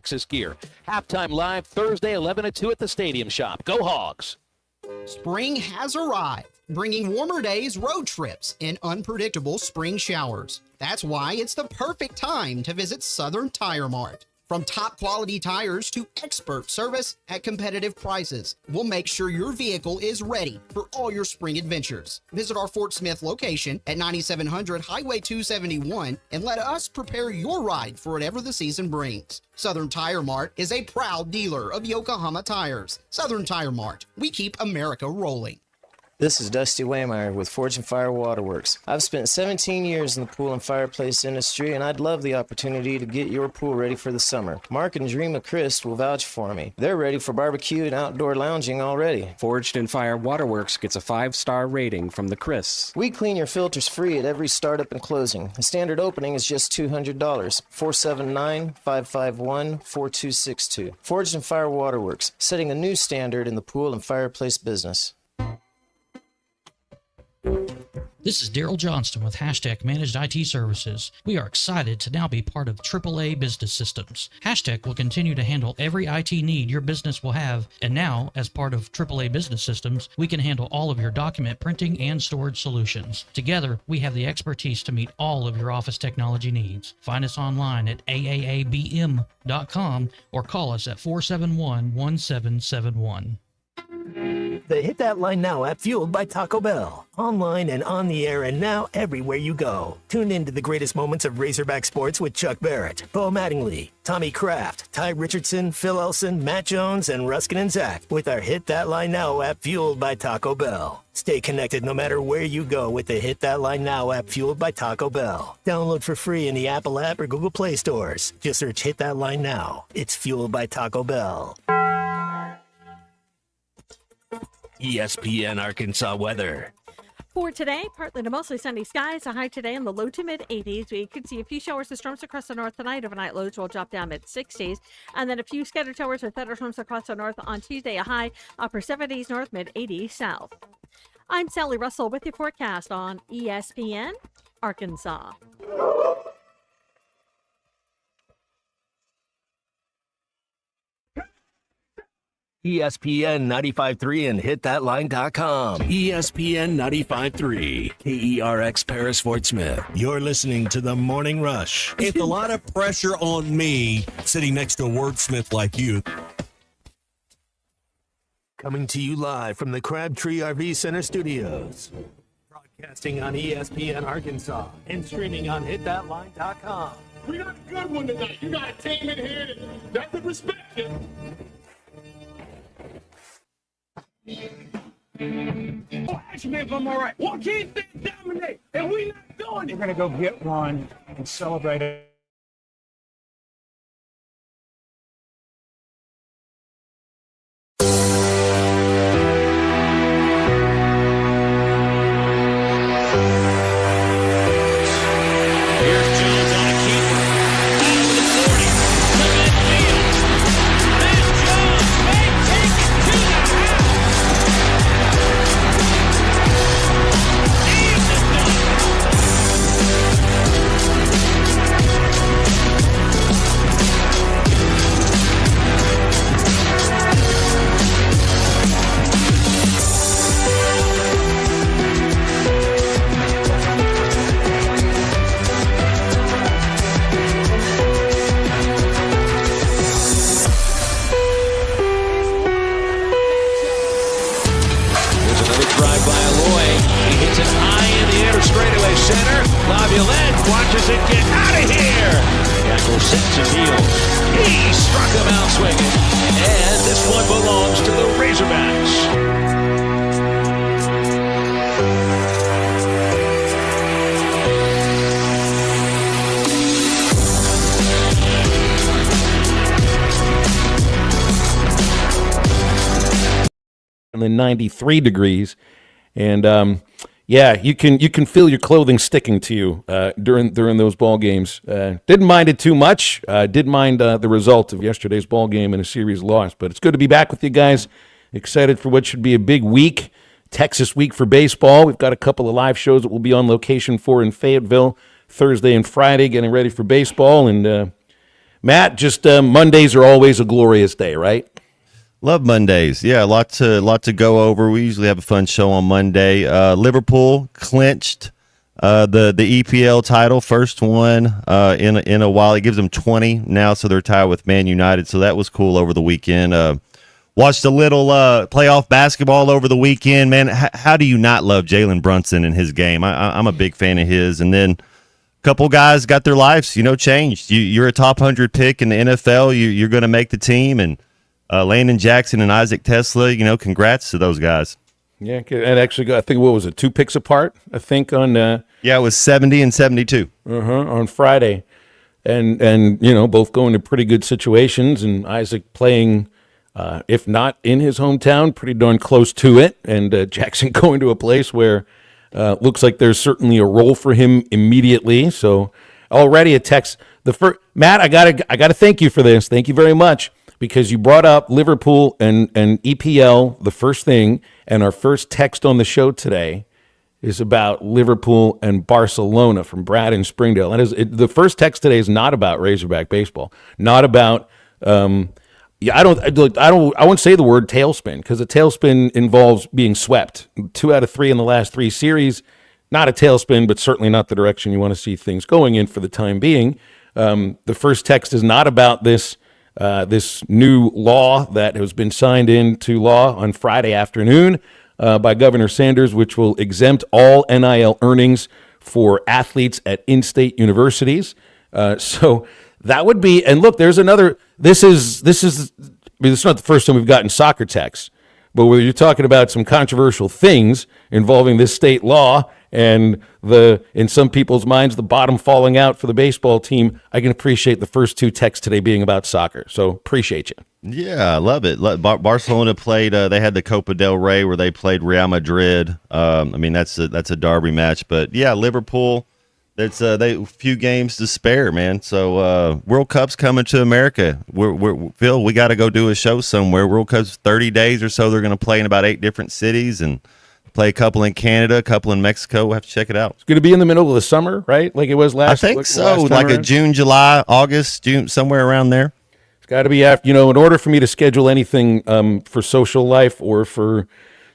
Texas gear. Halftime live Thursday, 11 to 2 at the Stadium Shop. Go Hogs! Spring has arrived, bringing warmer days, road trips, and unpredictable spring showers. That's why it's the perfect time to visit Southern Tire Mart. From top quality tires to expert service at competitive prices, we'll make sure your vehicle is ready for all your spring adventures. Visit our Fort Smith location at 9700 Highway 271 and let us prepare your ride for whatever the season brings. Southern Tire Mart is a proud dealer of Yokohama tires. Southern Tire Mart, we keep America rolling. This is Dusty Waymeyer with Forge and Fire Waterworks. I've spent 17 years in the pool and fireplace industry, and I'd love the opportunity to get your pool ready for the summer. Mark and Dreama Chris will vouch for me. They're ready for barbecue and outdoor lounging already. Forged and Fire Waterworks gets a 5-star rating from the Chris. We clean your filters free at every startup and closing. The standard opening is just $200. 479-551-4262. Forged and Fire Waterworks, setting a new standard in the pool and fireplace business. This is Daryl Johnston with Hashtag Managed IT Services. We are excited to now be part of AAA Business Systems. Hashtag will continue to handle every IT need your business will have, and now, as part of AAA Business Systems, we can handle all of your document printing and storage solutions. Together, we have the expertise to meet all of your office technology needs. Find us online at aaabm.com or call us at 471-1771. The Hit That Line Now app, fueled by Taco Bell. Online and on the air and now everywhere you go. Tune in to the greatest moments of Razorback sports with Chuck Barrett, Bo Mattingly, Tommy Kraft, Ty Richardson, Phil Elson, Matt Jones, and Ruskin and Zach with our Hit That Line Now app, fueled by Taco Bell. Stay connected no matter where you go with the Hit That Line Now app, fueled by Taco Bell. Download for free in the Apple app or Google Play stores. Just search Hit That Line Now. It's fueled by Taco Bell. ESPN Arkansas weather. For today, partly to mostly sunny skies. A high today in the low to mid 80s. We could see a few showers and storms across the north tonight. Overnight lows will drop down mid 60s. And then a few scattered showers or thunderstorms across the north on Tuesday. A high upper 70s north, mid 80s south. I'm Sally Russell with your forecast on ESPN Arkansas. ESPN 95.3 and hitthatline.com. ESPN 95.3. KERX Paris Fort Smith. You're listening to The Morning Rush. It's a lot of pressure on me sitting next to a wordsmith like you. Coming to you live from the Crabtree RV Center studios. Broadcasting on ESPN Arkansas and streaming on hitthatline.com. We got a good one tonight. You got a team in here that doesn't respect you. Oh, ask me if I'm all right. Well, keep this dominate, and we not doing it. We're gonna go get one and celebrate it. And 93 degrees, and yeah, you can feel your clothing sticking to you during those ball games. Didn't mind it too much. Did mind the result of yesterday's ball game and a series loss, but it's good to be back with you guys. Excited for what should be a big week, Texas week for baseball. We've got a couple of live shows that we'll be on location for in Fayetteville Thursday and Friday, getting ready for baseball, and Matt, just Mondays are always a glorious day, right? Love Mondays. Yeah, a lot to go over. We usually have a fun show on Monday. Liverpool clinched the EPL title, first one in a while. It gives them 20 now, so they're tied with Man United. So that was cool over the weekend. Watched a little playoff basketball over the weekend. Man, how do you not love Jalen Brunson in his game? I'm a big fan of his. And then a couple guys got their lives, changed. You're a top 100 pick in the NFL. You're going to make the team, and Landon Jackson and Isaac Tesla, congrats to those guys. Yeah, and actually, I think, what was it, 2 picks apart, I think, on... yeah, it was 70 and 72. On Friday. And both going to pretty good situations, and Isaac playing, if not in his hometown, pretty darn close to it, and Jackson going to a place where looks like there's certainly a role for him immediately. So already a text. Matt, I gotta thank you for this. Thank you very much. Because you brought up Liverpool and EPL, the first thing, and our first text on the show today is about Liverpool and Barcelona from Brad in Springdale. The first text today is not about Razorback baseball, not about. I won't say the word tailspin, because a tailspin involves being swept. 2 out of 3 in the last 3 series, not a tailspin, but certainly not the direction you want to see things going in for the time being. The first text is not about this new law that has been signed into law on Friday afternoon by Governor Sanders, which will exempt all NIL earnings for athletes at in-state universities. So that would be, and look, there's another. This is it's not the first time we've gotten soccer texts, but where you're talking about some controversial things involving this state law and in some people's minds, the bottom falling out for the baseball team, I can appreciate the first 2 texts today being about soccer. So appreciate you. Yeah, I love it. Barcelona played. They had the Copa del Rey where they played Real Madrid. That's a derby match. But yeah, Liverpool. That's a few games to spare, man. So World Cup's coming to America. Phil, we got to go do a show somewhere. World Cup's 30 days or so. They're going to play in about 8 different cities and play a couple in Canada, a couple in Mexico. We'll have to check it out. It's going to be in the middle of the summer, right? Like it was last. I think so. Like a June, July, August, June, somewhere around there. It's got to be after. In order for me to schedule anything for social life or for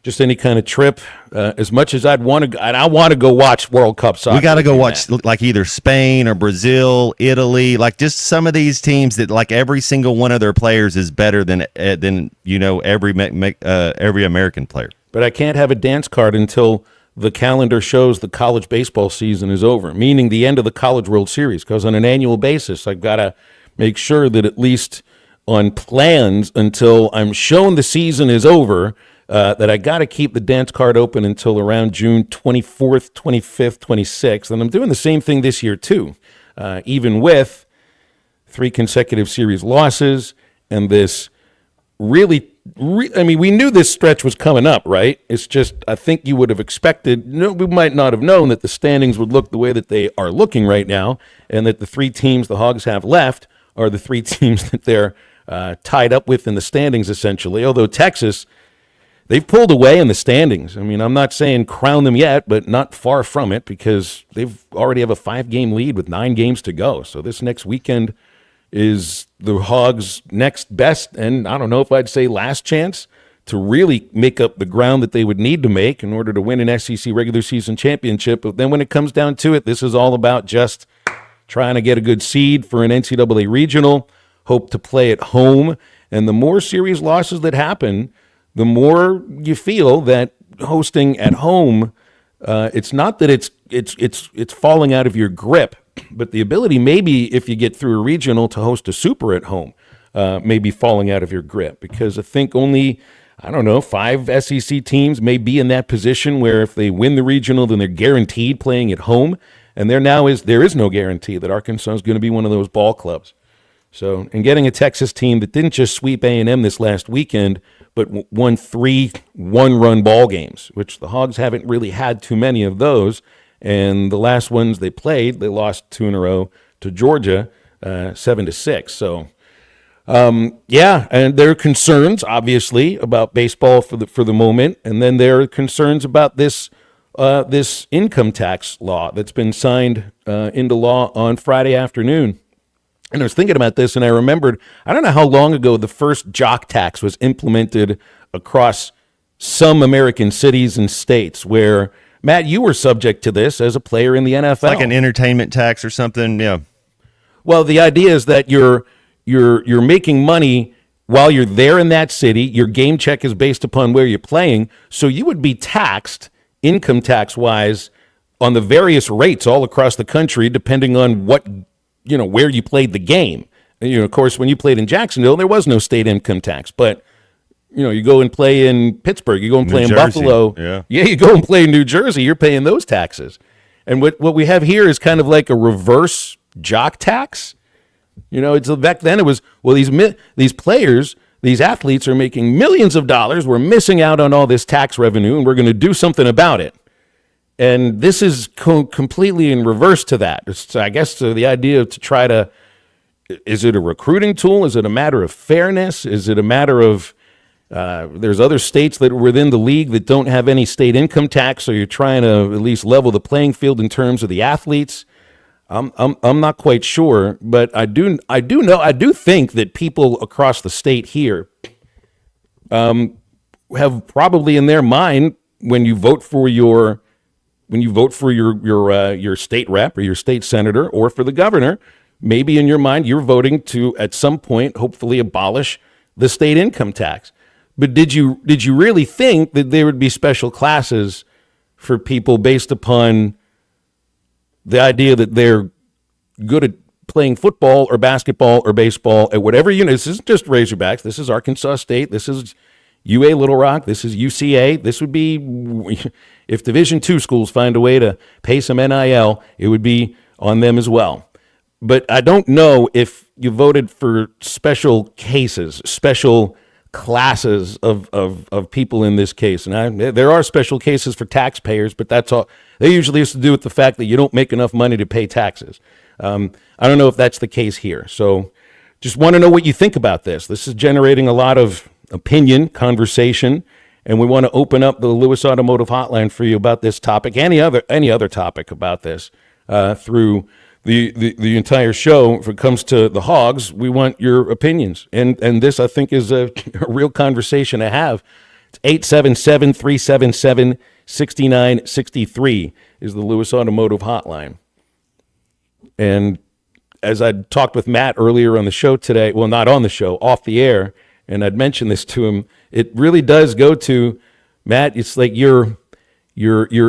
just any kind of trip, as much as I'd want to, and I want to go watch World Cup soccer. We got to go watch like either Spain or Brazil, Italy, like just some of these teams that like every single one of their players is better than every American player. But I can't have a dance card until the calendar shows the college baseball season is over, meaning the end of the College World Series, because on an annual basis, I've got to make sure that at least on plans until I'm shown the season is over, that I got to keep the dance card open until around June 24th, 25th, 26th. And I'm doing the same thing this year, too, even with 3 consecutive series losses and this really we knew this stretch was coming up, right? It's just, I think you would have expected, we might not have known that the standings would look the way that they are looking right now, and that the 3 teams the Hogs have left are the 3 teams that they're tied up with in the standings, essentially. Although Texas, they've pulled away in the standings. I'm not saying crown them yet, but not far from it, because they've already have a 5-game lead with 9 games to go. So this next weekend is the Hogs' next best, and I don't know if I'd say last chance, to really make up the ground that they would need to make in order to win an SEC regular season championship. But then when it comes down to it, this is all about just trying to get a good seed for an NCAA regional, hope to play at home. And the more series losses that happen, the more you feel that hosting at home, it's not that it's falling out of your grip, but the ability maybe if you get through a regional to host a super at home may be falling out of your grip, because I think only, 5 SEC teams may be in that position where if they win the regional, then they're guaranteed playing at home. And there is no guarantee that Arkansas is going to be one of those ball clubs. So, and getting a Texas team that didn't just sweep A&M this last weekend, but won 3 one-run ball games, which the Hogs haven't really had too many of those. And the last ones they played, they lost 2 in a row to Georgia, 7-6. So, and there are concerns, obviously, about baseball for the moment, and then there are concerns about this income tax law that's been signed into law on Friday afternoon. And I was thinking about this, and I remembered, I don't know how long ago the first jock tax was implemented across some American cities and states where, Matt, you were subject to this as a player in the NFL. Like an entertainment tax or something, yeah. Well, the idea is that you're making money while you're there in that city. Your game check is based upon where you're playing, so you would be taxed income tax-wise on the various rates all across the country, depending on what, where you played the game. Of course, when you played in Jacksonville, there was no state income tax, but you go and play in Pittsburgh, you go and play in Buffalo. Yeah, you go and play in New Jersey, you're paying those taxes. And what we have here is kind of like a reverse jock tax. It's back then it was, well, these players, these athletes are making millions of dollars. We're missing out on all this tax revenue, and we're going to do something about it. And this is completely in reverse to that. It's, I guess, the idea to try to, is it a recruiting tool? Is it a matter of fairness? Is it a matter of, there's other states that are within the league that don't have any state income tax, so you're trying to at least level the playing field in terms of the athletes. I'm not quite sure, but I do think that people across the state here have probably in their mind when you vote for your state rep or your state senator or for the governor, maybe in your mind you're voting to at some point hopefully abolish the state income tax. But did you really think that there would be special classes for people based upon the idea that they're good at playing football or basketball or baseball at whatever unit? This isn't just Razorbacks. This is Arkansas State. This is UA Little Rock. This is UCA. This would be, if Division II schools find a way to pay some NIL, it would be on them as well. But I don't know if you voted for special cases, special classes of people in this case. And there are special cases for taxpayers, but that's all. They usually has to do with the fact that you don't make enough money to pay taxes. I don't know if that's the case here. So just want to know what you think about this. This is generating a lot of opinion, conversation, and we want to open up the Lewis Automotive Hotline for you about this topic, any other topic about this through the entire show. If it comes to the Hogs, we want your opinions. And this, I think, is a real conversation to have. It's 877-377-6963 is the Lewis Automotive Hotline. And as I talked with Matt earlier on the show today, well, not on the show, off the air, and I'd mentioned this to him, it really does go to, Matt, it's like your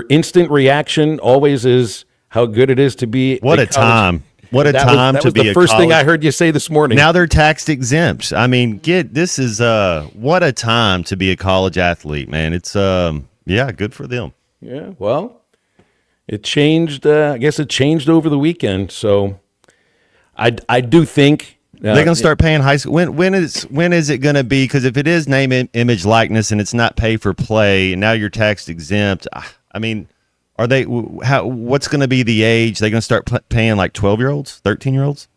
instant reaction always is how good it is to be What a time. What a time to be a college. That was the first thing I heard you say this morning. Now they're tax exempt. I mean, this is what a time to be a college athlete, man. It's good for them. Yeah, well, it changed. I guess it changed over the weekend. So I do think they're going to start paying high school. When is it going to be? Because if it is name, image, likeness, and it's not pay for play, and now you're tax exempt. I mean, are they? What's going to be the age? They're going to start paying like 12-year-olds, 13-year-olds?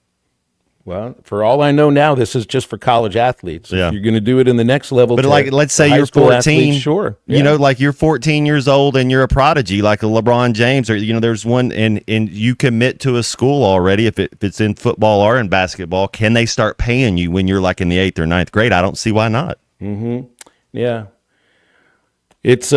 Well, for all I know now, this is just for college athletes. Yeah. If you're going to do it in the next level. But like, let's say you're 14. Athletes, sure. Yeah. You know, like you're 14 years old and you're a prodigy, like a LeBron James, or there's one, and you commit to a school already. If it's in football or in basketball, can they start paying you when you're like in the 8th or 9th grade? I don't see why not. Mm-hmm. Yeah. It's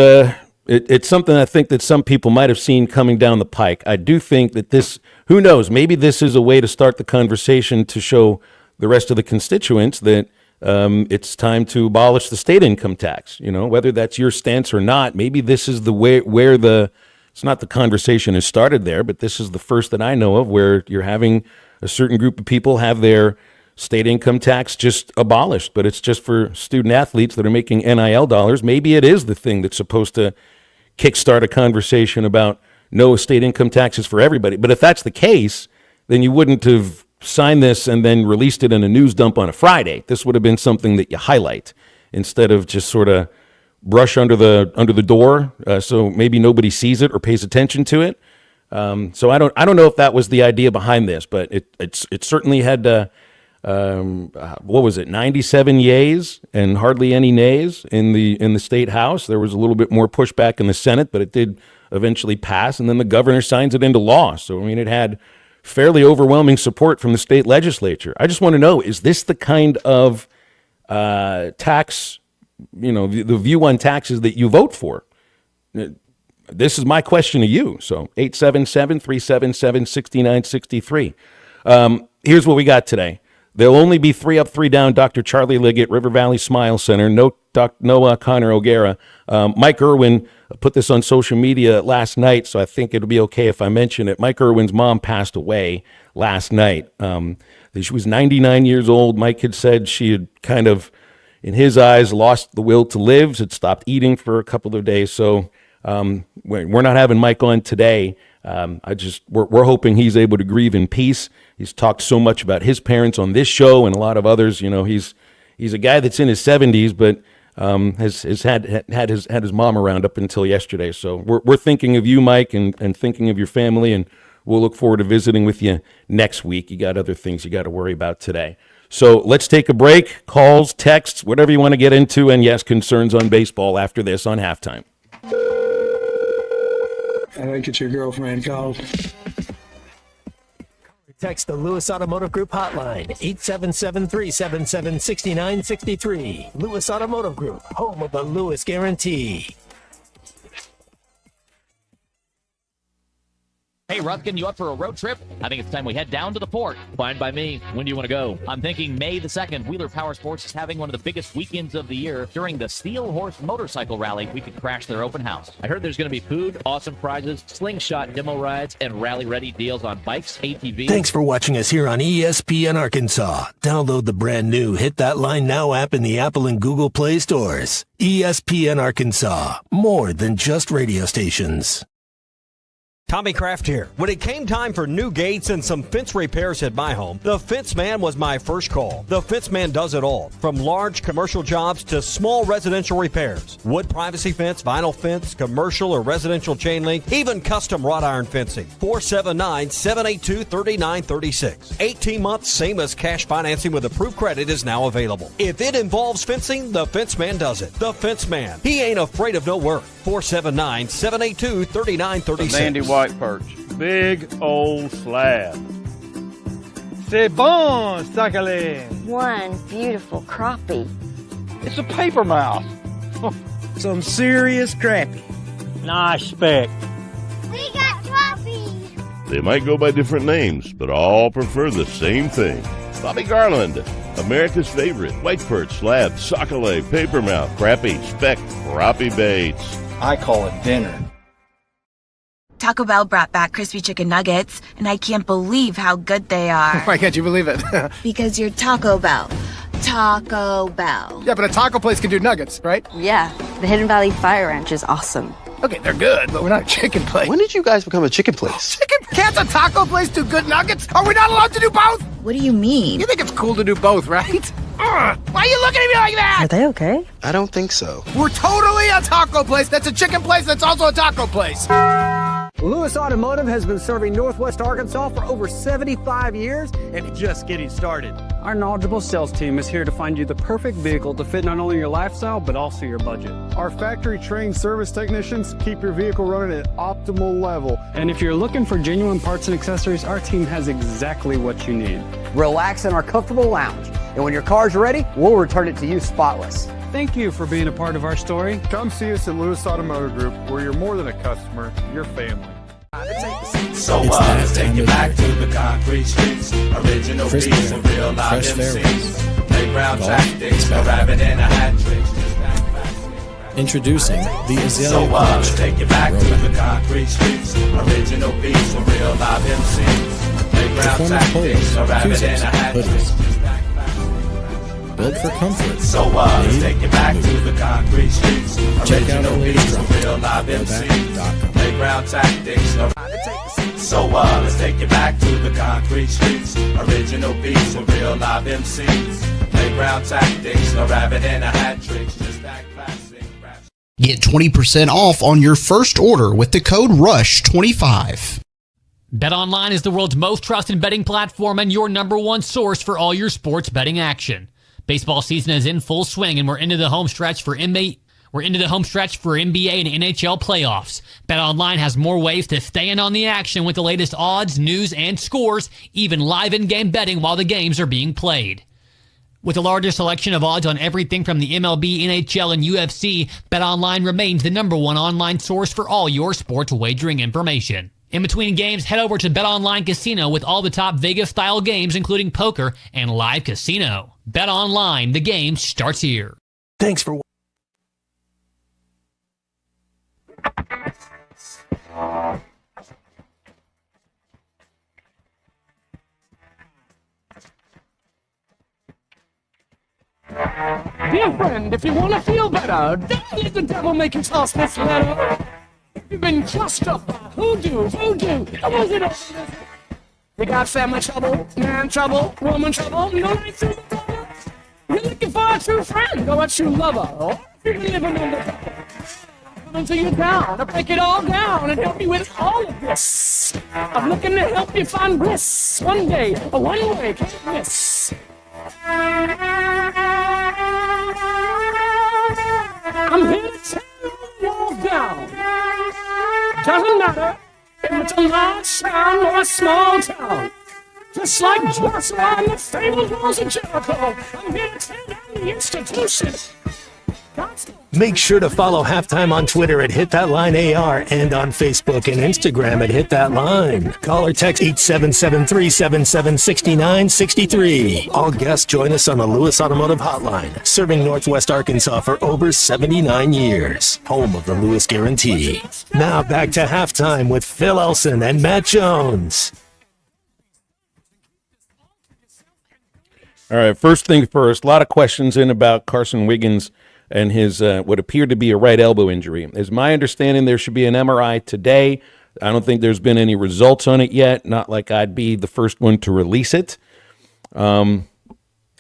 It's something I think that some people might have seen coming down the pike. I do think that this, who knows, maybe this is a way to start the conversation to show the rest of the constituents that it's time to abolish the state income tax. You know, whether that's your stance or not, maybe this is the way where it's not the conversation has started there, but this is the first that I know of where you're having a certain group of people have their state income tax just abolished, but it's just for student athletes that are making NIL dollars. Maybe it is the thing that's supposed to kickstart a conversation about no state income taxes for everybody. But if that's the case, then you wouldn't have signed this and then released it in a news dump on a Friday. This would have been something that you highlight instead of just sort of brush under the door, so maybe nobody sees it or pays attention to it. So I don't know if that was the idea behind this, but it certainly had what was it, 97 yays and hardly any nays in the state house. There was a little bit more pushback in the Senate, but it did eventually pass, and then the governor signs it into law. So I mean, it had fairly overwhelming support from the state legislature. I just want to know, is this the kind of tax, the view on taxes that you vote for? This is my question to you. So 877-377-6963. Here's what we got today. There'll only be 3 up, 3 down. Dr. Charlie Liggett, River Valley Smile Center. No Connor O'Gara. Mike Irwin put this on social media last night, so I think it'll be okay if I mention it. Mike Irwin's mom passed away last night. She was 99 years old. Mike had said she had kind of, in his eyes, lost the will to live, had stopped eating for a couple of days. So we're not having Mike on today. We're hoping he's able to grieve in peace. He's talked so much about his parents on this show and a lot of others. He's a guy that's in his 70s, but has had his mom around up until yesterday. So we're thinking of you, Mike, and thinking of your family, and we'll look forward to visiting with you next week. You got other things you got to worry about today. So let's take a break. Calls, texts, whatever you want to get into, and yes, concerns on baseball after this on Halftime. I think it's your girlfriend called. Text the Lewis Automotive Group hotline, 877-377-6963. Lewis Automotive Group, home of the Lewis Guarantee. Hey, Rutkin, you up for a road trip? I think it's time we head down to the port. Fine by me. When do you want to go? I'm thinking May the 2nd. Wheeler Power Sports is having one of the biggest weekends of the year. During the Steel Horse Motorcycle Rally, we could crash their open house. I heard there's going to be food, awesome prizes, slingshot demo rides, and rally-ready deals on bikes, ATVs. Thanks for watching us here on ESPN Arkansas. Download the brand new Hit That Line Now app in the Apple and Google Play stores. ESPN Arkansas, more than just radio stations. Tommy Kraft here. When it came time for new gates and some fence repairs at my home, the Fence Man was my first call. The Fence Man does it all, from large commercial jobs to small residential repairs. Wood privacy fence, vinyl fence, commercial or residential chain link, even custom wrought iron fencing. 479-782-3936. 18 months, same as cash financing with approved credit is now available. If it involves fencing, the Fence Man does it. The Fence Man. He ain't afraid of no work. 479-782-3936. Sandy White Perch. Big old slab. C'est bon, Sakhalin. One beautiful crappie. It's a paper mouse. Some serious crappie. Nice speck. We got crappie. They might go by different names, but all prefer the same thing. Bobby Garland, America's favorite. White perch, slab, sockeye, papermouth, crappie, speck, crappie baits. I call it dinner. Taco Bell brought back crispy chicken nuggets, and I can't believe how good they are. Why can't you believe it? Because you're Taco Bell. Taco Bell. Yeah, but a taco place can do nuggets, right? Yeah, the Hidden Valley Fire Ranch is awesome. Okay, they're good, but we're not a chicken place. When did you guys become a chicken place? Chicken? Can't a taco place do good nuggets? Are we not allowed to do both? What do you mean? You think it's cool to do both, right? Why are you looking at me like that? Are they okay? I don't think so. We're totally a taco place that's a chicken place that's also a taco place. Lewis Automotive has been serving Northwest Arkansas for over 75 years and just getting started. Our knowledgeable sales team is here to find you the perfect vehicle to fit not only your lifestyle, but also your budget. Our factory-trained service technicians keep your vehicle running at optimal level. And if you're looking for genuine parts and accessories, our team has exactly what you need. Relax in our comfortable lounge. And when your car's ready, we'll return it to you spotless. Thank you for being a part of our story. Come see us at Lewis Automotive Group, where you're more than a customer, you're family. So let's take you back to the concrete streets. Original beats and real live MCs. Playground tactics, a rabbit and a hat trick. Introducing the Azalea So let's take you back to the concrete streets. Original beats and real live MCs. Playground tactics, a rabbit and a hat trick. Built for comfort. So let's take you back to the concrete streets. Original beats and real live MCs. Playground tactics. So let's take you back to the concrete streets. Original beats and real live MCs. Playground tactics. A rabbit and a hat trick. Just that classic rap. Get 20% off on your first order with the code RUSH25. BetOnline is the world's most trusted betting platform and your number one source for all your sports betting action. Baseball season is in full swing, and we're into the home stretch for We're into the home stretch for NBA and NHL playoffs. BetOnline has more ways to stay in on the action with the latest odds, news, and scores, even live in-game betting while the games are being played. With the largest selection of odds on everything from the MLB, NHL, and UFC, BetOnline remains the #1 online source for all your sports wagering information. In between games, head over to BetOnline Casino with all the top Vegas-style games, including poker and live casino. BetOnline, the game starts here. Thanks for Dear friend, if you want to feel better, don't let the devil make you toss this letter. If you've been crushed up by voodoo, come on, you got family trouble, man trouble, woman trouble, no right through the trouble. You're looking for a true friend or a true lover, or if you've been living under trouble. Until you're down, I break it all down and help you with all of this. I'm looking to help you find bliss. One day, a one-way can't miss. I'm here to tear you all down. Doesn't matter if it's a large town or a small town. Just like Joshua and the fabled walls of Jericho, I'm here to tear down the institution. Make sure to follow Halftime on Twitter at HitThatLineAR and on Facebook and Instagram at HitThatLine. Call or text 877-377-6963. All guests join us on the Lewis Automotive Hotline, serving Northwest Arkansas for over 79 years. Home of the Lewis Guarantee. Now back to Halftime with Phil Elson and Matt Jones. All right, first thing first, a lot of questions in about Carson Wiggins and his what appeared to be a right elbow injury. As my understanding, there should be an MRI today. I don't think there's been any results on it yet, not like I'd be the first one to release it. But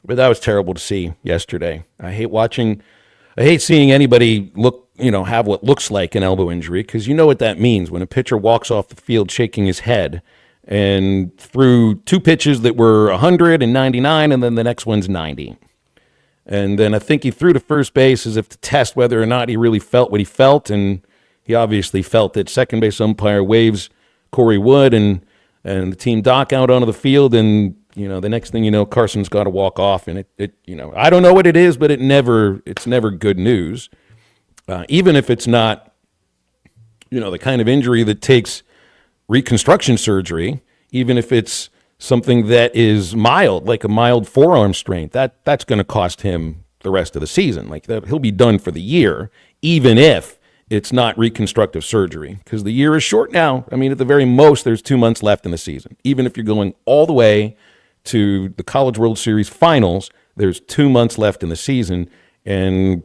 that was terrible to see yesterday. I hate seeing anybody have what looks like an elbow injury, because you know what that means when a pitcher walks off the field shaking his head and threw two pitches that were 199 and then the next one's 90. And then I think he threw to first base as if to test whether or not he really felt what he felt, and he obviously felt it. Second base umpire waves Corey Wood and the team dock out onto the field, and the next thing you know, Carson's got to walk off, and it I don't know what it is, but it's never good news, even if it's not the kind of injury that takes reconstruction surgery, even if it's something that is mild, like a mild forearm strain, that's going to cost him the rest of the season. Like that, he'll be done for the year, even if it's not reconstructive surgery, because the year is short now. I mean, at the very most, there's 2 months left in the season. Even if you're going all the way to the College World Series finals, there's 2 months left in the season, and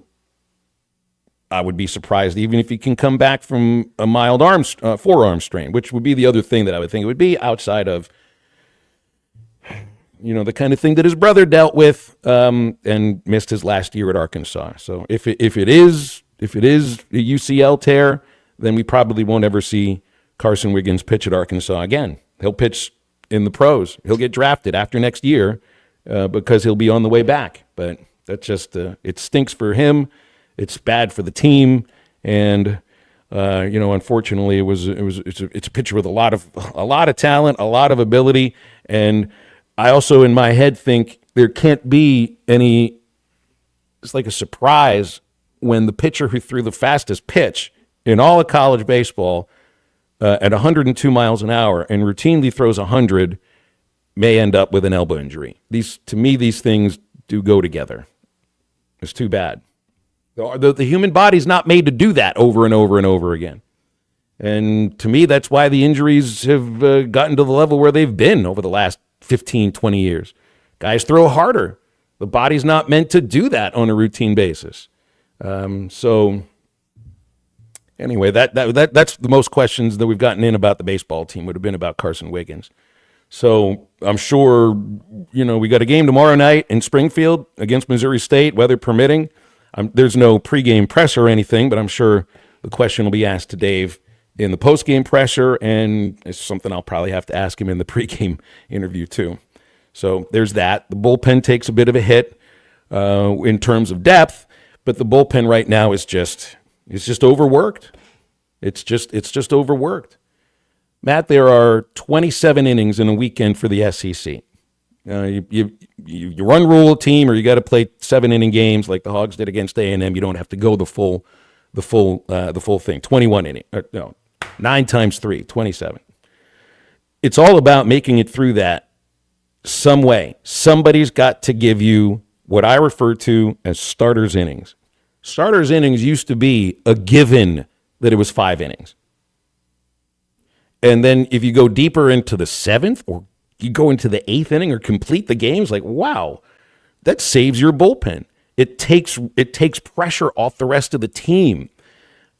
I would be surprised even if he can come back from a mild forearm strain, which would be the other thing that I would think it would be outside of the kind of thing that his brother dealt with and missed his last year at Arkansas. So if it is a UCL tear, then we probably won't ever see Carson Wiggins pitch at Arkansas again. He'll pitch in the pros. He'll get drafted after next year because he'll be on the way back. But that's just it stinks for him. It's bad for the team, and unfortunately, it's a pitcher with a lot of talent, a lot of ability, and I also in my head think there can't be any. It's like a surprise when the pitcher who threw the fastest pitch in all of college baseball at 102 miles an hour and routinely throws 100 may end up with an elbow injury. These things do go together. It's too bad. The human body's not made to do that over and over and over again. And to me, that's why the injuries have gotten to the level where they've been over the last 15, 20 years. Guys throw harder. The body's not meant to do that on a routine basis. So anyway, that's the most questions that we've gotten in about the baseball team would have been about Carson Wiggins. So I'm sure, we got a game tomorrow night in Springfield against Missouri State, weather permitting. There's no pregame presser or anything, but I'm sure the question will be asked to Dave in the postgame presser, and it's something I'll probably have to ask him in the pregame interview too. So there's that. The bullpen takes a bit of a hit in terms of depth, but the bullpen right now is just overworked. It's just overworked. Matt, there are 27 innings in a weekend for the SEC. You run-rule a team, or you got to play 7-inning games like the Hogs did against A&M. You don't have to go the full thing. 21 inning, 9 times 3, 27. It's all about making it through that some way. Somebody's got to give you what I refer to as starters innings. Starters innings used to be a given that it was 5 innings. And then if you go deeper into the 7th, or you go into the 8th inning or complete the games, like, wow, that saves your bullpen. It takes pressure off the rest of the team.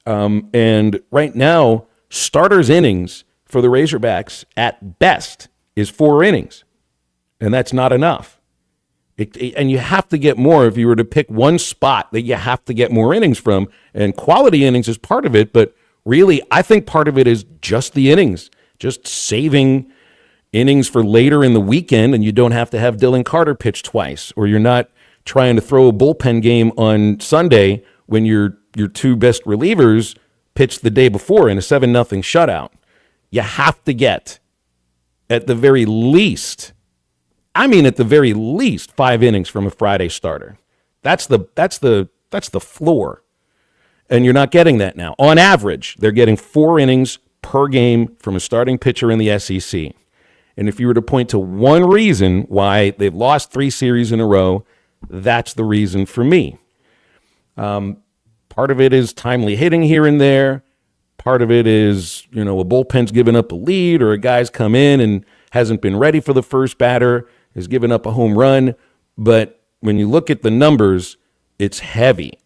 And right now, starters innings for the Razorbacks at best is 4 innings. And that's not enough. And you have to get more. If you were to pick one spot that you have to get more innings from, and quality innings is part of it, but really, I think part of it is just the innings, just saving innings for later in the weekend, and you don't have to have Dylan Carter pitch twice, or you're not trying to throw a bullpen game on Sunday when your 2 best relievers pitched the day before in a 7-0 shutout. You have to get, at the very least, 5 innings from a Friday starter. That's the floor. And you're not getting that now. On average, they're getting 4 innings per game from a starting pitcher in the SEC. And if you were to point to one reason why they've lost 3 series in a row, that's the reason for me. Part of it is timely hitting here and there. Part of it is, a bullpen's given up a lead, or a guy's come in and hasn't been ready for the first batter, has given up a home run. But when you look at the numbers, it's heavy.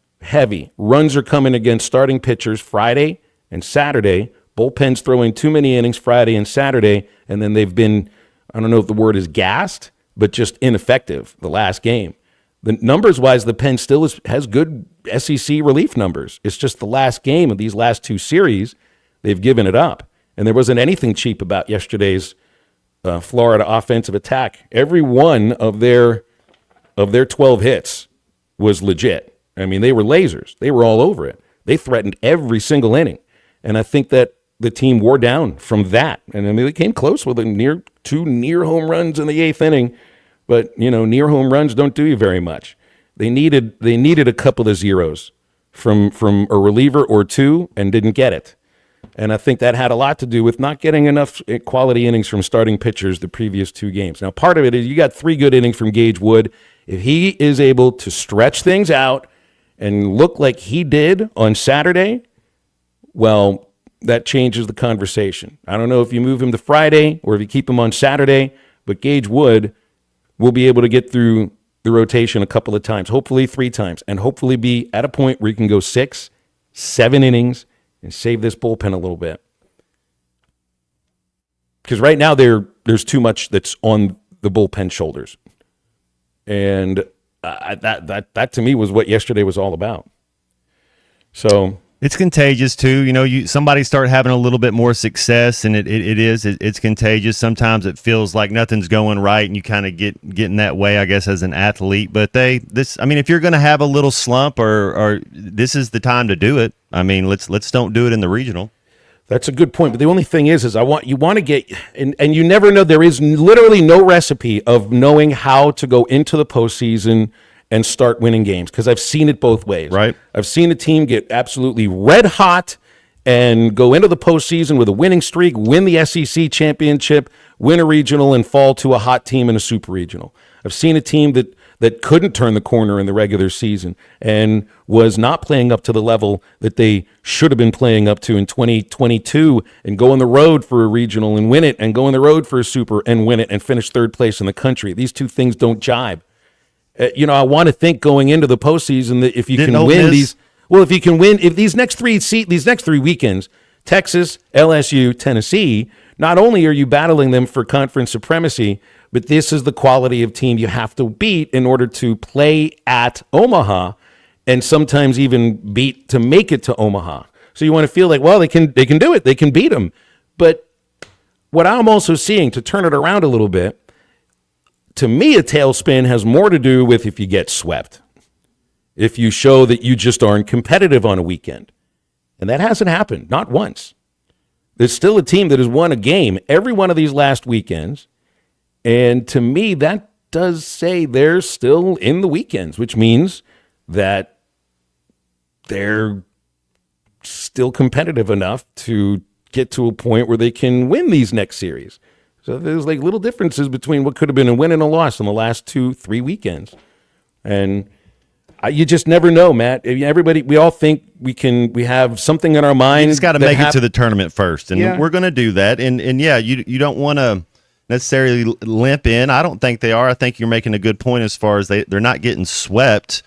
Runs are coming against starting pitchers Friday and Saturday. Bullpen's throwing too many innings Friday and Saturday, and then they've been, I don't know if the word is gassed, but just ineffective the last game. The numbers-wise, the pen still has good SEC relief numbers. It's just the last game of these last 2 series, they've given it up. And there wasn't anything cheap about yesterday's Florida offensive attack. Every one of their 12 hits was legit. I mean, they were lasers. They were all over it. They threatened every single inning. And I think that the team wore down from that. And I mean, they came close with 2 near home runs in the 8th inning. But, near home runs don't do you very much. They needed a couple of zeros from a reliever or 2 and didn't get it. And I think that had a lot to do with not getting enough quality innings from starting pitchers the previous 2 games. Now, part of it is you got 3 good innings from Gage Wood. If he is able to stretch things out and look like he did on Saturday, well, that changes the conversation. I don't know if you move him to Friday or if you keep him on Saturday, but Gage Wood will be able to get through the rotation a couple of times, hopefully 3 times, and hopefully be at a point where he can go 6, 7 innings and save this bullpen a little bit. Because right now there's too much that's on the bullpen shoulders. And that to me was what yesterday was all about. So it's contagious too. Somebody start having a little bit more success, and it's contagious. Sometimes it feels like nothing's going right, and you kind of get in that way, I guess, as an athlete. But if you're going to have a little slump, or this is the time to do it. I mean, let's don't do it in the regional. That's a good point. But the only thing is you want to get, and you never know. There is literally no recipe of knowing how to go into the postseason and start winning games, because I've seen it both ways. Right. I've seen a team get absolutely red hot and go into the postseason with a winning streak, win the SEC championship, win a regional, and fall to a hot team in a super regional. I've seen a team that couldn't turn the corner in the regular season and was not playing up to the level that they should have been playing up to in 2022 and go on the road for a regional and win it, and go on the road for a super and win it and finish 3rd place in the country. These 2 things don't jibe. I want to think going into the postseason that if you can win if these next 3 weekends, Texas, LSU, Tennessee, not only are you battling them for conference supremacy, but this is the quality of team you have to beat in order to play at Omaha, and sometimes even beat to make it to Omaha. So you want to feel like, well, they can do it. They can beat them. But what I'm also seeing, to turn it around a little bit, to me, a tailspin has more to do with if you get swept. if you show that you just aren't competitive on a weekend. And that hasn't happened, not once. There's still a team that has won a game every one of these last weekends. And to me, that does say they're still in the weekends, which means that they're still competitive enough to get to a point where they can win these next series. So there's like little differences between what could have been a win and a loss in the last 2-3 weekends. And you just never know, Matt. Everybody, we all think we have something in our mind. You just got to make it to the tournament first, and we're going to do that. And yeah, you don't want to necessarily limp in. I don't think they are. I think you're making a good point as far as they're not getting swept.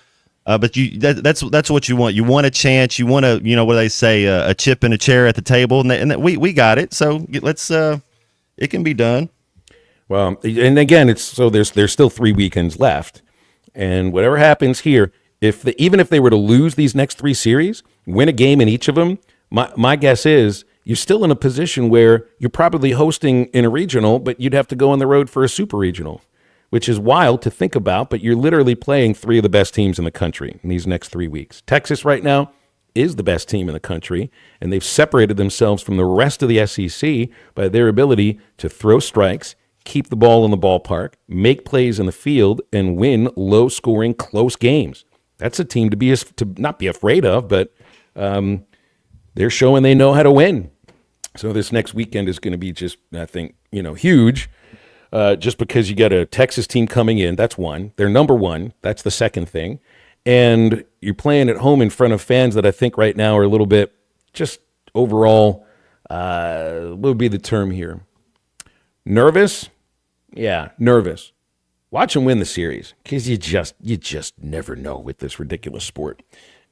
But that's what you want. You want a chance. You want to, what do they say, a chip and a chair at the table, and we got it. So let's it can be done. Well, and again, there's still 3 weekends left, and whatever happens here, even if they were to lose these next 3 series, win a game in each of them, my guess is you're still in a position where you're probably hosting in a regional, but you'd have to go on the road for a super regional, which is wild to think about, but you're literally playing 3 of the best teams in the country in these next 3 weeks. Texas right now is the best team in the country, and they've separated themselves from the rest of the SEC by their ability to throw strikes, keep the ball in the ballpark, make plays in the field, and win low-scoring, close games. That's a team to not be afraid of, but they're showing they know how to win. So this next weekend is going to be just, I think, huge. Just because you got a Texas team coming in, that's one. They're number one. That's the second thing. And you're playing at home in front of fans that I think right now are a little bit just overall, what would be the term here? Nervous? Yeah, nervous. Watch them win the series because you just never know with this ridiculous sport.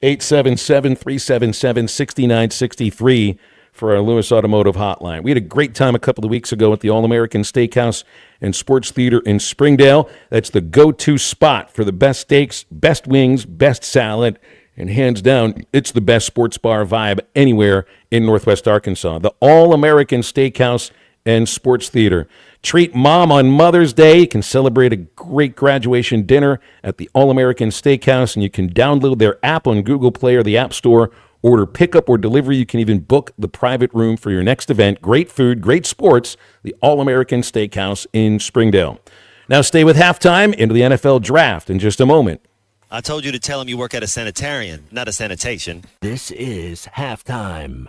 877-377-6963 for our Lewis Automotive Hotline. We had a great time a couple of weeks ago at the All-American Steakhouse and Sports Theater in Springdale. That's the go-to spot for the best steaks, best wings, best salad, and hands down, it's the best sports bar vibe anywhere in Northwest Arkansas. The All-American Steakhouse and Sports Theater. Treat mom on Mother's Day. You can celebrate a great graduation dinner at the All-American Steakhouse, and you can download their app on Google Play or the App Store. Order pickup or delivery. You can even book the private room for your next event. Great food, great sports. The All-American Steakhouse in Springdale. Now stay with Halftime into the NFL Draft in just a moment. I told you to tell him you work at a sanitarium, not a sanitation. This is Halftime.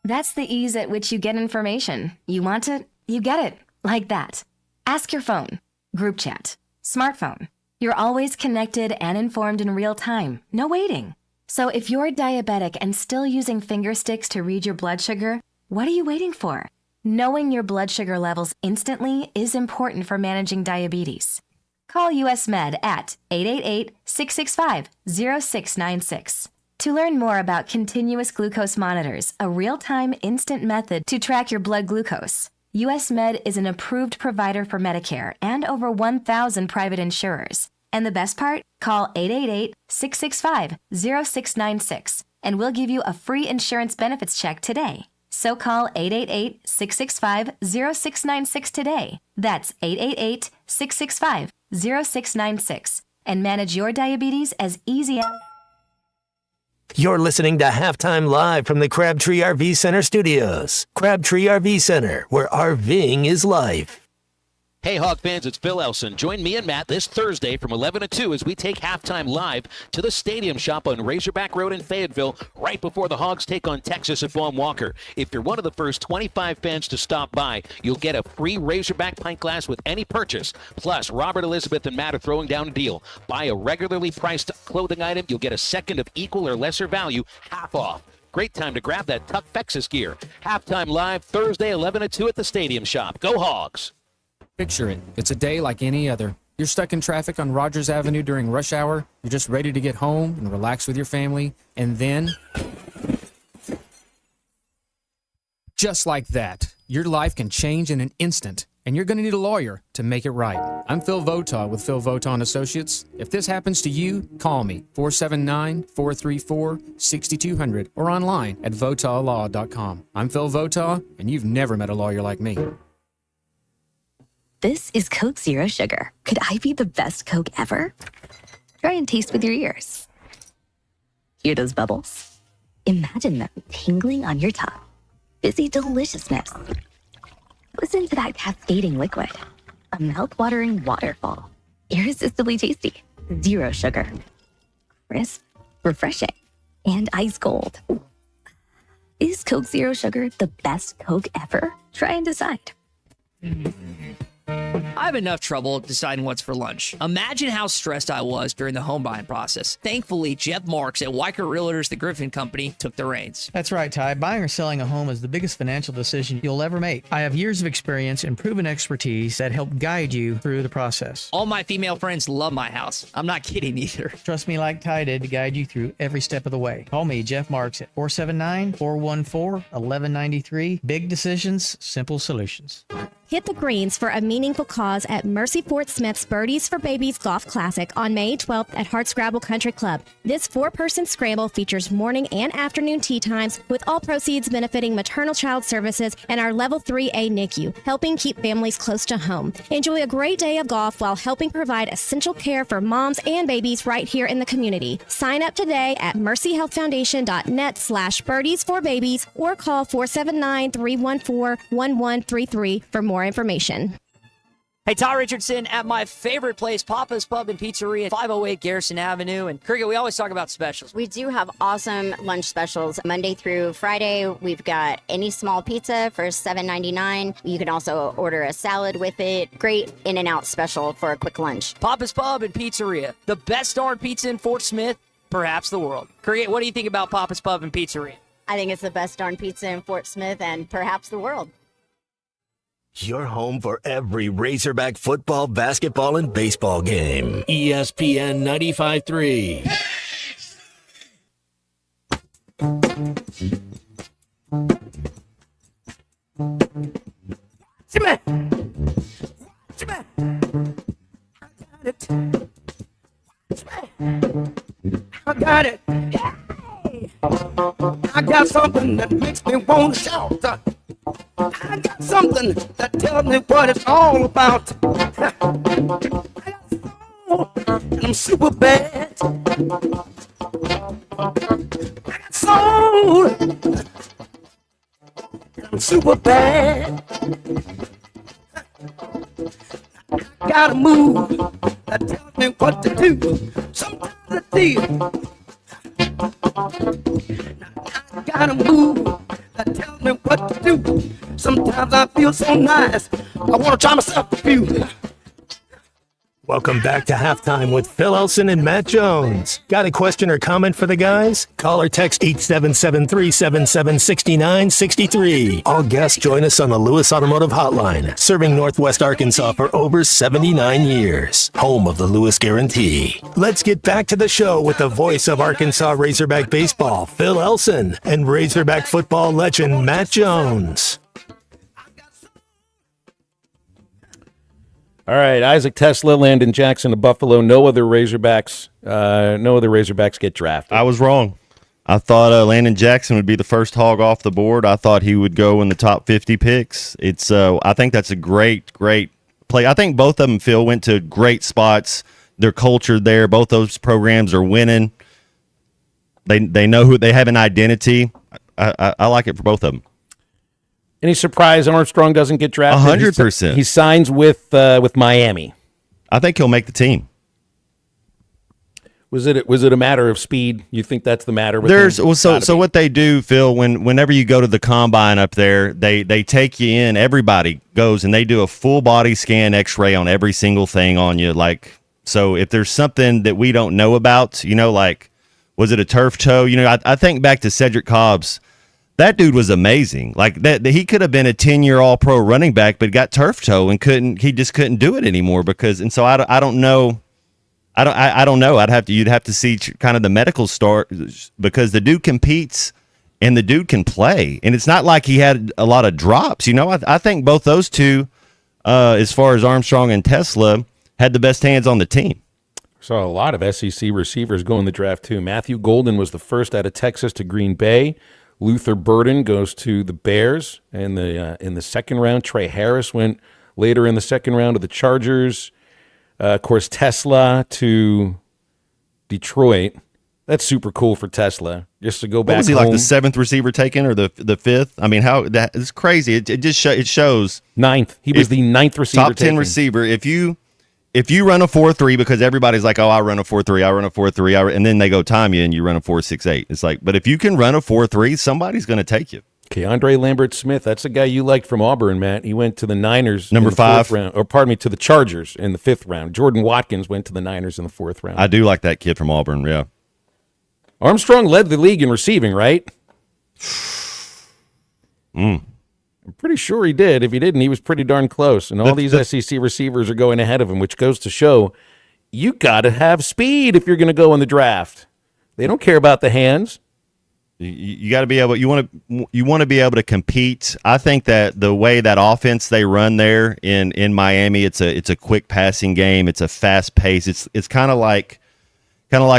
That's the ease at which you get information. You want it, you get it. Like that. Ask your phone. Group chat. Smartphone. You're always connected and informed in real time. No waiting. So if you're diabetic and still using finger sticks to read your blood sugar, what are you waiting for? Knowing your blood sugar levels instantly is important for managing diabetes. Call US Med at 888-665-0696. To learn more about continuous glucose monitors, a real-time instant method to track your blood glucose, US Med is an approved provider for Medicare and over 1,000 private insurers. And the best part? Call 888-665-0696 and we'll give you a free insurance benefits check today. So call 888-665-0696 today. That's 888-665-0696 and manage your diabetes as easy as... You're listening to Halftime Live from the Crabtree RV Center studios. Crabtree RV Center, where RVing is life. Hey, Hog fans, it's Phil Elson. Join me and Matt this Thursday from 11 to 2 as we take Halftime Live to the Stadium Shop on Razorback Road in Fayetteville right before the Hogs take on Texas at Vaughn Walker. If you're one of the first 25 fans to stop by, you'll get a free Razorback pint glass with any purchase. Plus, Robert, Elizabeth, and Matt are throwing down a deal. Buy a regularly priced clothing item, you'll get a second of equal or lesser value, half off. Great time to grab that Tuck Fexus gear. Halftime Live Thursday, 11 to 2 at the Stadium Shop. Go Hogs! Picture it. It's a day like any other. You're stuck in traffic on Rogers Avenue during rush hour. You're just ready to get home and relax with your family. And then, just like that, your life can change in an instant. And you're going to need a lawyer to make it right. I'm Phil Votaw with Phil Votaw & Associates. If this happens to you, call me, 479-434-6200, or online at votawlaw.com. I'm Phil Votaw, and you've never met a lawyer like me. This is Coke Zero Sugar. Could I be the best Coke ever? Try and taste with your ears. Hear those bubbles? Imagine them tingling on your tongue. Fizzy deliciousness. Listen to that cascading liquid. A mouth-watering waterfall. Irresistibly tasty. Zero sugar. Crisp, refreshing, and ice cold. Is Coke Zero Sugar the best Coke ever? Try and decide. I have enough trouble deciding what's for lunch. Imagine how stressed I was during the home buying process. Thankfully, Jeff Marks at Weicker Realtors, the Griffin Company, took the reins. That's right, Ty. Buying or selling a home is the biggest financial decision you'll ever make. I have years of experience and proven expertise that help guide you through the process. All my female friends love my house. I'm not kidding either. Trust me like Ty did to guide you through every step of the way. Call me, Jeff Marks, at 479-414-1193. Big decisions, simple solutions. Hit the greens for a meaningful cause at Mercy Fort Smith's Birdies for Babies Golf Classic on May 12th at Hartscrabble Country Club. This 4-person scramble features morning and afternoon tee times, with all proceeds benefiting maternal child services and our Level 3A NICU, helping keep families close to home. Enjoy a great day of golf while helping provide essential care for moms and babies right here in the community. Sign up today at mercyhealthfoundation.net/birdies for babies or call 479-314-1133 for more information. Hey, Ty Richardson at my favorite place, Papa's Pub and Pizzeria, 508 Garrison Avenue. And Cricket, we always talk about specials. We do have awesome lunch specials Monday through Friday. We've got any small pizza for $7.99. You can also order a salad with it. Great In-N-Out special for a quick lunch. Papa's Pub and Pizzeria, the best darn pizza in Fort Smith, perhaps the world. Cricket, what do you think about Papa's Pub and Pizzeria? I think it's the best darn pizza in Fort Smith and perhaps the world. Your home for every Razorback football, basketball, and baseball game. ESPN 95.3. I got it. I got something that makes me want to shout. I got something that tells me what it's all about. I got soul, and I'm super bad. I got soul, and I'm super bad. I got a move that tells me what to do. Sometimes I feel. I got a move that tells me what to do. Sometimes I feel so nice, I want to try myself a few. Welcome back to Halftime with Phil Elson and Matt Jones. Got a question or comment for the guys? Call or text 877-377-6963. All guests join us on the Lewis Automotive Hotline, serving Northwest Arkansas for over 79 years. Home of the Lewis Guarantee. Let's get back to the show with the voice of Arkansas Razorback baseball, Phil Elson, and Razorback football legend Matt Jones. All right, Isaac Tesla, Landon Jackson of Buffalo. No other Razorbacks get drafted. I was wrong. I thought Landon Jackson would be the first hog off the board. I thought he would go in the top 50 picks. It's I think that's a great play. I think both of them, Phil, went to great spots. They're cultured there. Both those programs are winning. They know who they have an identity. I like it for both of them. Any surprise Armstrong doesn't get drafted? 100%. He signs with Miami. I think he'll make the team. Was it a matter of speed? You think that's the matter? So what they do, Phil, whenever you go to the combine up there, they take you in. Everybody goes and they do a full body scan, X-ray on every single thing on you. Like, so if there's something that we don't know about, like, was it a turf toe? I think back to Cedric Cobbs. That dude was amazing. Like that he could have been a 10-year All-Pro running back, but got turf toe and he just couldn't do it anymore and so I don't know. I don't know. You'd have to see kind of the medical start because the dude competes and the dude can play, and it's not like he had a lot of drops. I think both those two, as far as Armstrong and Tesla, had the best hands on the team. Saw a lot of SEC receivers go in the draft too. Matthew Golden was the first out of Texas to Green Bay. Luther Burden goes to the Bears in the second round. Trey Harris went later in the second round to the Chargers. Of course, Tesla to Detroit. That's super cool for Tesla. Just to go back. What was he home. like, the 7th receiver taken or the 5th? I mean, how that is crazy. It just it shows 9th. He was the 9th receiver. Top 10 taken. receiver. If you run a 4.3 because everybody's like, oh, I run a 4.3, I run a 4.3, and then they go time you and you run a 4.68. It's like, but if you can run a 4.3, somebody's going to take you. Keandre Lambert-Smith, that's the guy you liked from Auburn, Matt. He went to the Niners Number in the 5 round, or pardon me, to the Chargers in the 5th round. Jordan Watkins went to the Niners in the 4th round. I do like that kid from Auburn, yeah. Armstrong led the league in receiving, right? I'm pretty sure he did. If he didn't, he was pretty darn close. And all these SEC receivers are going ahead of him, which goes to show you got to have speed if you're going to go in the draft. They don't care about the hands. You got to be able. You want to be able to compete. I think that the way that offense they run there in Miami, it's a quick passing game. It's a fast pace. It's kind of like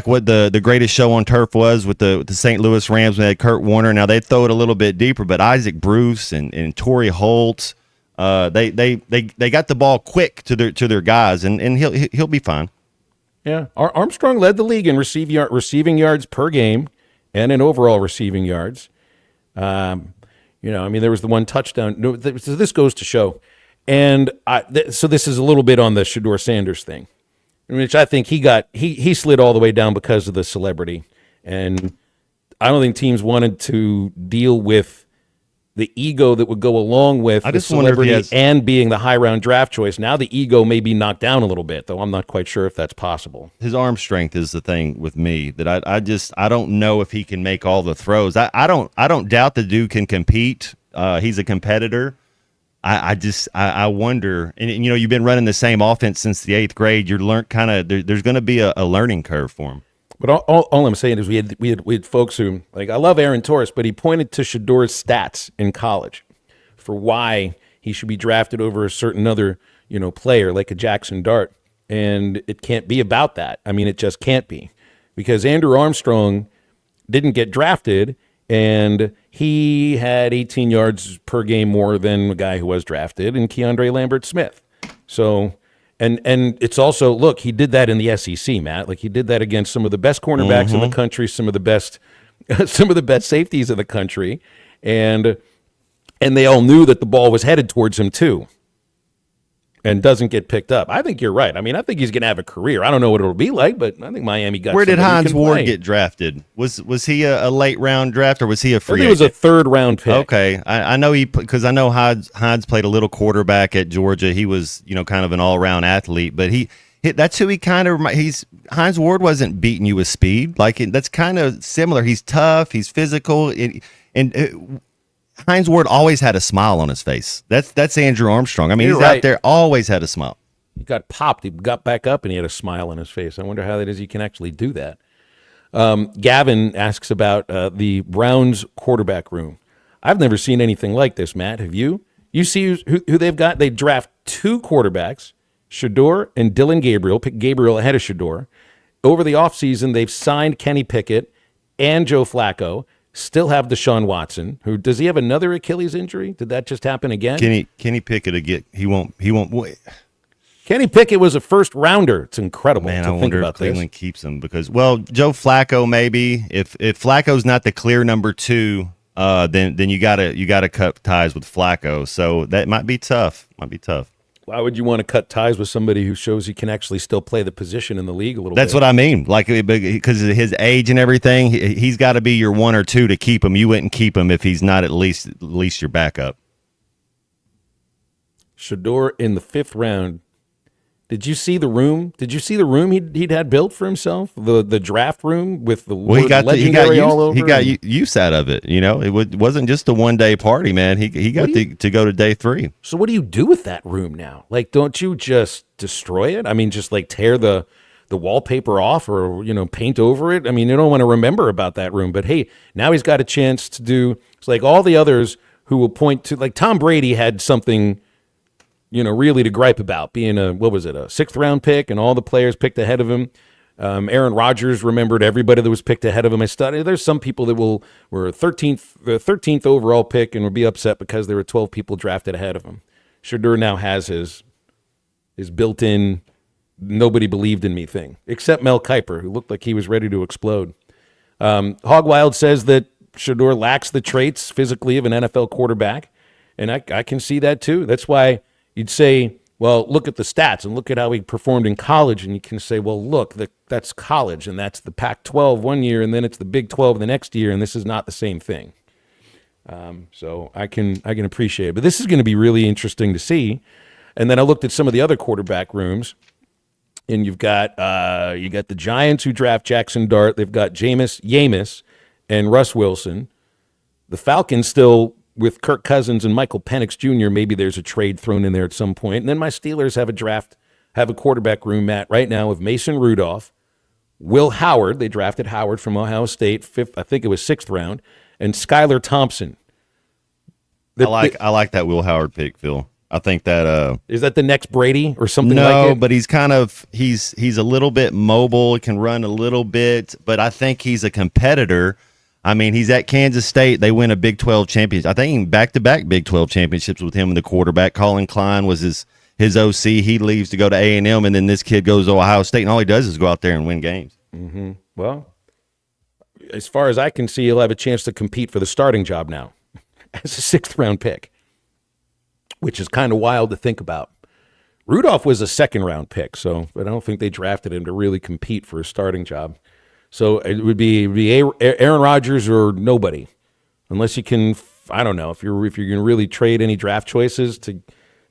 what the greatest show on turf was with the St. Louis Rams when they had Kurt Warner. Now they throw it a little bit deeper, but Isaac Bruce and Torrey Holt, they got the ball quick to their guys, and he'll be fine. Yeah, Armstrong led the league in receiving yards per game and in overall receiving yards. I mean, there was the one touchdown. No, so this goes to show, and so this is a little bit on the Shedeur Sanders thing, which I think he slid all the way down because of the celebrity, and I don't think teams wanted to deal with the ego that would go along with the celebrity and being the high round draft choice. Now the ego may be knocked down a little bit, though I'm not quite sure if that's possible. His arm strength is the thing with me that I don't know if he can make all the throws. I don't doubt the dude can compete. He's a competitor. I wonder, and you've been running the same offense since the 8th grade. You're there's going to be a learning curve for him. But all I'm saying is we had folks who, like, I love Aaron Torres, but he pointed to Shedeur's stats in college for why he should be drafted over a certain other, player like a Jackson Dart. And it can't be about that. I mean, it just can't be, because Andrew Armstrong didn't get drafted and he had 18 yards per game more than a guy who was drafted, and Keandre Lambert-Smith. So, and it's also, look, he did that in the SEC, Matt. Like, he did that against some of the best cornerbacks in the country, some of the best safeties in the country, and they all knew that the ball was headed towards him too, and doesn't get picked up. I think you're right. I mean, I think he's going to have a career. I don't know what it'll be like, but I think Miami got. Where did Hines Ward get drafted? Was he a late round draft, or was he a free agent? He was a 3rd round pick. Okay, I know because I know Hines played a little quarterback at Georgia. He was kind of an all around athlete, but that's who he kind of Hines Ward wasn't beating you with speed. Like, that's kind of similar. He's tough. He's physical, and Hines Ward always had a smile on his face. That's Andrew Armstrong. I mean, he's out there, always had a smile. He got popped. He got back up, and he had a smile on his face. I wonder how that is he can actually do that. Gavin asks about the Browns quarterback room. I've never seen anything like this, Matt. Have you? You see who they've got? They draft 2 quarterbacks, Shedeur and Dylan Gabriel. Pick Gabriel ahead of Shedeur. Over the offseason, they've signed Kenny Pickett and Joe Flacco. Still have Deshaun Watson. Who does he have another Achilles injury? Did that just happen again? Kenny Pickett again. He won't wait. Kenny Pickett was a 1st rounder. It's incredible. Man, to I think wonder about if Cleveland this. keeps him because, well, Joe Flacco maybe. If Flacco's not the clear number 2, then you gotta cut ties with Flacco. So that might be tough. Why would you want to cut ties with somebody who shows he can actually still play the position in the league a little bit? That's what I mean. Like, because of his age and everything, he's got to be your 1 or 2 to keep him. You wouldn't keep him if he's not at least your backup. Shedeur in the 5th round. Did you see the room? He'd had built for himself? The draft room with the word legendary all over? He got use out of it. It wasn't just a one-day party, man. He got to go to day 3. So what do you do with that room now? Like, don't you just destroy it? I mean, just like tear the wallpaper off or, paint over it? I mean, you don't want to remember about that room. But, hey, now he's got a chance to do – it's like all the others who will point to – like Tom Brady had something – really to gripe about, being a 6th round pick and all the players picked ahead of him. Aaron Rodgers remembered everybody that was picked ahead of him. There's some people that were 13th overall pick and would be upset because there were 12 people drafted ahead of him. Shedeur now has his built-in nobody believed in me thing, except Mel Kiper, who looked like he was ready to explode. Hog Wild says that Shedeur lacks the traits physically of an NFL quarterback, and I can see that too. That's why you'd say, well, look at the stats and look at how he performed in college, and you can say, well, look, that's college, and that's the Pac-12 one year, and then it's the Big 12 the next year, and this is not the same thing. So I can appreciate it. But this is going to be really interesting to see. And then I looked at some of the other quarterback rooms, and you got the Giants who draft Jackson Dart. They've got Jameis and Russ Wilson. The Falcons still with Kirk Cousins and Michael Penix Jr. Maybe there's a trade thrown in there at some point. And then my Steelers have a quarterback room, Matt, right now with Mason Rudolph, Will Howard. They drafted Howard from Ohio State, sixth round, and Skylar Thompson. I like that Will Howard pick, Phil. I think that is that the next Brady or something like it? No, but he's kind of he's a little bit mobile, can run a little bit, but I think he's a competitor. I mean, he's at Kansas State. They win a Big 12 championship. I think back-to-back Big 12 championships with him and the quarterback. Colin Klein was his OC. He leaves to go to A&M, and then this kid goes to Ohio State, and all he does is go out there and win games. Mm-hmm. Well, as far as I can see, he'll have a chance to compete for the starting job now as a sixth-round pick, which is kind of wild to think about. Rudolph was a second-round pick, but I don't think they drafted him to really compete for a starting job. So it would be Aaron Rodgers or nobody, unless you can. I don't know if you're going to really trade any draft choices to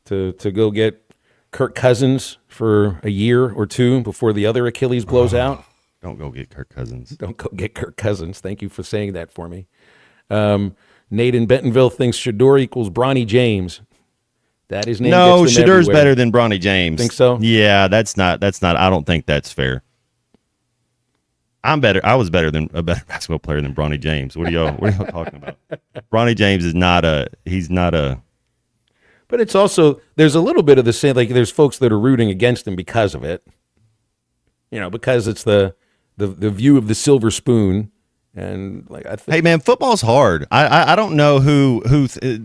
go get Kirk Cousins for a year or two before the other Achilles blows out. Don't go get Kirk Cousins. Don't go get Kirk Cousins. Thank you for saying that for me. Nate in Bentonville thinks Shedeur equals Bronny James. That is name. No, Shadeur's better than Bronny James. Think so? Yeah, that's not. I don't think that's fair. I'm better. I was a better basketball player than Bronny James. What are y'all talking about? Bronny James is not a. He's not a. But it's also there's a little bit of the same. Like there's folks that are rooting against him because of it. Because it's the view of the silver spoon, and like I think. Hey man, football's hard. I don't know who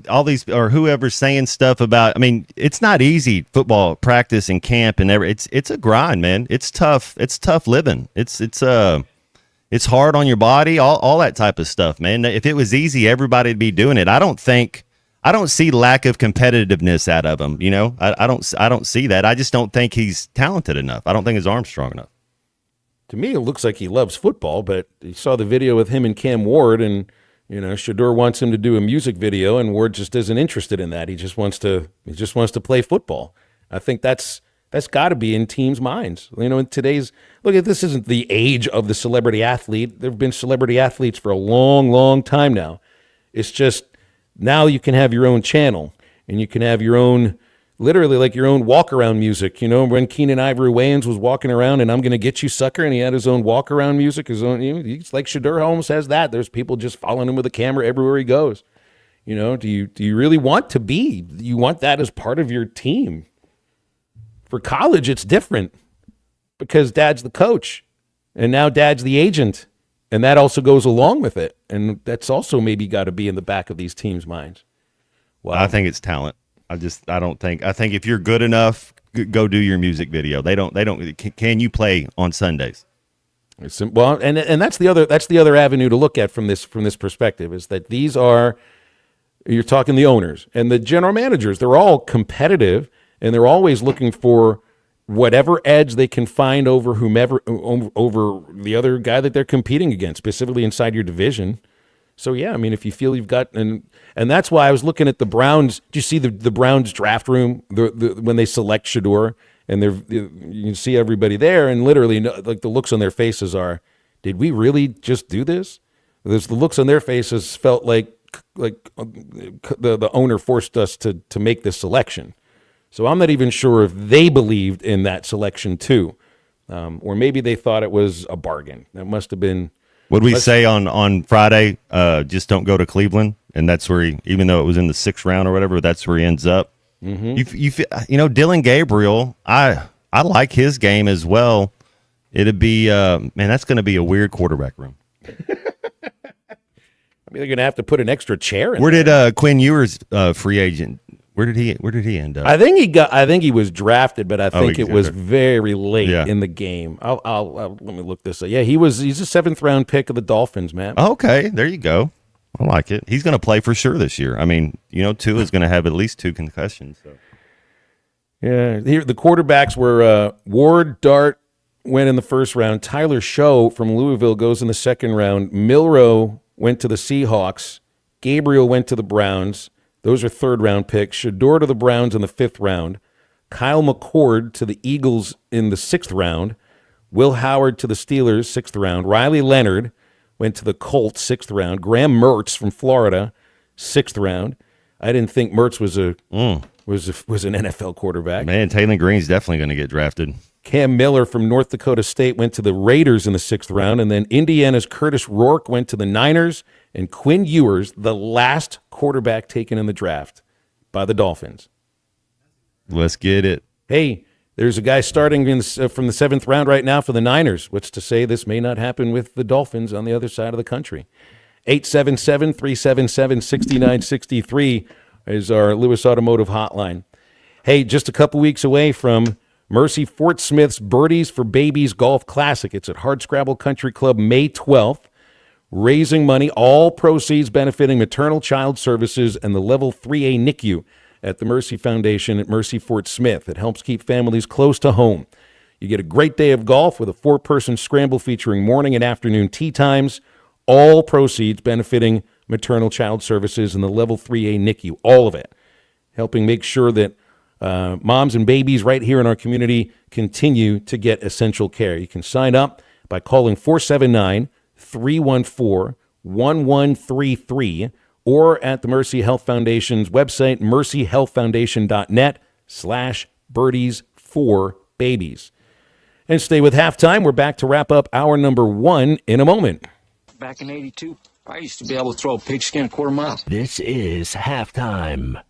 all these or whoever's saying stuff about. I mean, it's not easy football practice and camp and it's a grind, man. It's tough. It's tough living. It's hard on your body. All that type of stuff, man. If it was easy, everybody'd be doing it. I don't see lack of competitiveness out of him. I don't see that. I just don't think he's talented enough. I don't think his arm's strong enough. To me, it looks like he loves football, but you saw the video with him and Cam Ward, and Shedeur wants him to do a music video, and Ward just isn't interested in that. He just wants to play football. I think that's got to be in teams' minds. In today's this isn't the age of the celebrity athlete. There have been celebrity athletes for a long, long time now. It's just now you can have your own channel, and you can have your own. Literally like your own walk-around music. When Keenan Ivory Wayans was walking around and I'm going to get you, sucker, and he had his own walk-around music, he's like Shedeur Holmes has that. There's people just following him with a camera everywhere he goes. Do you really want to be? You want that as part of your team? For college, it's different because dad's the coach and now dad's the agent, and that also goes along with it. And that's also maybe got to be in the back of these teams' minds. Well, I think it's talent. I think if you're good enough, go do your music video. They don't. Can you play on Sundays? Well, and that's the other avenue to look at from this perspective is that you're talking the owners and the general managers. They're all competitive and they're always looking for whatever edge they can find over whomever over the other guy that they're competing against, specifically inside your division. So, yeah, I mean, if you feel you've got – and that's why I was looking at the Browns. Do you see the Browns draft room when they select Shedeur? And you can see everybody there, and literally, like the looks on their faces are, did we really just do this? The looks on their faces felt like the owner forced us to make this selection. So I'm not even sure if they believed in that selection too. Or maybe they thought it was a bargain. That must have been – would we say on Friday, just don't go to Cleveland, and that's where even though it was in the 6th round or whatever, that's where he ends up. Mm-hmm. Dylan Gabriel, I like his game as well. It'd be that's going to be a weird quarterback room. I mean, they're going to have to put an extra chair in. Where did Quinn Ewers free agent Where did he end up? I think he was drafted, but I think it was okay. very late Yeah. in the game. I'll let me look this up. Yeah, he's a 7th round pick of the Dolphins, man. Okay, there you go. I like it. He's going to play for sure this year. I mean, Tua is going to have at least 2 concussions. So. Yeah, here the quarterbacks were Ward, Dart went in the 1st round. Tyler Show from Louisville goes in the 2nd round. Milroe went to the Seahawks. Gabriel went to the Browns. Those are 3rd round picks. Shador to the Browns in the 5th round. Kyle McCord to the Eagles in the 6th round. Will Howard to the Steelers, 6th round. Riley Leonard went to the Colts, 6th round. Graham Mertz from Florida, 6th round. I didn't think Mertz was an NFL quarterback. Man, Taylor Green's definitely going to get drafted. Cam Miller from North Dakota State went to the Raiders in the 6th round, and then Indiana's Curtis Rourke went to the Niners, and Quinn Ewers, the last quarterback taken in the draft by the Dolphins. Let's get it. Hey, there's a guy starting from the 7th round right now for the Niners, which to say this may not happen with the Dolphins on the other side of the country. 877-377-6963 is our Lewis Automotive hotline. Hey, just a couple weeks away from Mercy Fort Smith's Birdies for Babies Golf Classic. It's at Hardscrabble Country Club May 12th. Raising money, all proceeds benefiting maternal child services and the Level 3A NICU at the Mercy Foundation at Mercy Fort Smith. It helps keep families close to home. You get a great day of golf with a 4-person scramble featuring morning and afternoon tee times. All proceeds benefiting maternal child services and the Level 3A NICU. All of it. Helping make sure that moms and babies right here in our community continue to get essential care. You can sign up by calling 479-314-1133 or at the Mercy Health Foundation's website, mercyhealthfoundation.net/birdies for babies. And stay with Halftime. We're back to wrap up hour number 1 in a moment. Back in 82, I used to be able to throw a pigskin a quarter mile. This is Halftime.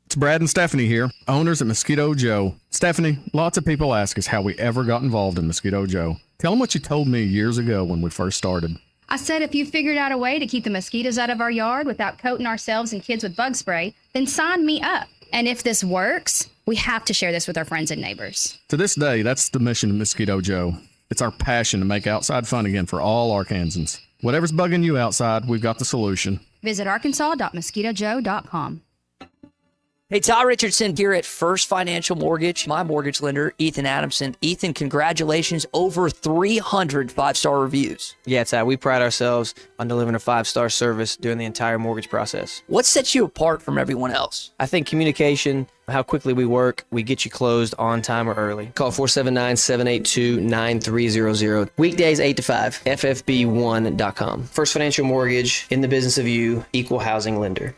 It's Brad and Stephanie here, owners at Mosquito Joe. Stephanie, lots of people ask us how we ever got involved in Mosquito Joe. Tell them what you told me years ago when we first started. I said if you figured out a way to keep the mosquitoes out of our yard without coating ourselves and kids with bug spray, then sign me up. And if this works, we have to share this with our friends and neighbors. To this day, that's the mission of Mosquito Joe. It's our passion to make outside fun again for all Arkansans. Whatever's bugging you outside, we've got the solution. Visit arkansas.mosquitojoe.com. Hey, Todd Richardson here at First Financial Mortgage, my mortgage lender, Ethan Adamson. Ethan, congratulations, over 300 five-star reviews. Yeah, Todd, we pride ourselves on delivering a 5-star service during the entire mortgage process. What sets you apart from everyone else? I think communication, how quickly we work, we get you closed on time or early. Call 479-782-9300. Weekdays 8 to 5, ffb1.com. First Financial Mortgage, in the business of you, equal housing lender.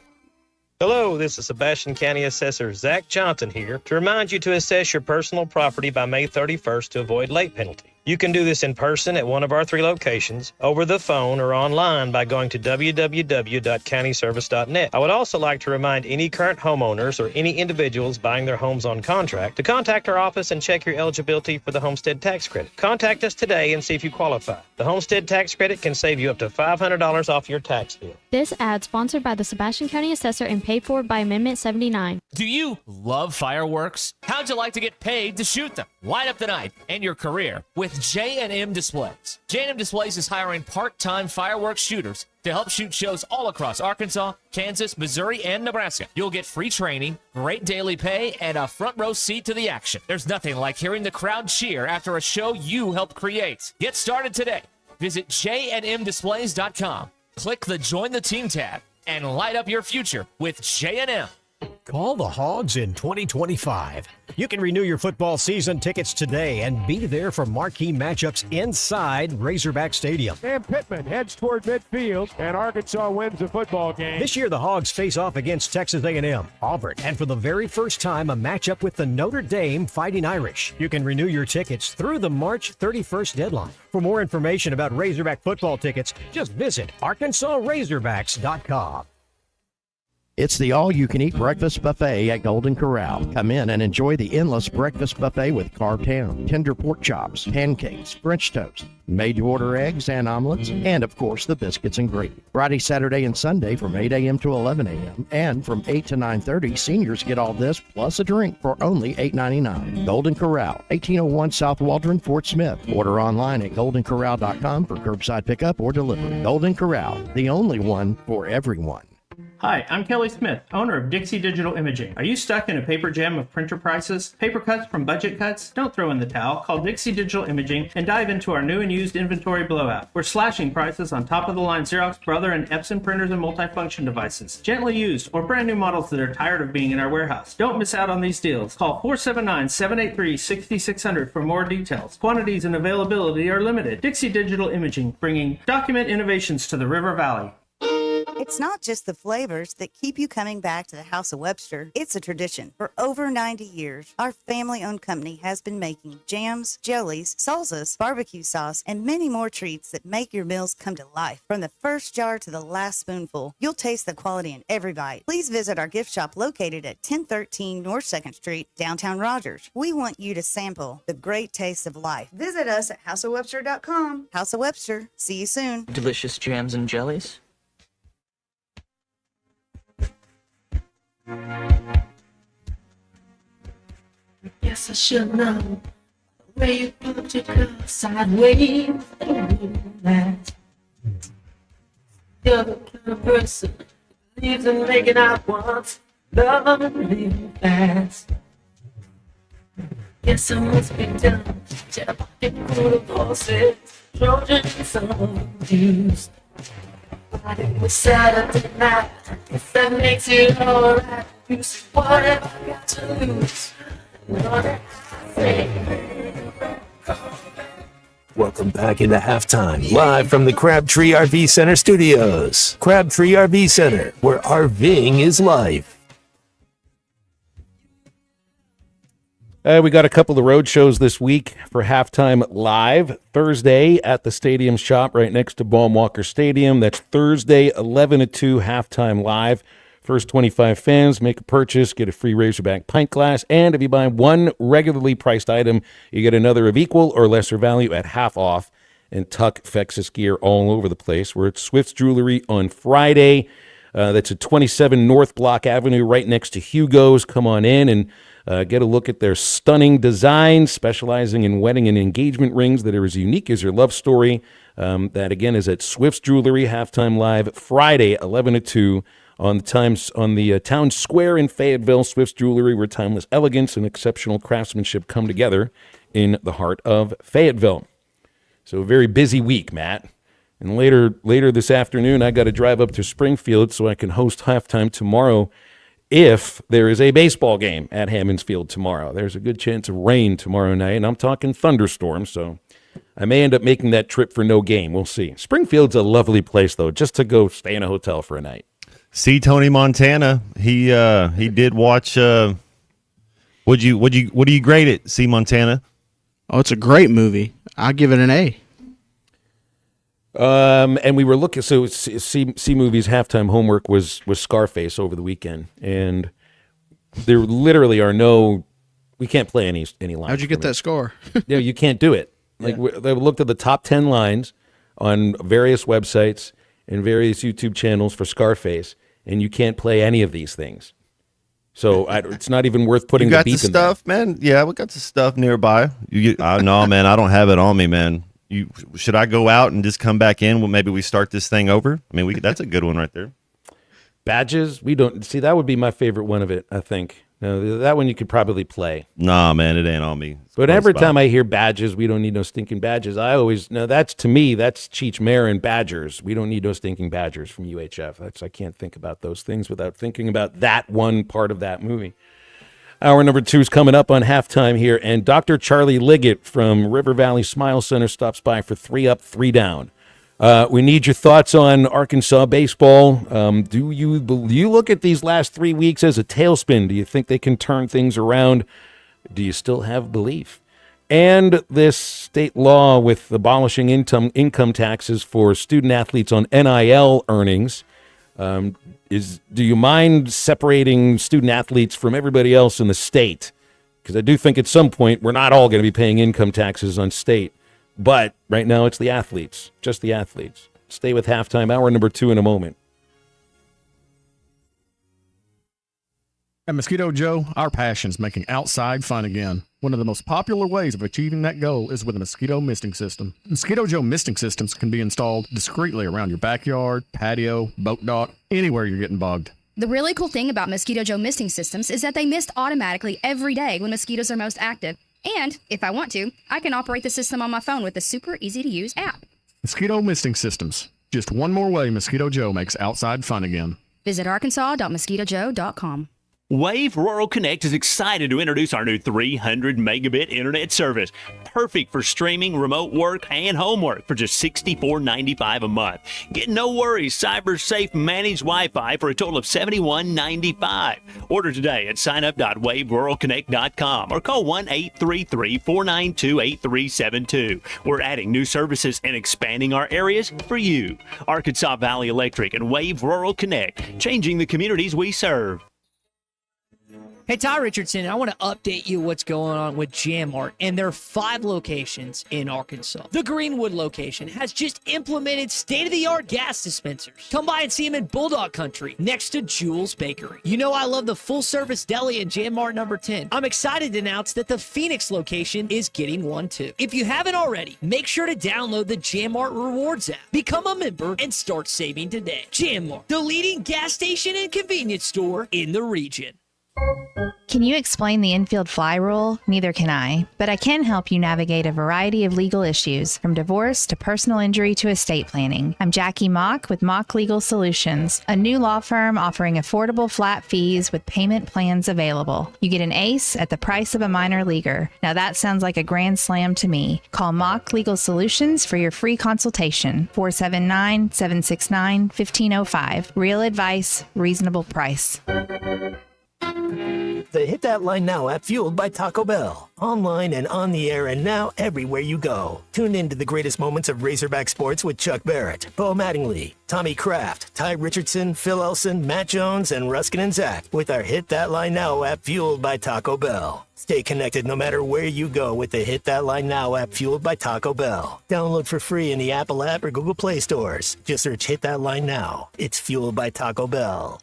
Hello, this is Sebastian County Assessor Zach Johnson here to remind you to assess your personal property by May 31st to avoid late penalty. You can do this in person at one of our 3 locations, over the phone, or online by going to www.countyservice.net. I would also like to remind any current homeowners or any individuals buying their homes on contract to contact our office and check your eligibility for the homestead tax credit. Contact us today and see if you qualify. The homestead tax credit can save you up to $500 off your tax bill. This ad sponsored by the Sebastian County Assessor and paid for by Amendment 79. Do you love fireworks? How'd you like to get paid to shoot them? Light up the night and your career with J&M Displays. J&M Displays is hiring part-time fireworks shooters to help shoot shows all across Arkansas, Kansas, Missouri, and Nebraska. You'll get free training, great daily pay, and a front row seat to the action. There's nothing like hearing the crowd cheer after a show you helped create. Get started today. Visit jnmdisplays.com. Click the Join the Team tab and light up your future with J&M. Call the Hogs in 2025. You can renew your football season tickets today and be there for marquee matchups inside Razorback Stadium. Sam Pittman heads toward midfield, and Arkansas wins the football game. This year, the Hogs face off against Texas A&M, Auburn, and for the very first time, a matchup with the Notre Dame Fighting Irish. You can renew your tickets through the March 31st deadline. For more information about Razorback football tickets, just visit ArkansasRazorbacks.com. It's the all-you-can-eat breakfast buffet at Golden Corral. Come in and enjoy the endless breakfast buffet with carved ham, tender pork chops, pancakes, French toast, made-to-order eggs and omelets, and, of course, the biscuits and gravy. Friday, Saturday, and Sunday from 8 a.m. to 11 a.m. And from 8 to 9:30, seniors get all this plus a drink for only $8.99. Golden Corral, 1801 South Waldron, Fort Smith. Order online at goldencorral.com for curbside pickup or delivery. Golden Corral, the only one for everyone. Hi, I'm Kelly Smith, owner of Dixie Digital Imaging. Are you stuck in a paper jam of printer prices? Paper cuts from budget cuts? Don't throw in the towel. Call Dixie Digital Imaging and dive into our new and used inventory blowout. We're slashing prices on top-of-the-line Xerox, Brother, and Epson printers and multifunction devices. Gently used or brand new models that are tired of being in our warehouse. Don't miss out on these deals. Call 479-783-6600 for more details. Quantities and availability are limited. Dixie Digital Imaging, bringing document innovations to the River Valley. It's not just the flavors that keep you coming back to the House of Webster. It's a tradition. For over 90 years, our family-owned company has been making jams, jellies, salsas, barbecue sauce, and many more treats that make your meals come to life. From the first jar to the last spoonful, you'll taste the quality in every bite. Please visit our gift shop located at 1013 North 2nd Street, downtown Rogers. We want you to sample the great taste of life. Visit us at houseofwebster.com. House of Webster. See you soon. Delicious jams and jellies. Guess I should know the way you put your girl sideways and that. You're the kind of person who leaves and making out once, love and leaving fast. Guess I must be done. Jet a pocket full of horses, Trojans and Jews. But it was Saturday night, if that makes it alright. You say, what have I got to lose? Welcome back into halftime, live from the Crabtree RV Center studios. Crabtree RV Center, where RVing is life. We got a couple of road shows this week for halftime live. Thursday at the Stadium Shop right next to Baum-Walker Stadium. That's Thursday, 11 to 2, halftime live. First 25 fans make a purchase, get a free Razorback pint glass, and if you buy one regularly priced item, you get another of equal or lesser value at half off. And Tuck Fexus gear all over the place. We're at Swift's Jewelry on Friday. That's at 27 North Block Avenue, right next to Hugo's. Come on in and get a look at their stunning design, specializing in wedding and engagement rings that are as unique as your love story. That, again, is at Swift's Jewelry, halftime live, Friday, 11 to 2. On the town square in Fayetteville. Swift's Jewelry, where timeless elegance and exceptional craftsmanship come together in the heart of Fayetteville. So a very busy week, Matt. And later this afternoon, I got to drive up to Springfield so I can host halftime tomorrow if there is a baseball game at Hammonds Field tomorrow. There's a good chance of rain tomorrow night, and I'm talking thunderstorms, so I may end up making that trip for no game. We'll see. Springfield's a lovely place, though, just to go stay in a hotel for a night. See Tony Montana. He did watch. What do you grade it? See Montana. Oh, it's a great movie. I'll give it an A. And we were looking. So C Movies halftime homework was Scarface over the weekend, and there literally are no. We can't play any lines. How'd you get that score? Yeah, you can't do it. Like they looked at the top 10 lines on various websites and various YouTube channels for Scarface, and you can't play any of these things. So it's not even worth putting the beep in there. You got the stuff, man? Yeah, we got the stuff nearby. No, man, I don't have it on me, man. Should I go out and just come back in when maybe we start this thing over? I mean, that's a good one right there. Badges, we don't see. That would be my favorite one of it, I think. No, that one you could probably play. Nah, man, it ain't on me. But every time I hear badges, we don't need no stinking badges. I always that's to me, that's Cheech Marin Badgers. We don't need no stinking Badgers from UHF. I can't think about those things without thinking about that one part of that movie. Hour number 2 is coming up on halftime here, and Dr. Charlie Liggett from River Valley Smile Center stops by for 3 Up, 3 Down. We need your thoughts on Arkansas baseball. Do you look at these last 3 weeks as a tailspin? Do you think they can turn things around? Do you still have belief? And this state law with abolishing income taxes for student athletes on NIL earnings. Do you mind separating student athletes from everybody else in the state? Because I do think at some point we're not all going to be paying income taxes on state. But right now it's the athletes, just the athletes. Stay with Halftime Hour number 2 in a moment. At Mosquito Joe, our passion is making outside fun again. One of the most popular ways of achieving that goal is with a mosquito misting system. Mosquito Joe misting systems can be installed discreetly around your backyard, patio, boat dock, anywhere you're getting bugged. The really cool thing about Mosquito Joe misting systems is that they mist automatically every day when mosquitoes are most active. And, if I want to, I can operate the system on my phone with a super easy-to-use app. Mosquito misting systems. Just one more way Mosquito Joe makes outside fun again. Visit arkansas.mosquitojoe.com. Wave Rural Connect is excited to introduce our new 300 megabit internet service. Perfect for streaming, remote work, and homework for just $64.95 a month. Get no worries, cyber safe managed Wi-Fi for a total of $71.95. Order today at signup.waveruralconnect.com or call 1-833-492-8372. We're adding new services and expanding our areas for you. Arkansas Valley Electric and Wave Rural Connect, changing the communities we serve. Hey, Ty Richardson, I want to update you what's going on with Jam Mart, and there are 5 locations in Arkansas. The Greenwood location has just implemented state-of-the-art gas dispensers. Come by and see them in Bulldog Country, next to Jules Bakery. You know I love the full-service deli in Jam Mart number 10. I'm excited to announce that the Phoenix location is getting one too. If you haven't already, make sure to download the Jam Mart Rewards app, become a member, and start saving today. Jam Mart, the leading gas station and convenience store in the region. Can you explain the infield fly rule? Neither can I, but I can help you navigate a variety of legal issues, from divorce to personal injury to estate planning. I'm Jackie Mock with Mock Legal Solutions, a new law firm offering affordable flat fees with payment plans available. You get an ace at the price of a minor leaguer. Now that sounds like a grand slam to me. Call Mock Legal Solutions for your free consultation. 479-769-1505. Real advice, reasonable price. The Hit That Line Now app, fueled by Taco Bell. Online and on the air and now everywhere you go. Tune in to the greatest moments of Razorback sports with Chuck Barrett, Bo Mattingly, Tommy Kraft, Ty Richardson, Phil Elson, Matt Jones, and Ruskin and Zach with our Hit That Line Now app, fueled by Taco Bell. Stay connected no matter where you go with the Hit That Line Now app, fueled by Taco Bell. Download for free in the Apple app or Google Play stores. Just search Hit That Line Now. It's fueled by Taco Bell.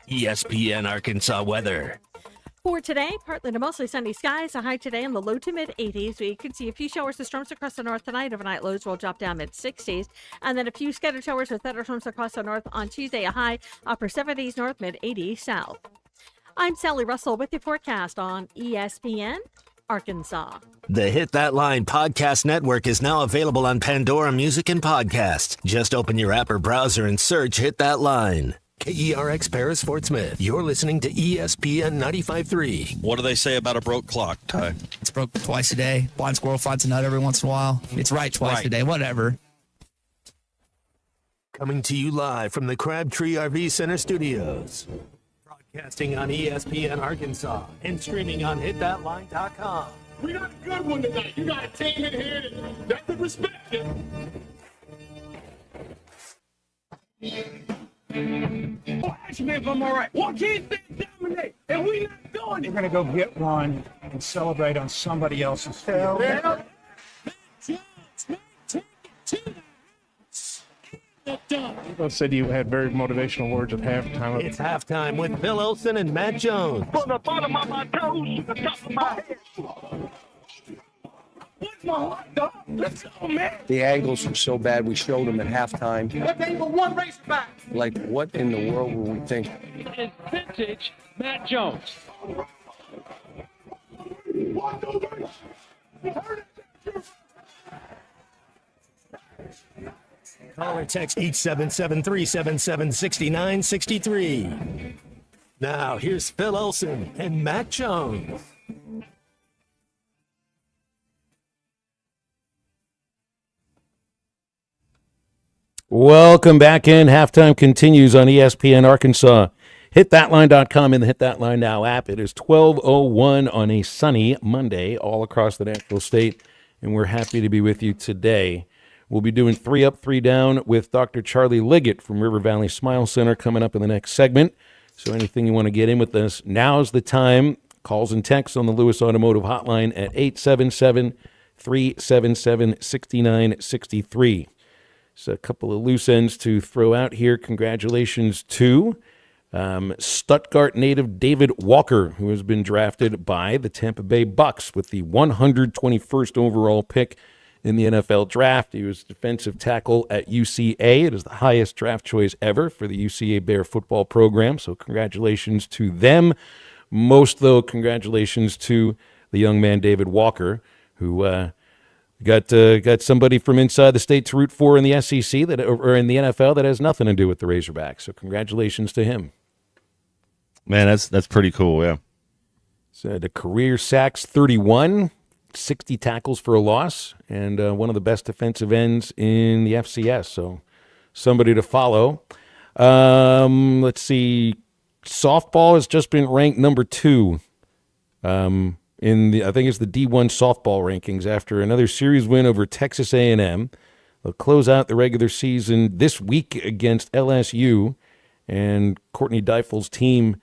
ESPN Arkansas weather. For today, partly to mostly sunny skies. A high today in the low to mid 80s. We could see a few showers of storms across the north tonight. Overnight lows will drop down mid 60s. And then a few scattered showers with thunderstorms across the north on Tuesday. A high upper 70s north, mid 80s south. I'm Sally Russell with your forecast on ESPN Arkansas. The Hit That Line podcast network is now available on Pandora Music and Podcasts. Just open your app or browser and search Hit That Line. KERX Paris Fort Smith. You're listening to ESPN 95.3. What do they say about a broke clock, Ty? It's broke twice a day. Blind squirrel finds a nut every once in a while. It's right twice a day. Whatever. Coming to you live from the Crabtree RV Center studios. Broadcasting on ESPN Arkansas and streaming on hitthatline.com. We got a good one tonight. You got a team in here that can respect you. Oh, ask me if I'm all right. Why can't they dominate? And we not doing it. We're going to go get one and celebrate on somebody else's field. Yeah. People said you had very motivational words at halftime. It's halftime with Phil Elson and Matt Jones. From the bottom of my toes to the top of my head. What's my hot dog? Let's go, man. The angles were so bad, we showed them at halftime. That ain't but one race back. Like, what in the world were we thinking? It's vintage Matt Jones. Call or text 877-377-6963. Now, here's Phil Elson and Matt Jones. Welcome back in. Halftime continues on ESPN Arkansas. HitThatLine.com and the Hit That Line Now app. It is 12:01 on a sunny Monday all across the natural state, and we're happy to be with you today. We'll be doing 3 Up, 3 Down with Dr. Charlie Liggett from River Valley Smile Center coming up in the next segment. So anything you want to get in with us, now's the time. Calls and texts on the Lewis Automotive Hotline at 877-377-6963. So a couple of loose ends to throw out here. Congratulations to Stuttgart native David Walker, who has been drafted by the Tampa Bay Bucks with the 121st overall pick in the NFL draft. He was defensive tackle at UCA. It is the highest draft choice ever for the UCA Bear football program. So congratulations to them. Most, though, congratulations to the young man, David Walker, who got somebody from inside the state to root for in the SEC or in the NFL that has nothing to do with the Razorbacks. So congratulations to him. Man, that's pretty cool, yeah. So the career sacks 31, 60 tackles for a loss, and one of the best defensive ends in the FCS. So somebody to follow. Let's see. Softball has just been ranked number 2 in the, I think it's the D1 softball rankings after another series win over Texas A&M. They'll close out the regular season this week against LSU, and Courtney Deifel's team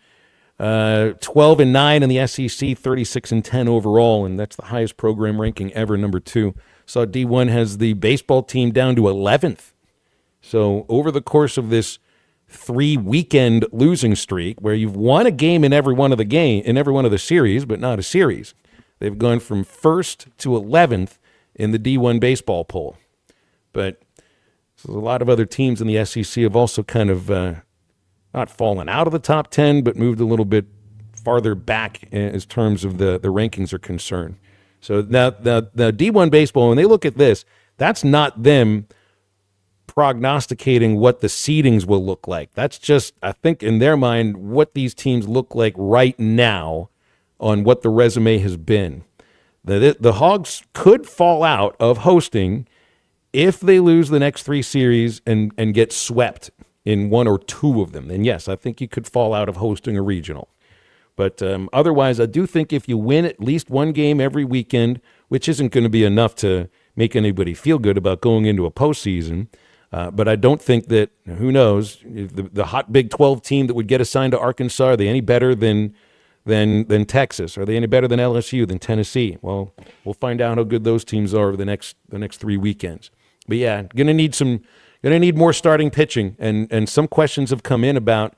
12-9 in the SEC, 36-10 overall, and that's the highest program ranking ever, number 2. So D1 has the baseball team down to 11th. So over the course of this 3-weekend losing streak, where you've won a game in every one of the series, but not a series, they've gone from 1st to 11th in the D1 baseball poll. But so a lot of other teams in the SEC have also kind of not fallen out of the top 10, but moved a little bit farther back as terms of the rankings are concerned. So now the D1 baseball, when they look at this, that's not them prognosticating what the seedings will look like. That's just, I think, in their mind, what these teams look like right now on what the resume has been. The Hogs could fall out of hosting if they lose the next 3 series and get swept in 1 or 2 of them. Then yes, I think you could fall out of hosting a regional. But otherwise, I do think if you win at least 1 game every weekend, which isn't going to be enough to make anybody feel good about going into a postseason, but I don't think that, who knows, the hot Big 12 team that would get assigned to Arkansas, are they any better than Texas? Are they any better than LSU, than Tennessee? Well, we'll find out how good those teams are over the next 3 weekends. But yeah, gonna need more starting pitching, and some questions have come in about,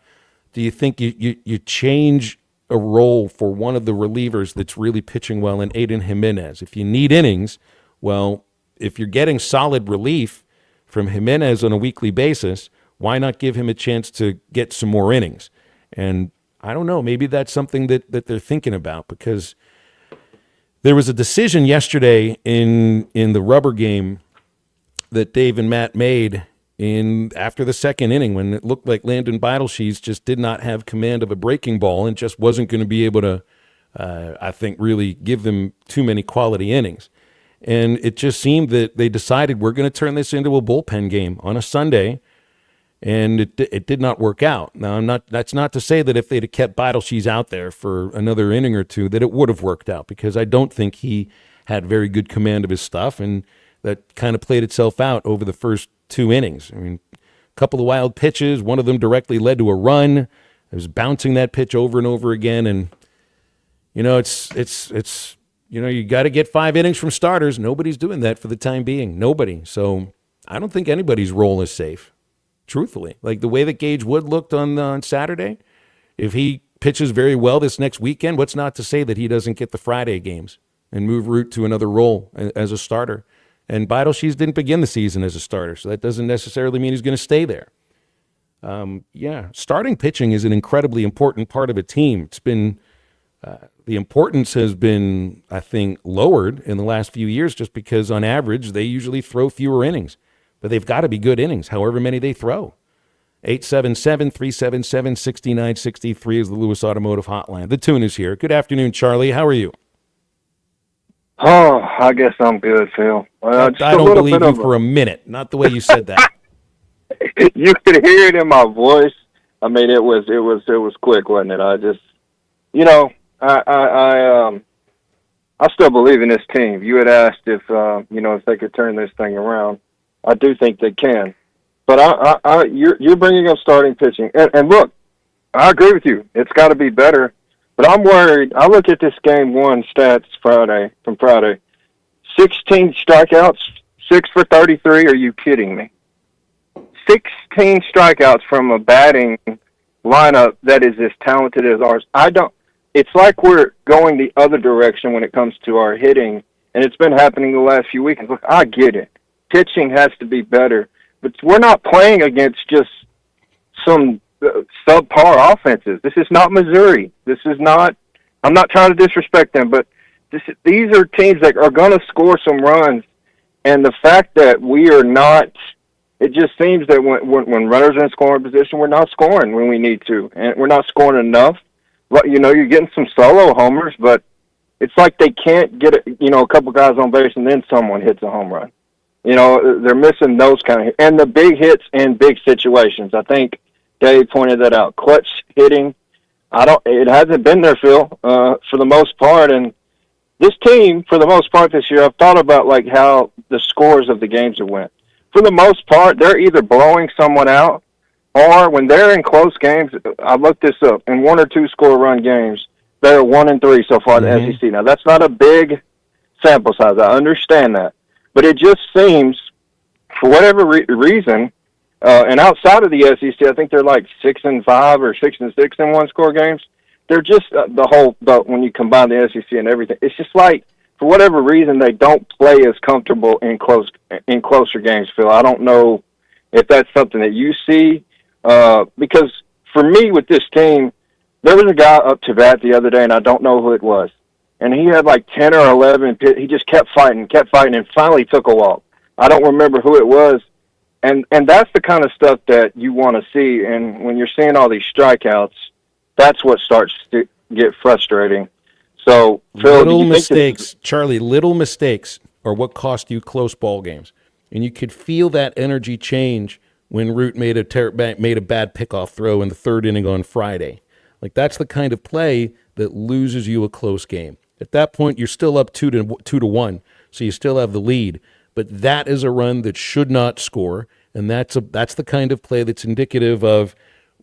do you think you change a role for one of the relievers that's really pitching well in Aiden Jimenez? If you need innings, well, if you're getting solid relief from Jimenez on a weekly basis, why not give him a chance to get some more innings? And I don't know, maybe that's something that they're thinking about, because there was a decision yesterday in the rubber game that Dave and Matt made after the 2nd inning, when it looked like Landon Beidelshees just did not have command of a breaking ball and just wasn't going to be able to, I think, really give them too many quality innings. And it just seemed that they decided, we're going to turn this into a bullpen game on a Sunday, and it did not work out. Now, that's not to say that if they'd have kept Beidelshees out there for another inning or 2 that it would have worked out, because I don't think he had very good command of his stuff, and that kind of played itself out over the first 2 innings. I mean, a couple of wild pitches, one of them directly led to a run. I was bouncing that pitch over and over again, and it's you got to get 5 innings from starters. Nobody's doing that for the time being. Nobody. So I don't think anybody's role is safe, truthfully. Like the way that Gage Wood looked on Saturday, if he pitches very well this next weekend, what's not to say that he doesn't get the Friday games and move route to another role as a starter? And Beidelshees didn't begin the season as a starter, so that doesn't necessarily mean he's going to stay there. Starting pitching is an incredibly important part of a team. It's been the importance has been, I think, lowered in the last few years, just because on average they usually throw fewer innings, but they've got to be good innings, however many they throw. 877-377-6963 is the Lewis Automotive Hotline. The Tune is here. Good afternoon, Charlie. How are you? Oh, I guess I'm good, Phil. I don't believe you for a minute. Not the way you said that. You could hear it in my voice. I mean, it was quick, wasn't it? I just, I still believe in this team. You had asked if they could turn this thing around. I do think they can. But you're bringing up starting pitching. And look, I agree with you. It's got to be better. But I'm worried. I look at this game one stats from Friday. 16 strikeouts, 6 for 33. Are you kidding me? 16 strikeouts from a batting lineup that is as talented as ours. It's like we're going the other direction when it comes to our hitting, and it's been happening the last few weekends. Look, I get it. Pitching has to be better, but we're not playing against just some subpar offenses. This is not Missouri. I'm not trying to disrespect them, but these are teams that are going to score some runs, and the fact that we are not, it just seems that when runners are in scoring position, we're not scoring when we need to, and we're not scoring enough. You're getting some solo homers, but it's like they can't get a couple guys on base and then someone hits a home run. They're missing those kind of, and the big hits in big situations. I think Dave pointed that out. Clutch hitting, it hasn't been there, Phil, for the most part. And this team, for the most part this year, I've thought about like how the scores of the games have went. For the most part, they're either blowing someone out, or when they're in close games, I looked this up, in 1 or 2 score run games, they're 1-3 so far in the SEC. Now, that's not a big sample size. I understand that. But it just seems, for whatever reason, and outside of the SEC, I think they're like 6-5 or 6-6 in 1 score games. They're just when you combine the SEC and everything, it's just like, for whatever reason, they don't play as comfortable in closer games, Phil. I don't know if that's something that you see. Because for me with this team, there was a guy up to bat the other day, and I don't know who it was. And he had like 10 or 11. He just kept fighting, and finally took a walk. I don't remember who it was. And that's the kind of stuff that you want to see. And when you're seeing all these strikeouts, that's what starts to get frustrating. So, Phil, little mistakes, Charlie, little mistakes are what cost you close ball games. And you could feel that energy change when Root made a bad pickoff throw in the 3rd inning on Friday. Like, that's the kind of play that loses you a close game. At that point, you're still up 2-1, so you still have the lead. But that is a run that should not score, and that's the kind of play that's indicative of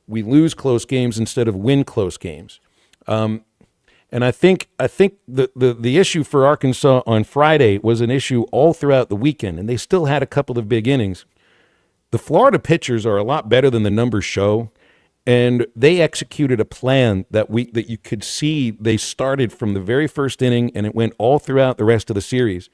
we lose close games instead of win close games. And I think the issue for Arkansas on Friday was an issue all throughout the weekend, and they still had a couple of big innings. The Florida pitchers are a lot better than the numbers show, and they executed a plan that you could see they started from the very first inning, and it went all throughout the rest of the series.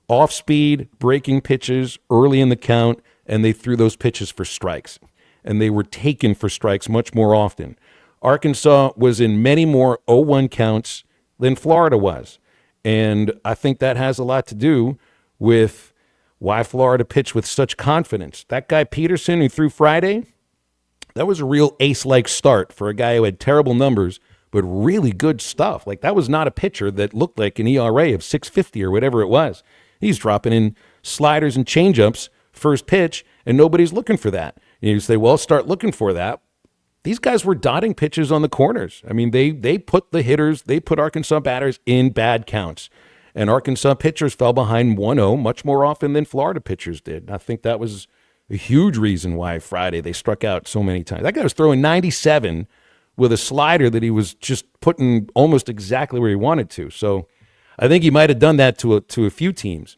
Off-speed, breaking pitches early in the count, and they threw those pitches for strikes, and they were taken for strikes much more often. Arkansas was in many more 0-1 counts than Florida was, and I think that has a lot to do with why Florida pitched with such confidence. That guy Peterson who threw Friday, that was a real ace-like start for a guy who had terrible numbers, but really good stuff. Like, that was not a pitcher that looked like an ERA of 650 or whatever it was. He's dropping in sliders and changeups first pitch, and nobody's looking for that. And you say, well, start looking for that. These guys were dotting pitches on the corners. I mean, they put Arkansas batters in bad counts. And Arkansas pitchers fell behind 1-0 much more often than Florida pitchers did. And I think that was a huge reason why Friday they struck out so many times. That guy was throwing 97 with a slider that he was just putting almost exactly where he wanted to. So I think he might have done that to a few teams.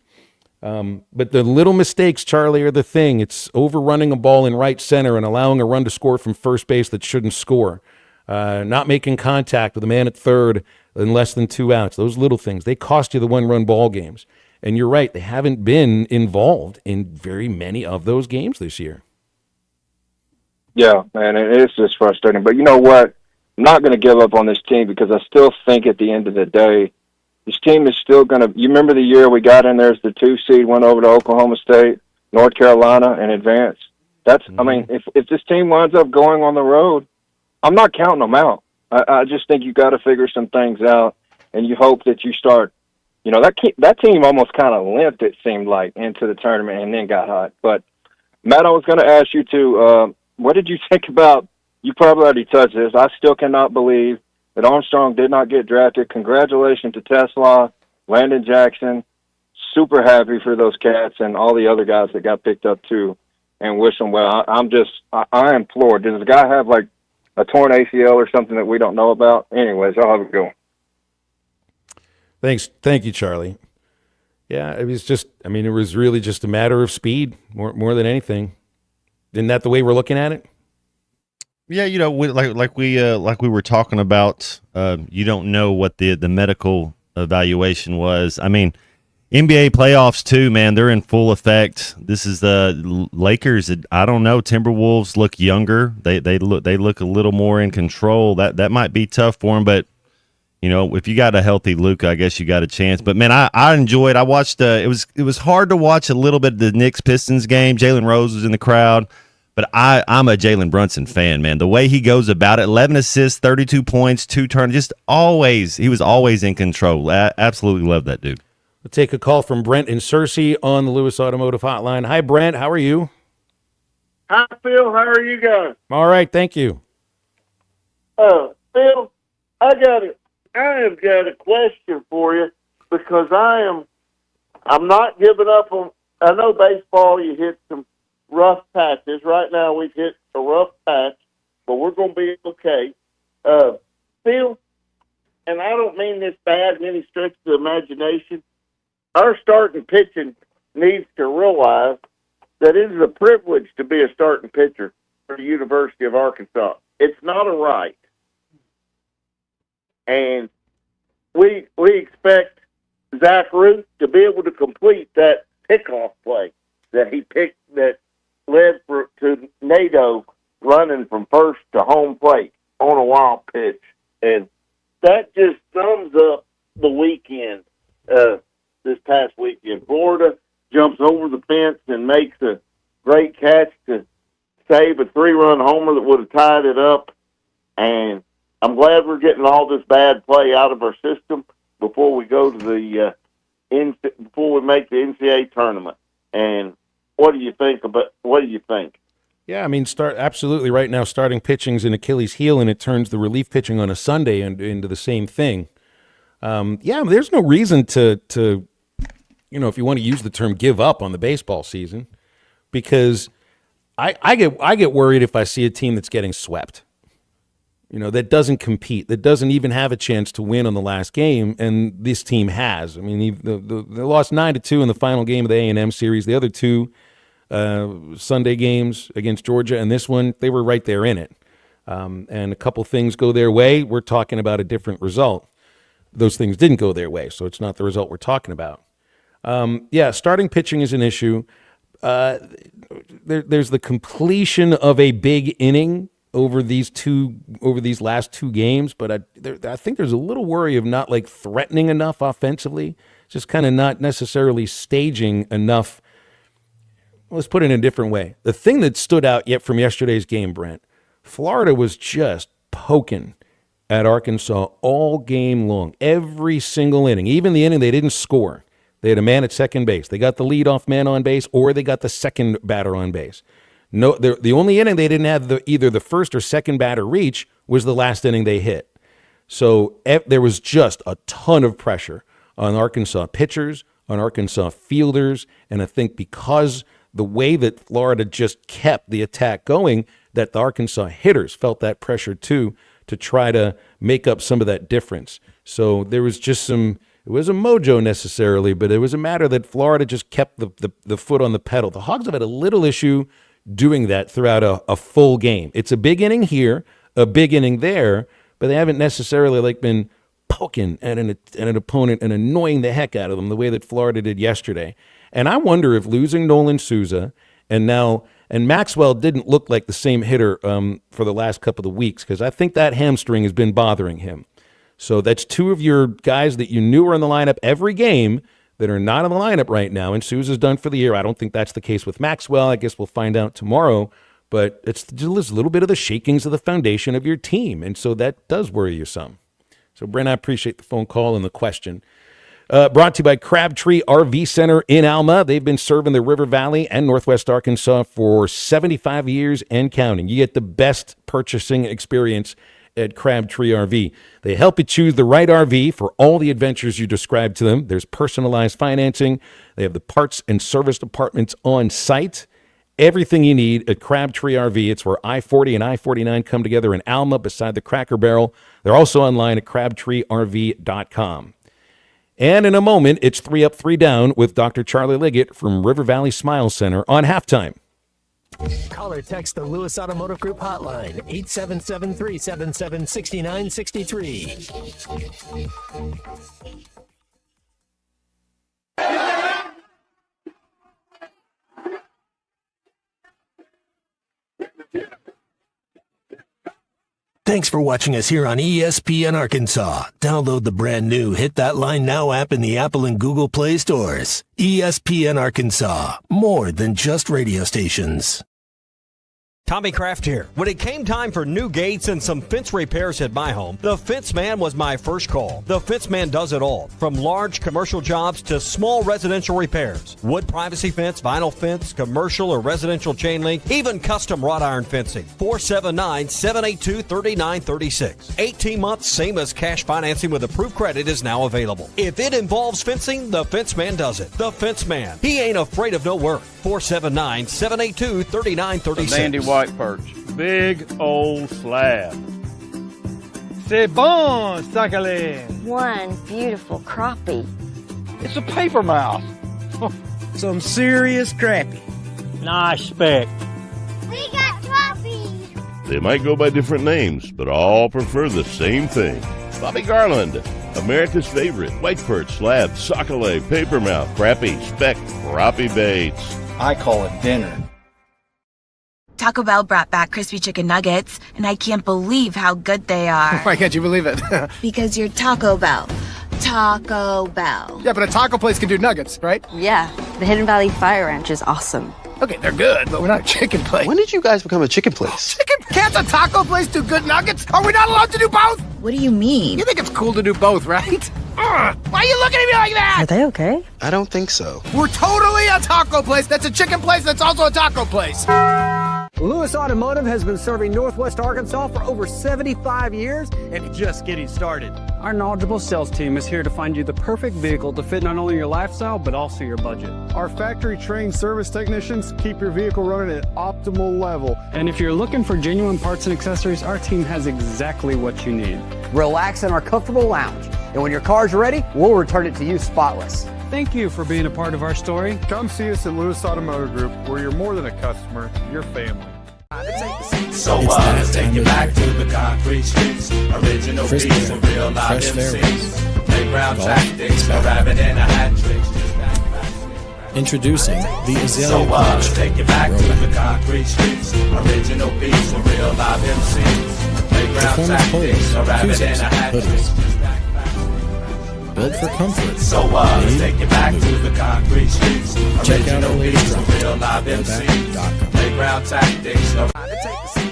But the little mistakes, Charlie, are the thing. It's overrunning a ball in right center and allowing a run to score from first base that shouldn't score. Not making contact with a man at third in less than 2 outs. Those little things, they cost you the 1-run ball games. And you're right, they haven't been involved in very many of those games this year. Yeah, man, it's just frustrating. But you know what? I'm not going to give up on this team because I still think at the end of the day, this team is still going to – you remember the year we got in there as the 2 seed, went over to Oklahoma State, North Carolina, and advanced? That's I mean, if this team winds up going on the road, I'm not counting them out. I just think you got to figure some things out, and you hope that you start – you know, that team almost kind of limped, it seemed like, into the tournament and then got hot. But, Matt, I was going to ask you, too, what did you think about – you probably already touched this. I still cannot believe that Armstrong did not get drafted. Congratulations to Tesla, Landon Jackson. super happy for those cats and all the other guys that got picked up too, and wish them well. I am floored. Does the guy have like a torn ACL or something that we don't know about? Anyways, I'll have a go. Thank you, Charlie. Yeah, it was really just a matter of speed more than anything. Isn't that the way we're looking at it? Yeah, like we were talking about, you don't know what the medical evaluation was. I mean, NBA playoffs too, man. They're in full effect. This is the Lakers. I don't know. Timberwolves look younger. They look a little more in control. That might be tough for them, but if you got a healthy Luka, I guess you got a chance. But man, I enjoyed. I watched. It was hard to watch a little bit of the Knicks Pistons game. Jalen Rose was in the crowd. But I'm a Jalen Brunson fan, man. The way he goes about it, 11 assists, 32 points, 2 turns, he was always in control. I absolutely love that dude. We'll take a call from Brent in Searcy on the Lewis Automotive Hotline. Hi, Brent. How are you? Hi, Phil. How are you guys? All right, thank you. Phil, I have got a question for you because I'm not giving up on. I know baseball, you hit some rough patches. Right now, we've hit a rough patch, but we're going to be okay. Phil, and I don't mean this bad in any stretch of the imagination, our starting pitching needs to realize that it is a privilege to be a starting pitcher for the University of Arkansas. It's not a right. And we expect Zach Ruth to be able to complete that pickoff play that he picked that led to NATO running from first to home plate on a wild pitch. And that just sums up the weekend, this past weekend. Florida jumps over the fence and makes a great catch to save a 3-run homer that would have tied it up. And I'm glad we're getting all this bad play out of our system before we go to before we make the NCAA tournament. And what do you think? Yeah, I mean, absolutely right now starting pitching's an Achilles heel, and it turns the relief pitching on a Sunday into the same thing. There's no reason to if you want to use the term give up on the baseball season, because I get worried if I see a team that's getting swept. That doesn't compete, that doesn't even have a chance to win on the last game, and this team has. I mean, they lost 9-2 in the final game of the A&M series. The other two Sunday games against Georgia and this one, they were right there in it. And a couple things go their way, we're talking about a different result. Those things didn't go their way, so it's not the result we're talking about. Starting pitching is an issue. There's the completion of a big inning over these last two games, but I think there's a little worry of not like threatening enough offensively, just kind of not necessarily staging enough. Let's put it in a different way. The thing that stood out yet from yesterday's game, Brent, Florida was just poking at Arkansas all game long, every single inning, even the inning they didn't score. They had a man at second base. They got the leadoff man on base, or they got the second batter on base. No, the only inning they didn't have either the first or second batter reach was the last inning they hit. So there was just a ton of pressure on Arkansas pitchers, on Arkansas fielders, and I think because the way that Florida just kept the attack going, that the Arkansas hitters felt that pressure too to try to make up some of that difference. So there was just it wasn't mojo necessarily, but it was a matter that Florida just kept the foot on the pedal. The Hogs have had a little issue doing that throughout a full game. It's a big inning here, a big inning there, but they haven't necessarily been poking at an opponent and annoying the heck out of them the way that Florida did yesterday. And I wonder if losing Nolan Souza and Maxwell didn't look like the same hitter for the last couple of weeks, because I think that hamstring has been bothering him. So that's two of your guys that you knew were in the lineup every game that are not in the lineup right now, and Souza's done for the year. I don't think that's the case with Maxwell. I guess we'll find out tomorrow, but it's just a little bit of the shakings of the foundation of your team, and so that does worry you some. So, Brent, I appreciate the phone call and the question. Brought to you by Crabtree RV Center in Alma. They've been serving the River Valley and Northwest Arkansas for 75 years and counting. You get the best purchasing experience at Crabtree RV. They help you choose the right RV for all the adventures you describe to them. There's personalized financing. They have the parts and service departments on site. Everything you need at Crabtree RV. It's where I-40 and I-49 come together in Alma beside the Cracker Barrel. They're also online at crabtreerv.com. And in a moment, it's 3 Up, 3 Down with Dr. Charlie Liggett from River Valley Smile Center on halftime. Call or text the Lewis Automotive Group hotline, 877-377-6963. Thanks for watching us here on ESPN Arkansas. Download the brand new Hit That Line Now app in the Apple and Google Play stores. ESPN Arkansas, more than just radio stations. Tommy Kraft here. When it came time for new gates and some fence repairs at my home, the Fence Man was my first call. The Fence Man does it all, from large commercial jobs to small residential repairs. Wood privacy fence, vinyl fence, commercial or residential chain link, even custom wrought iron fencing. 479-782-3936. 18 months, same as cash financing with approved credit is now available. If it involves fencing, the Fence Man does it. The Fence Man. He ain't afraid of no work. 479-782-3936. Sandy White Perch. Big old slab. C'est bon, sacalé. One beautiful crappie. It's a paper mouse. Some serious crappie. Nice speck. We got crappie. They might go by different names, but all prefer the same thing. Bobby Garland, America's favorite. White perch, slab, sockeye, papermouth, crappie, speck, crappie baits. I call it dinner. Taco Bell brought back crispy chicken nuggets, and I can't believe how good they are. Why can't you believe it? Because you're Taco Bell. Taco Bell. Yeah, but a taco place can do nuggets, right? Yeah, the Hidden Valley Fire Ranch is awesome. Okay, they're good, but we're not a chicken place. When did you guys become a chicken place? Can't a taco place do good nuggets? Are we not allowed to do both? What do you mean? You think it's cool to do both, right? Why are you looking at me like that? Are they okay? I don't think so. We're totally a taco place that's a chicken place that's also a taco place. Lewis Automotive has been serving Northwest Arkansas for over 75 years and just getting started. Our knowledgeable sales team is here to find you the perfect vehicle to fit not only your lifestyle, but also your budget. Our factory-trained service technicians keep your vehicle running at optimal level. And if you're looking for genuine parts and accessories, our team has exactly what you need. Relax in our comfortable lounge. And when your car's ready, we'll return it to you spotless. Thank you for being a part of our story. Come see us at Lewis Automotive Group, where you're more than a customer, you're family. So let's take you back to the concrete streets. Original beats and real live MCs. Playground tactics, a rabbit and a hat trick. Introducing the Azalea So let's take you back to the concrete streets. Original beats and real live MCs. Playground tactics, a rabbit and a hat trick. Built for comfort. So let's take you back to the concrete streets. Check out our Original latest beats and drop. real live MCs. Playground tactics.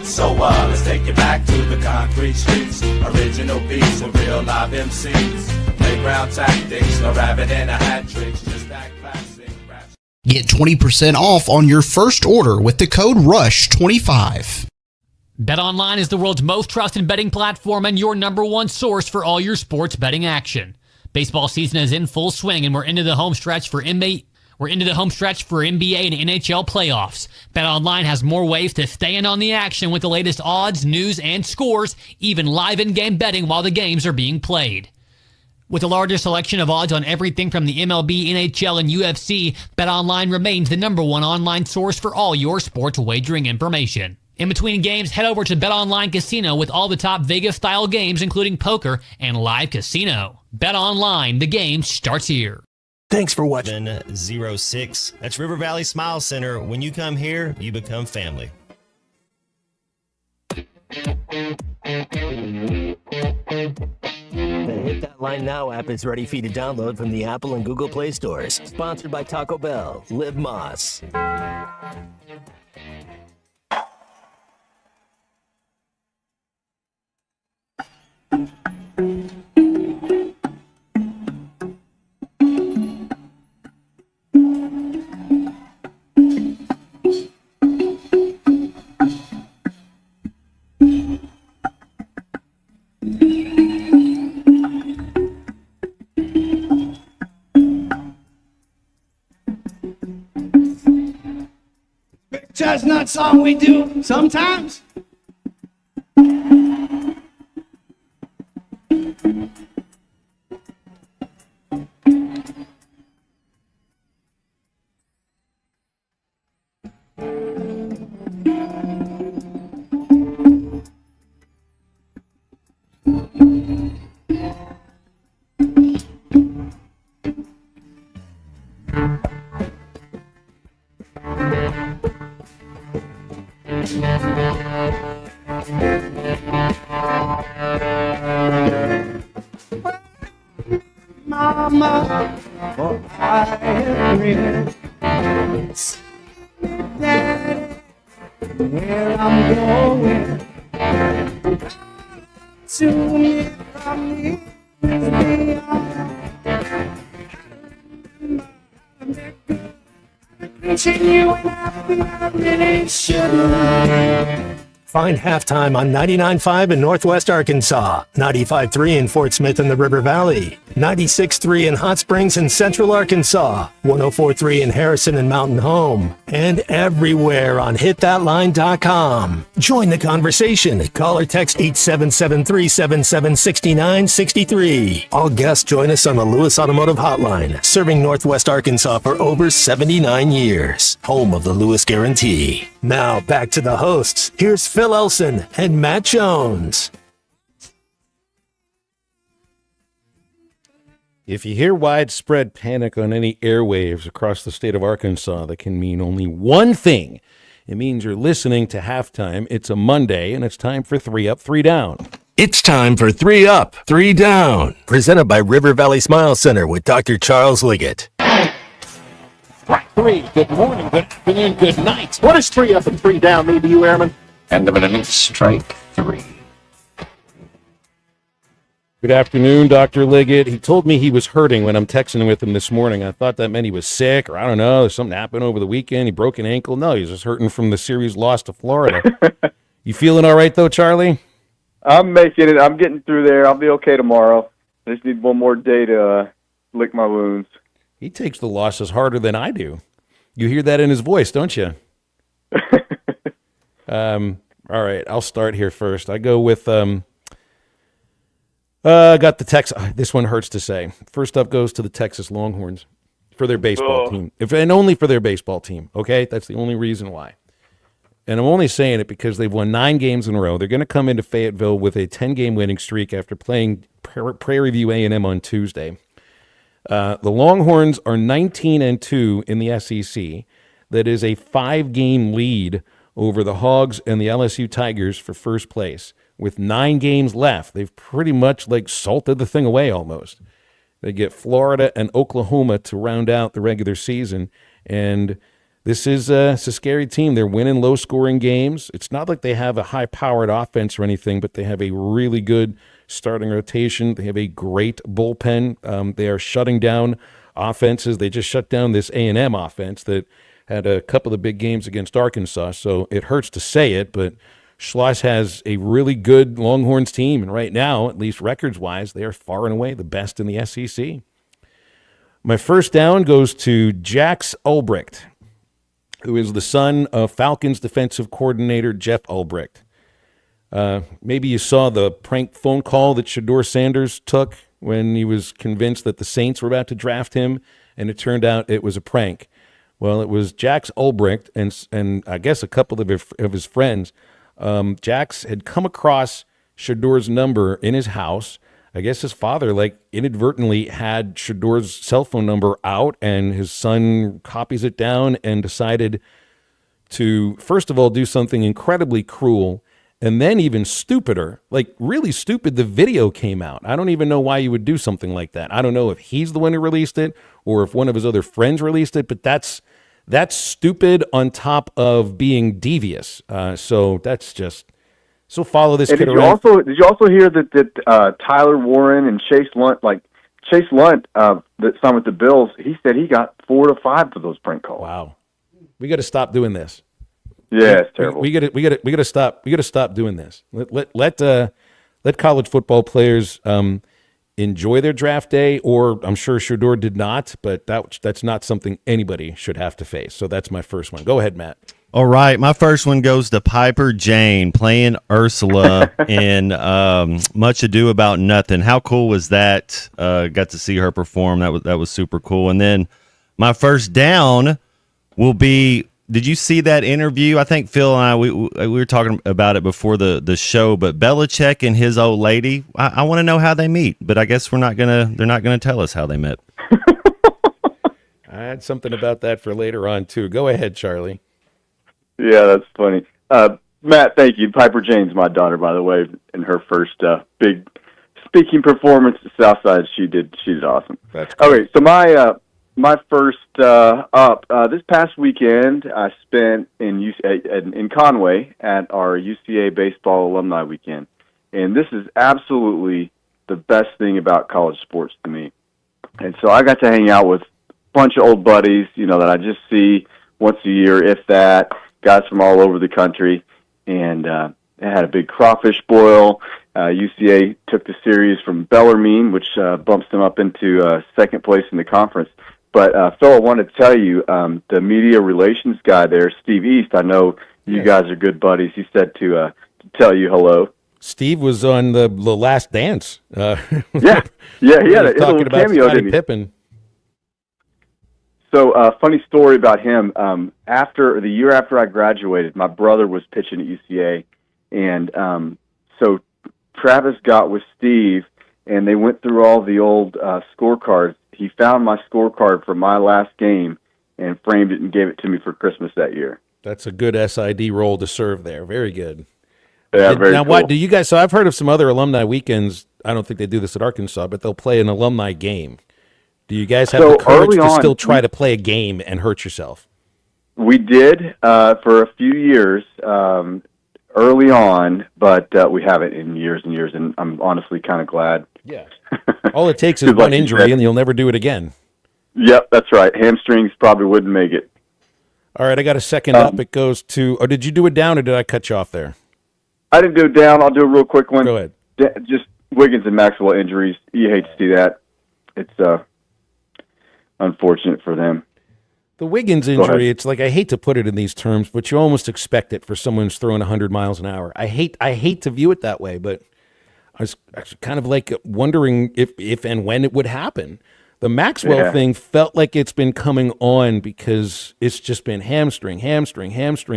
So let's take you back to the concrete streets. Original beats and real live MCs. Playground tactics, a rabbit and a hat trick. Just that classic rap. Get 20% off on your first order with the code RUSH25. BetOnline is the world's most trusted betting platform and your number one source for all your sports betting action. Baseball season is in full swing, and we're into the home stretch for NBA and NHL playoffs. BetOnline has more ways to stay in on the action with the latest odds, news, and scores, even live in-game betting while the games are being played. With the largest selection of odds on everything from the MLB, NHL, and UFC, BetOnline remains the number one online source for all your sports wagering information. In between games, head over to BetOnline Casino with all the top Vegas-style games, including poker and live casino. BetOnline, the game starts here. Thanks for watching. 06. That's River Valley Smile Center. When you come here, you become family. The Hit That Line Now app is ready for you to download from the Apple and Google Play stores. Sponsored by Taco Bell. Live Moss. Chestnut song we do sometimes. Mama, I agree. Daddy, where I'm going. To me, from me, continue and I really shouldn't. Find Halftime on 99.5 in Northwest Arkansas, 95.3 in Fort Smith and the River Valley, 96.3 in Hot Springs and Central Arkansas, 104.3 in Harrison and Mountain Home, and everywhere on hitthatline.com. Join the conversation. Call or text 877-377-6963. All guests join us on the Lewis Automotive Hotline, serving Northwest Arkansas for over 79 years. Home of the Lewis Guarantee. Now back to the hosts. Here's Phil Elson and Matt Jones. If you hear widespread panic on any airwaves across the state of Arkansas, that can mean only one thing. It means you're listening to Halftime. It's a Monday, and it's time for 3 Up, 3 Down. It's time for 3 Up, 3 Down. Presented by River Valley Smile Center with Dr. Charles Liggett. Three. Good morning, good afternoon, good night. What does 3 up and 3 down mean to you, Airman? End of an inning, strike 3. Good afternoon, Dr. Liggett. He told me he was hurting when I'm texting with him this morning. I thought that meant he was sick, or I don't know, something happened over the weekend. He broke an ankle. No, he's just hurting from the series loss to Florida. You feeling all right, though, Charlie? I'm making it. I'm getting through there. I'll be okay tomorrow. I just need one more day to lick my wounds. He takes the losses harder than I do. You hear that in his voice, don't you? All right, I'll start here first. I go with got the Texas. This one hurts to say. First up goes to the Texas Longhorns for their baseball team, and only for their baseball team. Okay, that's the only reason why. And I'm only saying it because they've won 9 games in a row. They're going to come into Fayetteville with a 10-game winning streak after playing Prairie View A&M on Tuesday. The Longhorns are 19-2 in the SEC. That is a 5-game lead over the Hogs and the LSU Tigers for first place. With 9 games left, they've pretty much salted the thing away almost. They get Florida and Oklahoma to round out the regular season, and this is a scary team. They're winning low-scoring games. It's not like they have a high-powered offense or anything, but they have a really good starting rotation. They have a great bullpen. They are shutting down offenses. They just shut down this A&M offense that had a couple of big games against Arkansas, so it hurts to say it, but Schloss has a really good Longhorns team, and right now, at least records-wise, they are far and away the best in the SEC. My first down goes to Jax Ulbricht, who is the son of Falcons defensive coordinator Jeff Ulbricht. Maybe you saw the prank phone call that Shedeur Sanders took when he was convinced that the Saints were about to draft him, and it turned out it was a prank. Well, it was Jax Ulbricht and I guess a couple of his friends. Jax had come across Shedeur's number in his house. I guess his father inadvertently had Shedeur's cell phone number out, and his son copies it down and decided to, first of all, do something incredibly cruel. And then even stupider, really stupid, the video came out. I don't even know why you would do something like that. I don't know if he's the one who released it or if one of his other friends released it, but that's stupid on top of being devious. So that's just, so follow this kid around. Did you also hear that Tyler Warren and Chase Lunt, that signed with the Bills, he said he got 4 to 5 for those prank calls. Wow. We got to stop doing this. Yeah, it's terrible. We got to stop. We got to stop doing this. Let college football players enjoy their draft day. Or I'm sure Shedeur did not, but that's not something anybody should have to face. So that's my first one. Go ahead, Matt. All right, my first one goes to Piper Jane playing Ursula in Much Ado About Nothing. How cool was that? Got to see her perform. That was super cool. And then my first down will be. Did you see that interview? I think Phil and I we were talking about it before the show. But Belichick and his old lady. I want to know how they meet, but I guess they're not gonna tell us how they met. I had something about that for later on too. Go ahead, Charlie. Yeah, that's funny. Matt, thank you. Piper Jane's my daughter, by the way, in her first big speaking performance at Southside. She did awesome. That's cool. Okay, so my first this past weekend I spent in Conway at our UCA baseball alumni weekend, and this is absolutely the best thing about college sports to me. And so I got to hang out with a bunch of old buddies, that I just see once a year, if that. Guys from all over the country, and they had a big crawfish boil. UCA took the series from Bellarmine, which bumps them up into second place in the conference. But Phil, I wanted to tell you, the media relations guy there, Steve East, I know you guys are good buddies. He said to tell you hello. Steve was on the Last Dance. Yeah, he had a talking little about cameo, Scottie didn't he? Pippen. So, funny story about him. After the year after I graduated, my brother was pitching at UCA, and so Travis got with Steve, and they went through all the old scorecards. He found my scorecard from my last game and framed it and gave it to me for Christmas that year. That's a good SID role to serve there. Very good. Yeah, very now, cool. what do you guys? So I've heard of some other alumni weekends. I don't think they do this at Arkansas, but they'll play an alumni game. Do you guys have the courage to still try to play a game and hurt yourself? We did for a few years early on, but we haven't in years and years, and I'm honestly kind of glad. Yeah. All it takes is one injury, and you'll never do it again. Yep, that's right. Hamstrings probably wouldn't make it. All right, I got a second up. It goes to, or did you do it down, or did I cut you off there? I didn't do it down. I'll do a real quick one. Go ahead. Just Wiggins and Maxwell injuries. You hate to see that. It's unfortunate for them. The Wiggins injury, it's like, I hate to put it in these terms, but you almost expect it for someone who's throwing 100 miles an hour. I hate to view it that way, but I was kind of like wondering if and when it would happen. The Maxwell thing felt like it's been coming on because it's just been hamstring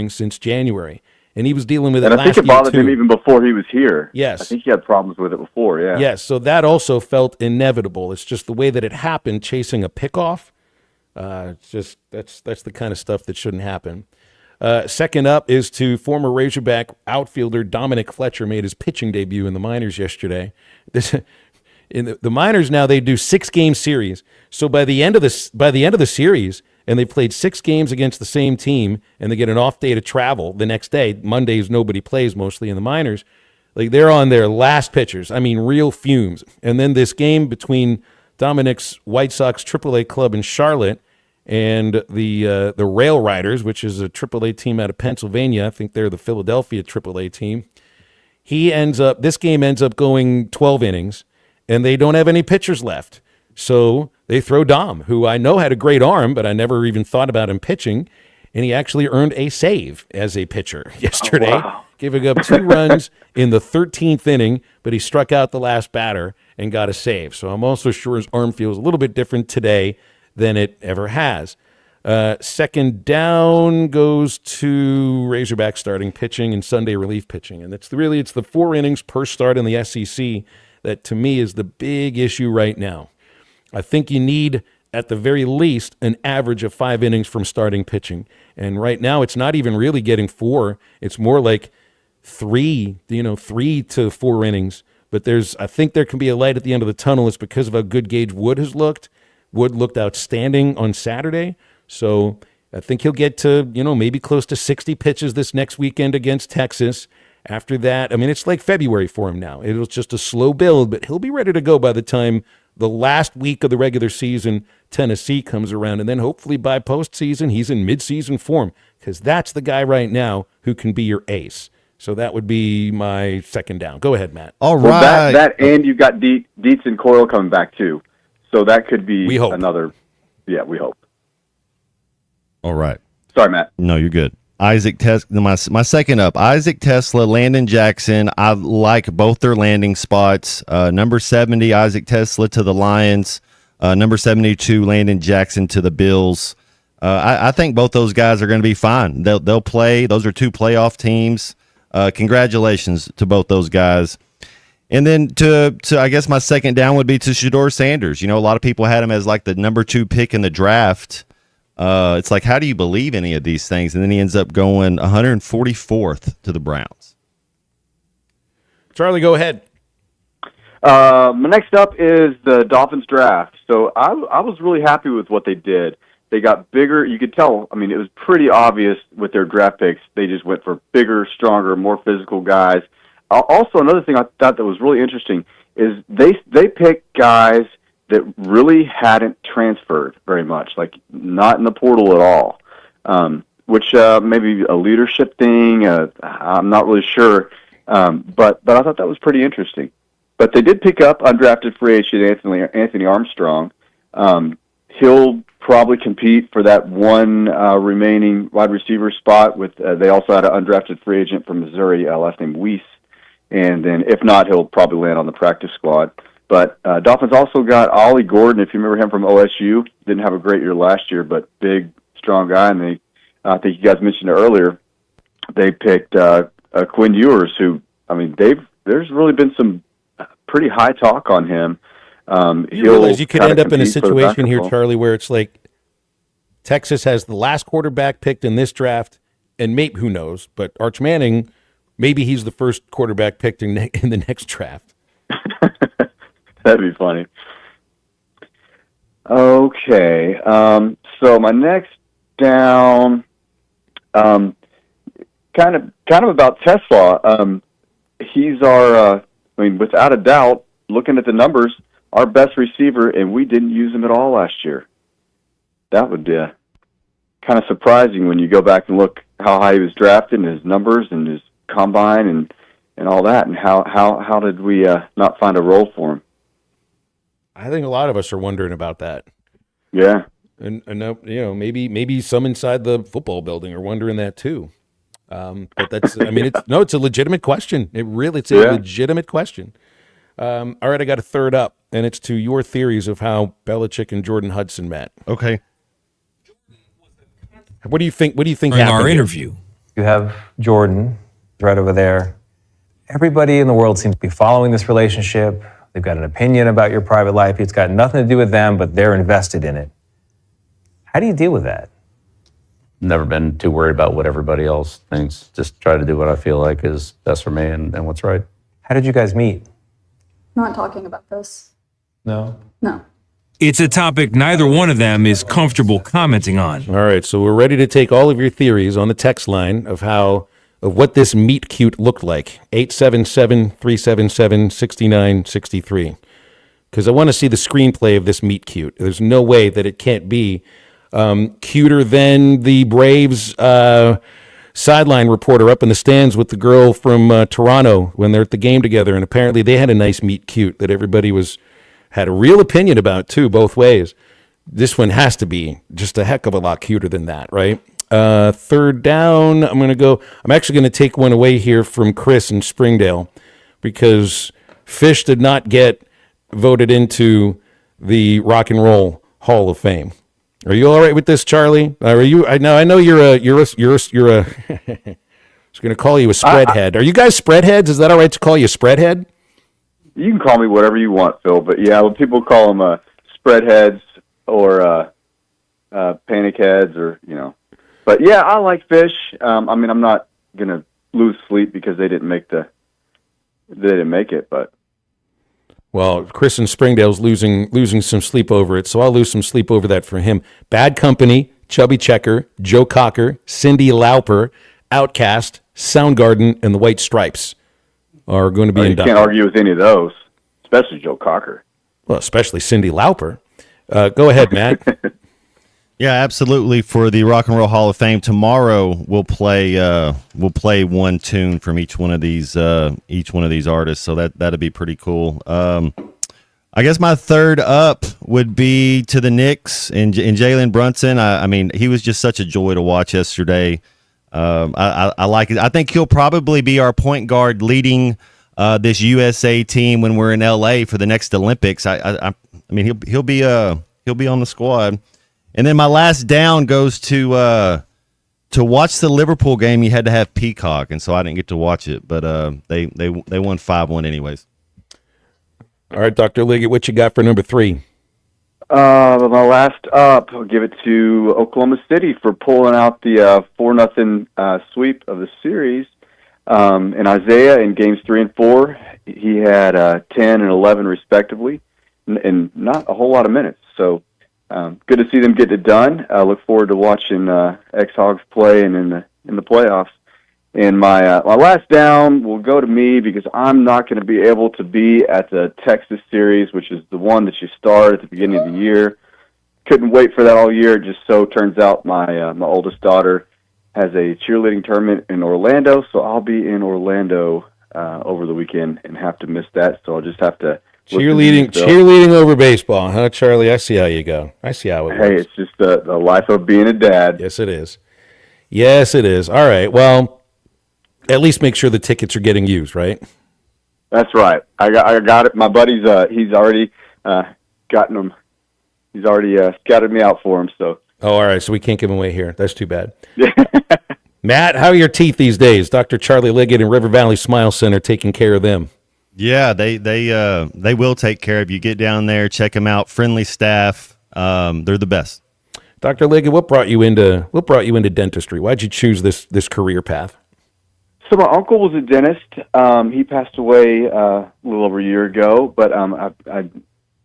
since January. And he was dealing with it last year, I think it bothered him even before he was here. Yes. I think he had problems with it before, yeah. Yes, so that also felt inevitable. It's just the way that it happened, chasing a pickoff. It's just that's the kind of stuff that shouldn't happen. Second up is to former Razorback outfielder Dominic Fletcher. Made his pitching debut in the minors yesterday. In the minors now, they do 6-game series. So by the end of the series, and they played 6 games against the same team, and they get an off day to travel the next day. Mondays nobody plays mostly in the minors. Like, they're on their last pitchers. I mean, real fumes. And then this game between Dominic's White Sox AAA club in Charlotte and the Rail Riders, which is a AAA team out of Pennsylvania. I think they're the Philadelphia AAA team. This game ends up going 12 innings, and they don't have any pitchers left. So they throw Dom, who I know had a great arm, but I never even thought about him pitching. And he actually earned a save as a pitcher yesterday, giving up 2 runs in the 13th inning, but he struck out the last batter and got a save. So I'm also sure his arm feels a little bit different today than it ever has. Second down goes to Razorback starting pitching and Sunday relief pitching. And it's the 4 innings per start in the SEC that, to me, is the big issue right now. I think you need, at the very least, an average of 5 innings from starting pitching. And right now, it's not even really getting 4. It's more like 3 to 4 innings. But I think there can be a light at the end of the tunnel. It's because of how good Gage Wood has looked. Wood looked outstanding on Saturday. So I think he'll get to, maybe close to 60 pitches this next weekend against Texas. After that, I mean, it's like February for him now. It was just a slow build, but he'll be ready to go by the time the last week of the regular season, Tennessee comes around. And then hopefully by postseason, he's in midseason form, because that's the guy right now who can be your ace. So that would be my second down. Go ahead, Matt. All right. That and you've got Dietz and Coyle coming back too. So that could be another. Yeah, we hope. All right. Sorry, Matt. No, you're good. Isaac Tesla. My second up, Isaac Tesla, Landon Jackson. I like both their landing spots. Number 70, Isaac Tesla to the Lions. Number 72, Landon Jackson to the Bills. I think both those guys are going to be fine. They'll play. Those are two playoff teams. Congratulations to both those guys. And then to I guess my second down would be to Shedeur Sanders. You know, a lot of people had him as like the number 2 pick in the draft. It's like, how do you believe any of these things? And then he ends up going 144th to the Browns. Charlie, go ahead. My next up is the Dolphins draft. So I was really happy with what they did. They got bigger. You could tell. I mean, it was pretty obvious with their draft picks. They just went for bigger, stronger, more physical guys. Also, another thing I thought that was really interesting is they picked guys that really hadn't transferred very much, like not in the portal at all, which maybe a leadership thing. I'm not really sure, but I thought that was pretty interesting. But they did pick up undrafted free agent Anthony Armstrong. He'll probably compete for that one remaining wide receiver spot. With they also had an undrafted free agent from Missouri, last name Weiss, and then if not, he'll probably land on the practice squad. But Dolphins also got Ollie Gordon, if you remember him from OSU. Didn't have a great year last year, but big, strong guy. And I think you guys mentioned it earlier, they picked Quinn Ewers, who, I mean, there's really been some pretty high talk on him. You realize you could end up in a situation here, Charlie, where it's like Texas has the last quarterback picked in this draft, and maybe, who knows, but Arch Manning, maybe he's the first quarterback picked in the next draft. That'd be funny. Okay, so my next down, kind of about Tesla. He's our, I mean, without a doubt, looking at the numbers, our best receiver, and we didn't use him at all last year. That would be kind of surprising when you go back and look how high he was drafted, and his numbers, and his combine, and all that, and how did we not find a role for him? I think a lot of us are wondering about that. Yeah, and maybe some inside the football building are wondering that too. But that's, I mean, it's a legitimate question. It's a legitimate question. All right, I got a third up, and it's to your theories of how Belichick and Jordan Hudson met. Okay. What do you think? What do you think During happened our here? interview, you have Jordan right over there. Everybody in the world seems to be following this relationship. They've got an opinion about your private life. It's got nothing to do with them, but they're invested in it. How do you deal with that? Never been too worried about what everybody else thinks. Just try to do what I feel like is best for me and what's right. How did you guys meet? Not talking about this. No? No. It's a topic neither one of them is comfortable commenting on. All right, so we're ready to take all of your theories on the text line of what this meet cute looked like. 877-377-6963. Because I want to see the screenplay of this meet cute. There's no way that it can't be cuter than the Braves sideline reporter up in the stands with the girl from Toronto when they're at the game together. And apparently they had a nice meet cute that everybody had a real opinion about too, both ways. This one has to be just a heck of a lot cuter than that, right? Third down, I'm actually going to take one away here from Chris in Springdale because Fish did not get voted into the Rock and Roll Hall of Fame. Are you all right with this, Charlie? Are you? I know you're a. I was going to call you a spreadhead. Are you guys spreadheads? Is that all right to call you a spreadhead? You can call me whatever you want, Phil. But yeah, when people call them spreadheads or panic heads, or But yeah, I like Fish. I mean, I'm not gonna lose sleep because they didn't make it. But well, Chris in Springdale's losing some sleep over it, so I'll lose some sleep over that for him. Bad Company, Chubby Checker, Joe Cocker, Cyndi Lauper, Outkast, Soundgarden, and the White Stripes are going to be inducted. You can't argue with any of those, especially Joe Cocker. Well, especially Cyndi Lauper. Go ahead, Matt. Yeah, absolutely. For the Rock and Roll Hall of Fame tomorrow, we'll play one tune from each one of these artists. So that'll be pretty cool. I guess my third up would be to the Knicks and Jalen Brunson. I mean, he was just such a joy to watch yesterday. I like it. I think he'll probably be our point guard leading this USA team when we're in LA for the next Olympics. I mean, he'll be on the squad. And then my last down goes to watch the Liverpool game. You had to have Peacock, and so I didn't get to watch it. But they won 5-1 anyways. All right, Dr. Liggett, what you got for number 3? My last up, I'll give it to Oklahoma City for pulling out the 4-0 sweep of the series. And Isaiah in games 3 and 4, he had 10 and 11 respectively, and not a whole lot of minutes. So good to see them get it done. I look forward to watching X-Hogs play and in the playoffs. And my last down will go to me because I'm not going to be able to be at the Texas series, which is the one that you start at the beginning of the year. Couldn't wait for that all year. It just so turns out my oldest daughter has a cheerleading tournament in Orlando, so I'll be in Orlando over the weekend and have to miss that. So I'll just have to cheerleading over baseball, huh, Charlie? I see how you go. I see how it works. Hey, it's just the life of being a dad. Yes, it is. Yes, it is. All right. Well, at least make sure the tickets are getting used, right? That's right. I got it. My buddy's he's already gotten them. He's already scouted me out for them. So. Oh, all right. So we can't give them away here. That's too bad. Matt, how are your teeth these days? Dr. Charlie Liggett and River Valley Smile Center taking care of them. Yeah, they will take care of you. Get down there, check them out. Friendly staff. They're the best. Dr. Liggett, what brought you into dentistry? Why'd you choose this career path? So my uncle was a dentist. He passed away a little over a year ago, but I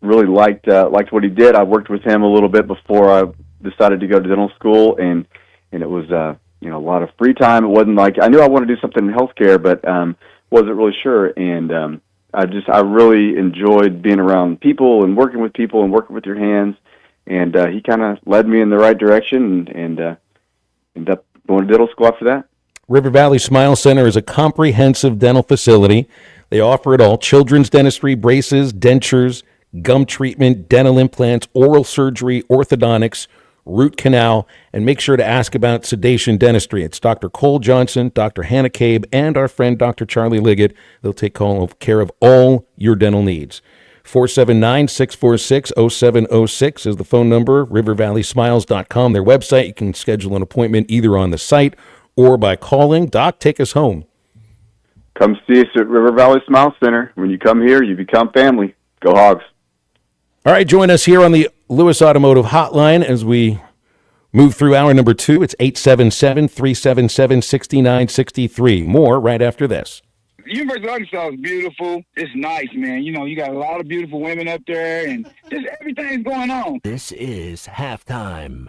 really liked what he did. I worked with him a little bit before I decided to go to dental school, and it was a lot of free time. It wasn't like I knew I wanted to do something in healthcare, but wasn't really sure. And I really enjoyed being around people and working with your hands. And he kind of led me in the right direction, and ended up going to dental school after that. River Valley Smile Center is a comprehensive dental facility. They offer it all: children's dentistry, braces, dentures, gum treatment, dental implants, oral surgery, orthodontics, root canal, and make sure to ask about sedation dentistry. It's Dr. Cole Johnson, Dr. Hannah Cabe, and our friend Dr. Charlie Liggett. They'll take care of all your dental needs. 479-646-0706 is the phone number. rivervalleysmiles.com, their website. You can schedule an appointment either on the site or by calling. Doc, take us home. Come see us at River Valley Smile Center. When you come here, you become family. Go Hogs. All right, join us here on the Lewis Automotive Hotline as we move through hour number 2. It's 877-377-6963. More right after this. University of Arkansas is beautiful. It's nice, man. You got a lot of beautiful women up there, and just everything's going on. This is halftime.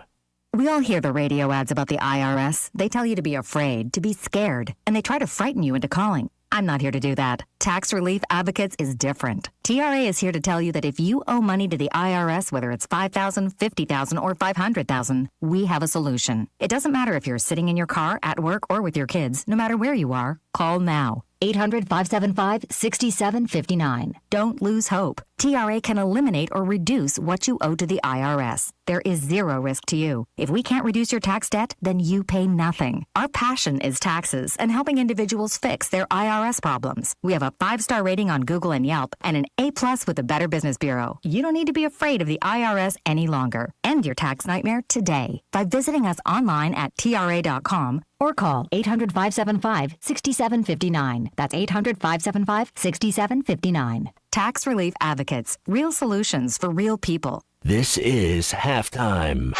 We all hear the radio ads about the IRS. They tell you to be afraid, to be scared, and they try to frighten you into calling. I'm not here to do that. Tax Relief Advocates is different. TRA is here to tell you that if you owe money to the IRS, whether it's $5,000, $50,000, or $500,000, we have a solution. It doesn't matter if you're sitting in your car, at work, or with your kids. No matter where you are, call now. 800-575-6759. Don't lose hope. TRA can eliminate or reduce what you owe to the IRS. There is zero risk to you. If we can't reduce your tax debt, then you pay nothing. Our passion is taxes and helping individuals fix their IRS problems. We have a 5-star rating on Google and Yelp and an A+ with the Better Business Bureau. You don't need to be afraid of the IRS any longer. End your tax nightmare today by visiting us online at TRA.com or call 800-575-6759. That's 800-575-6759. Tax Relief Advocates. Real solutions for real people. This is halftime.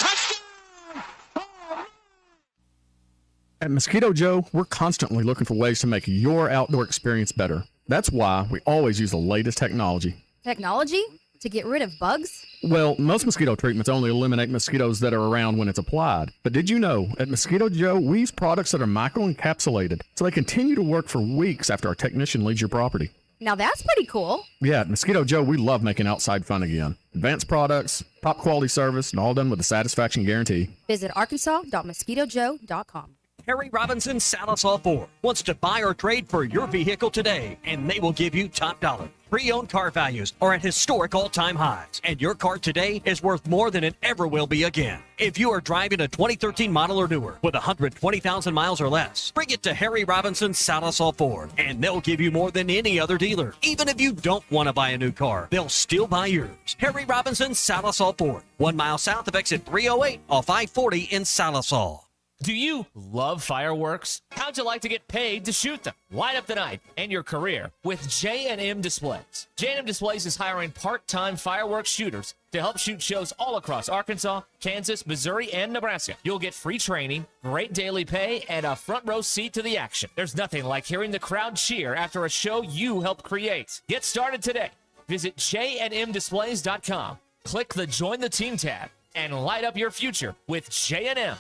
At Mosquito Joe, we're constantly looking for ways to make your outdoor experience better. That's why we always use the latest technology. Technology? To get rid of bugs? Well, most mosquito treatments only eliminate mosquitoes that are around when it's applied. But did you know, at Mosquito Joe, we use products that are microencapsulated, so they continue to work for weeks after our technician leaves your property. Now that's pretty cool. Yeah, at Mosquito Joe, we love making outside fun again. Advanced products, top quality service, and all done with a satisfaction guarantee. Visit arkansas.mosquitojoe.com. Harry Robinson Salasol Ford wants to buy or trade for your vehicle today, and they will give you top dollar. Pre-owned car values are at historic all-time highs, and your car today is worth more than it ever will be again. If you are driving a 2013 model or newer with 120,000 miles or less, bring it to Harry Robinson Sallisaw Ford, and they'll give you more than any other dealer. Even if you don't want to buy a new car, they'll still buy yours. Harry Robinson Sallisaw Ford, 1 mile south of exit 308 off I-40 in Sallisaw. Do you love fireworks? How'd you like to get paid to shoot them? Light up the night and your career with J&M Displays. J&M Displays is hiring part-time fireworks shooters to help shoot shows all across Arkansas, Kansas, Missouri, and Nebraska. You'll get free training, great daily pay, and a front row seat to the action. There's nothing like hearing the crowd cheer after a show you helped create. Get started today. Visit jnmdisplays.com. Click the Join the Team tab and light up your future with J&M.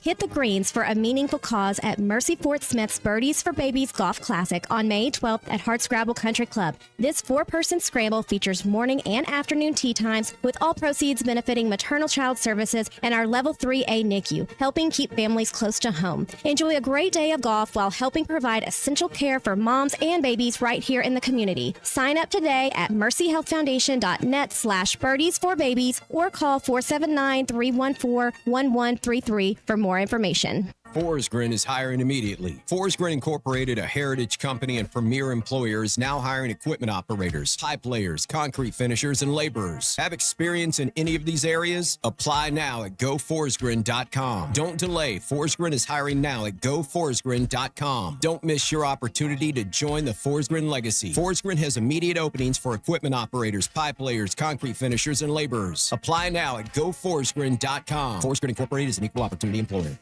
Hit the greens for a meaningful cause at Mercy Fort Smith's Birdies for Babies Golf Classic on May 12th at Hardscrabble Country Club. This 4-person scramble features morning and afternoon tee times, with all proceeds benefiting maternal child services and our Level 3A NICU, helping keep families close to home. Enjoy a great day of golf while helping provide essential care for moms and babies right here in the community. Sign up today at mercyhealthfoundation.net/birdies for babies or call 479-314-1133 for more information. Forsgren is hiring immediately. Forsgren Incorporated, a heritage company and premier employer, is now hiring equipment operators, pipe layers, concrete finishers, and laborers. Have experience in any of these areas? Apply now at goforsgren.com. Don't delay. Forsgren is hiring now at goforsgren.com. Don't miss your opportunity to join the Forsgren legacy. Forsgren has immediate openings for equipment operators, pipe layers, concrete finishers, and laborers. Apply now at goforsgren.com. Forsgren Incorporated is an equal opportunity employer.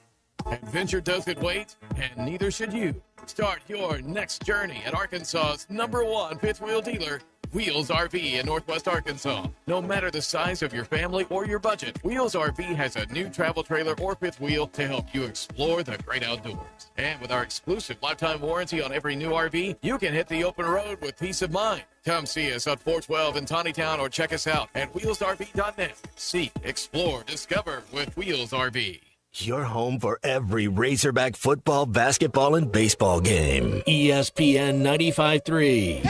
Adventure doesn't wait, and neither should you. Start your next journey at Arkansas's #1 fifth wheel dealer, Wheels RV in Northwest Arkansas. No matter the size of your family or your budget, Wheels RV has a new travel trailer or fifth wheel to help you explore the great outdoors. And with our exclusive lifetime warranty on every new RV, you can hit the open road with peace of mind. Come see us on 412 in Tawnytown or check us out at wheelsrv.net. Seek, explore, discover with Wheels RV. Your home for every Razorback football, basketball, and baseball game. ESPN 95.3.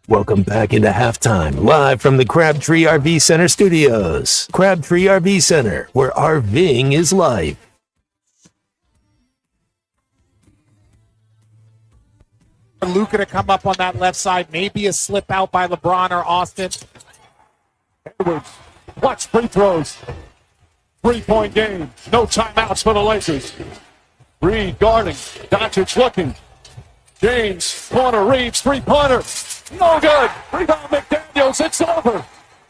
Welcome back into halftime, live from the Crabtree RV Center studios. Crabtree RV Center, where RVing is life. Luka to come up on that left side, maybe a slip out by LeBron or Austin. Edwards, watch free throws. 3-point game, no timeouts for the Lakers. Reed guarding, Doncic looking. James, corner, Reeves, three-pointer. No good. Rebound McDaniels, it's over.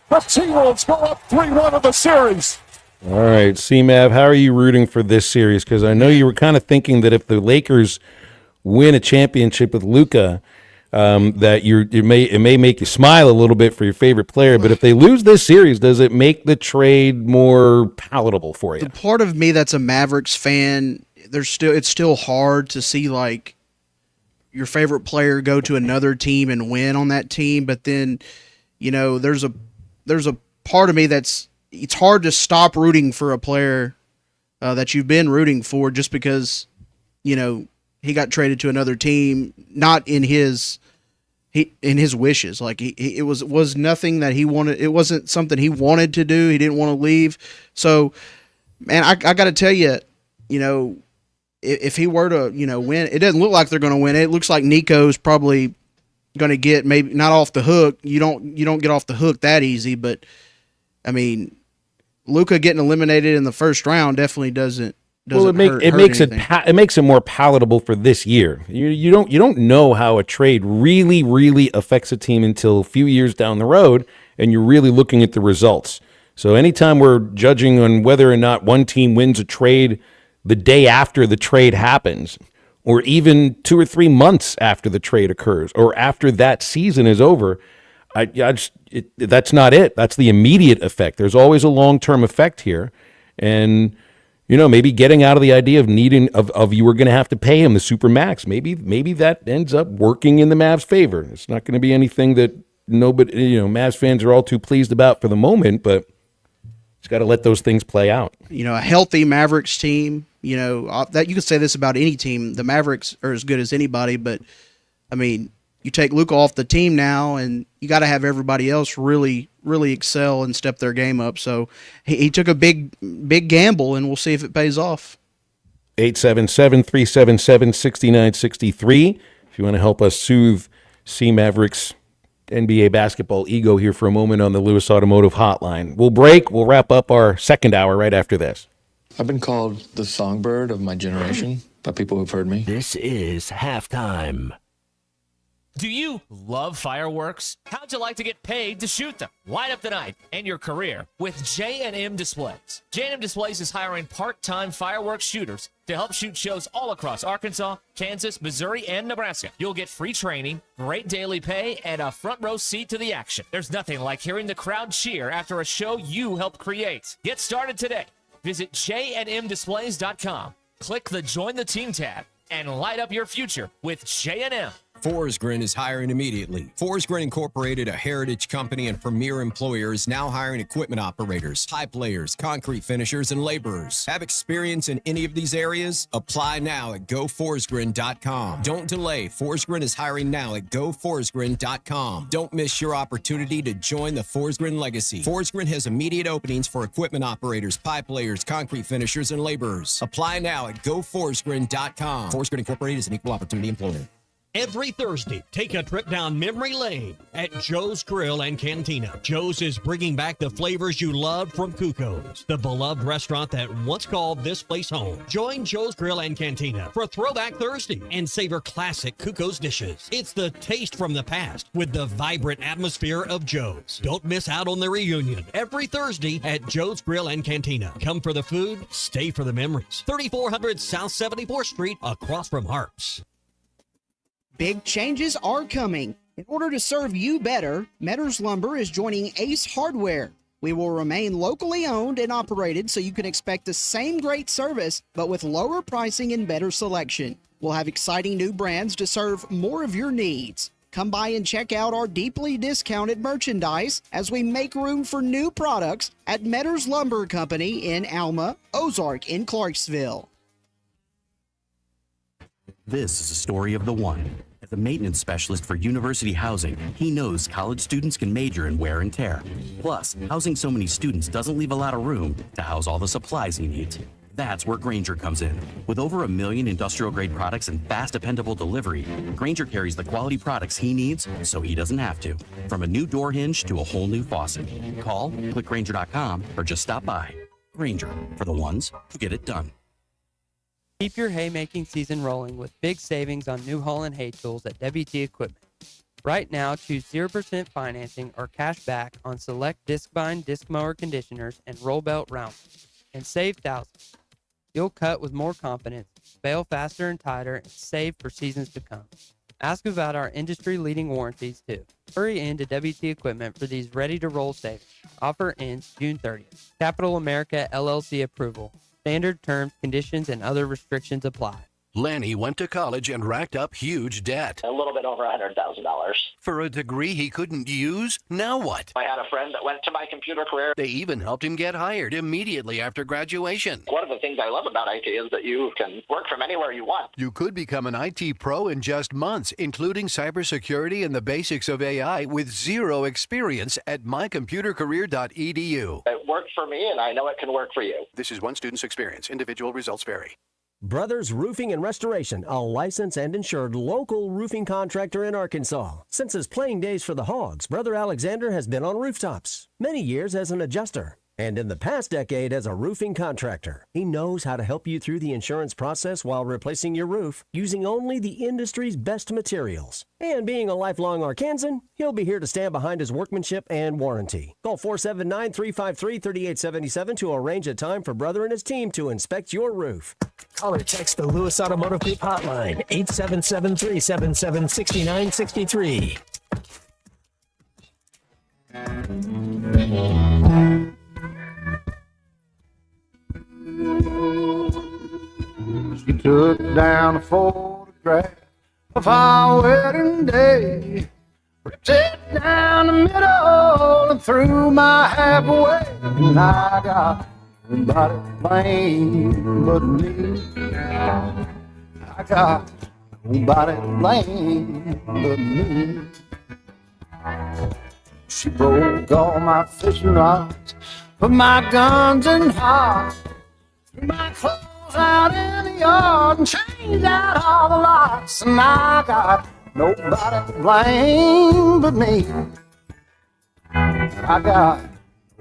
The T-Wolves go up 3-1 of the series. All right, CMAV, how are you rooting for this series? Because I know you were kind of thinking that if the Lakers win a championship with Luka, that it may make you smile a little bit for your favorite player. But if they lose this series, does it make the trade more palatable for you? The part of me that's a Mavericks fan, it's still hard to see like your favorite player go to another team and win on that team. But then, there's a part of me it's hard to stop rooting for a player that you've been rooting for just because, he got traded to another team, not in his wishes. Like it was nothing that he wanted. It wasn't something he wanted to do. He didn't want to leave. So, man, I got to tell you, if he were to, win, it doesn't look like they're going to win. It looks like Nico's probably going to get maybe not off the hook. You don't get off the hook that easy, but I mean, Luka getting eliminated in the first round definitely doesn't doesn't hurt anything. It makes it more palatable for this year. You don't know how a trade really affects a team until a few years down the road, and you're really looking at the results. So anytime we're judging on whether or not one team wins a trade the day after the trade happens, or even 2 or 3 months after the trade occurs, or after that season is over, that's not it. That's the immediate effect. There's always a long-term effect here, and maybe getting out of the idea of you were going to have to pay him the super max. Maybe that ends up working in the Mavs' favor. It's not going to be anything that Mavs fans are all too pleased about for the moment, but it's got to let those things play out. A healthy Mavericks team, that you could say this about any team. The Mavericks are as good as anybody, but I mean, you take Luka off the team now, and you got to have everybody else really, really excel and step their game up. So he took a big gamble, and we'll see if it pays off. 877-377-6963. If you want to help us soothe C Mavericks NBA basketball ego here for a moment on the Lewis Automotive Hotline. We'll break. We'll wrap up our second hour right after this. I've been called the songbird of my generation by people who've heard me. This is halftime. Do you love fireworks? How'd you like to get paid to shoot them? Light up the night and your career with J&M Displays. J&M Displays is hiring part-time fireworks shooters to help shoot shows all across Arkansas, Kansas, Missouri, and Nebraska. You'll get free training, great daily pay, and a front row seat to the action. There's nothing like hearing the crowd cheer after a show you helped create. Get started today. Visit jnmdisplays.com. Click the Join the Team tab and light up your future with J&M. Forsgren is hiring immediately. Forsgren Incorporated, a heritage company and premier employer, is now hiring equipment operators, pipe layers, concrete finishers, and laborers. Have experience in any of these areas? Apply now at goforsgren.com. Don't delay. Forsgren is hiring now at goforsgren.com. Don't miss your opportunity to join the Forsgren legacy. Forsgren has immediate openings for equipment operators, pipe layers, concrete finishers, and laborers. Apply now at goforsgren.com. Forsgren Incorporated is an equal opportunity employer. Every Thursday, take a trip down memory lane at Joe's Grill and Cantina. Joe's is bringing back the flavors you loved from Cuco's, the beloved restaurant that once called this place home. Join Joe's Grill and Cantina for Throwback Thursday and savor classic Cuco's dishes. It's the taste from the past with the vibrant atmosphere of Joe's. Don't miss out on the reunion every Thursday at Joe's Grill and Cantina. Come for the food, stay for the memories. 3400 South 74th Street, across from Harps. Big changes are coming. In order to serve you better, Metters Lumber is joining Ace Hardware. We will remain locally owned and operated so you can expect the same great service, but with lower pricing and better selection. We'll have exciting new brands to serve more of your needs. Come by and check out our deeply discounted merchandise as we make room for new products at Metters Lumber Company in Alma, Ozark in Clarksville. This is a story of the one. As a maintenance specialist for University Housing, he knows college students can major in wear and tear. Plus, housing so many students doesn't leave a lot of room to house all the supplies he needs. That's where Grainger comes in. With over 1 million industrial-grade products and fast, dependable delivery, Grainger carries the quality products he needs so he doesn't have to. From a new door hinge to a whole new faucet. Call, click Grainger.com, or just stop by. Grainger, for the ones who get it done. Keep your haymaking season rolling with big savings on New Holland hay tools at WT Equipment. Right now, choose 0% financing or cash back on select disc bind, disc mower conditioners, and roll belt rounders, and save thousands. You'll cut with more confidence, bale faster and tighter, and save for seasons to come. Ask about our industry-leading warranties, too. Hurry into WT Equipment for these ready-to-roll savings. Offer ends June 30th. Capital America LLC approval. Standard terms, conditions, and other restrictions apply. Lanny went to college and racked up huge debt. A little bit over $100,000. For a degree he couldn't use? Now what? I had a friend that went to my computer career. They even helped him get hired immediately after graduation. One of the things I love about IT is that you can work from anywhere you want. You could become an IT pro in just months, including cybersecurity and the basics of AI with zero experience at mycomputercareer.edu. It worked for me, and I know it can work for you. This is one student's experience. Individual results vary. Brothers Roofing and Restoration, a licensed and insured local roofing contractor in Arkansas. Since his playing days for the Hogs, Brother Alexander has been on rooftops, many years as an adjuster. And in the past decade as a roofing contractor, he knows how to help you through the insurance process while replacing your roof using only the industry's best materials. And being a lifelong Arkansan, he'll be here to stand behind his workmanship and warranty. Call 479-353-3877 to arrange a time for Brother and his team to inspect your roof. Call or text the Lewis Automotive Group hotline, 877-377-6963. She took down a photograph of our wedding day, ripped it down the middle and threw my half away. And I got nobody to blame but me. I got nobody to blame but me. She broke all my fishing rods, put my guns in hot, threw my clothes out in the yard and changed out all the locks. And I got nobody to blame but me. I got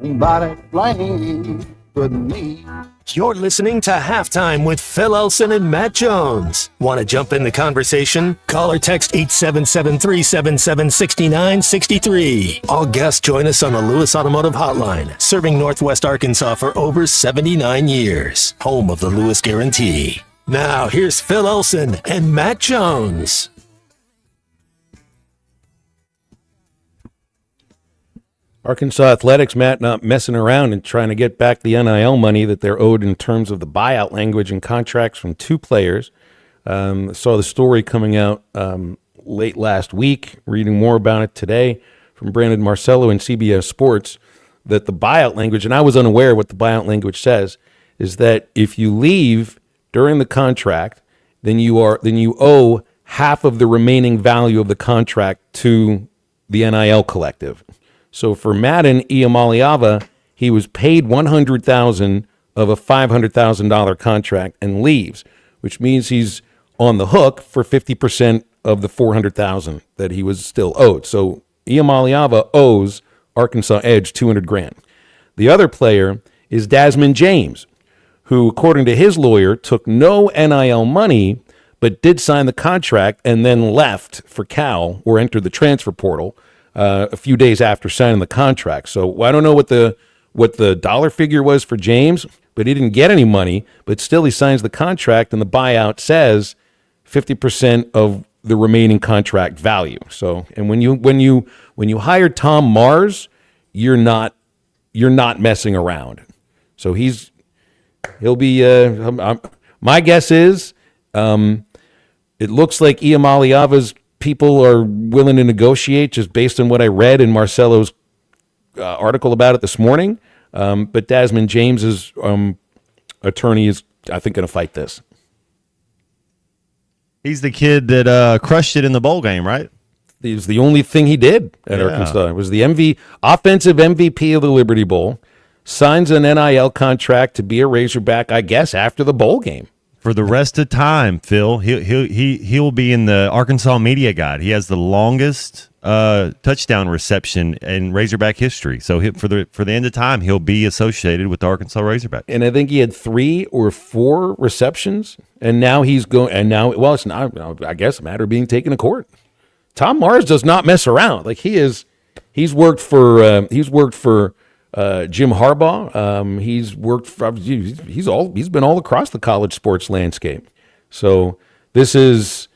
nobody to blame but me. You're listening to Halftime with Phil Elson and Matt Jones. Want to jump in the conversation? Call or text 877-377-6963. All guests join us on the Lewis Automotive Hotline, serving Northwest Arkansas for over 79 years. Home of the Lewis Guarantee. Now, here's Phil Elson and Matt Jones. Arkansas Athletics, Matt, not messing around and trying to get back the NIL money that they're owed in terms of the buyout language and contracts from two players. Saw the story coming out late last week, reading more about it today from Brandon Marcello in CBS Sports, that the buyout language, and I was unaware what the buyout language says, is that if you leave during the contract, then you owe half of the remaining value of the contract to the NIL collective. So for Madden Iamaleava, he was paid $100,000 of a $500,000 contract and leaves, which means he's on the hook for 50% of the $400,000 that he was still owed. So Iamaleava owes Arkansas Edge $200,000. The other player is Desmond James, who, according to his lawyer, took no NIL money but did sign the contract and then left for Cal or entered the transfer portal a few days after signing the contract. So I don't know what the dollar figure was for James, but he didn't get any money. But still, he signs the contract, and the buyout says 50% of the remaining contract value. So, and when you hire Tom Mars, you're not messing around. So he'll be. My guess is, it looks like Iamaleava's people are willing to negotiate, just based on what I read in Marcello's article about it this morning. But Desmond James's attorney is, I think, going to fight this. He's the kid that crushed it in the bowl game, right? It was the only thing he did at Arkansas. It was the offensive MVP of the Liberty Bowl. Signs an NIL contract to be a Razorback, I guess, after the bowl game. For the rest of time, Phil, he'll be in the Arkansas Media Guide. He has the longest touchdown reception in Razorback history. So for the end of time, he'll be associated with the Arkansas Razorback. And I think he had 3 or 4 receptions, and now he's going. And now, well, it's not. I guess a matter of being taken to court. Tom Mars does not mess around. Like he's worked for Jim Harbaugh. He's worked for, he's been all across the college sports landscape. So this is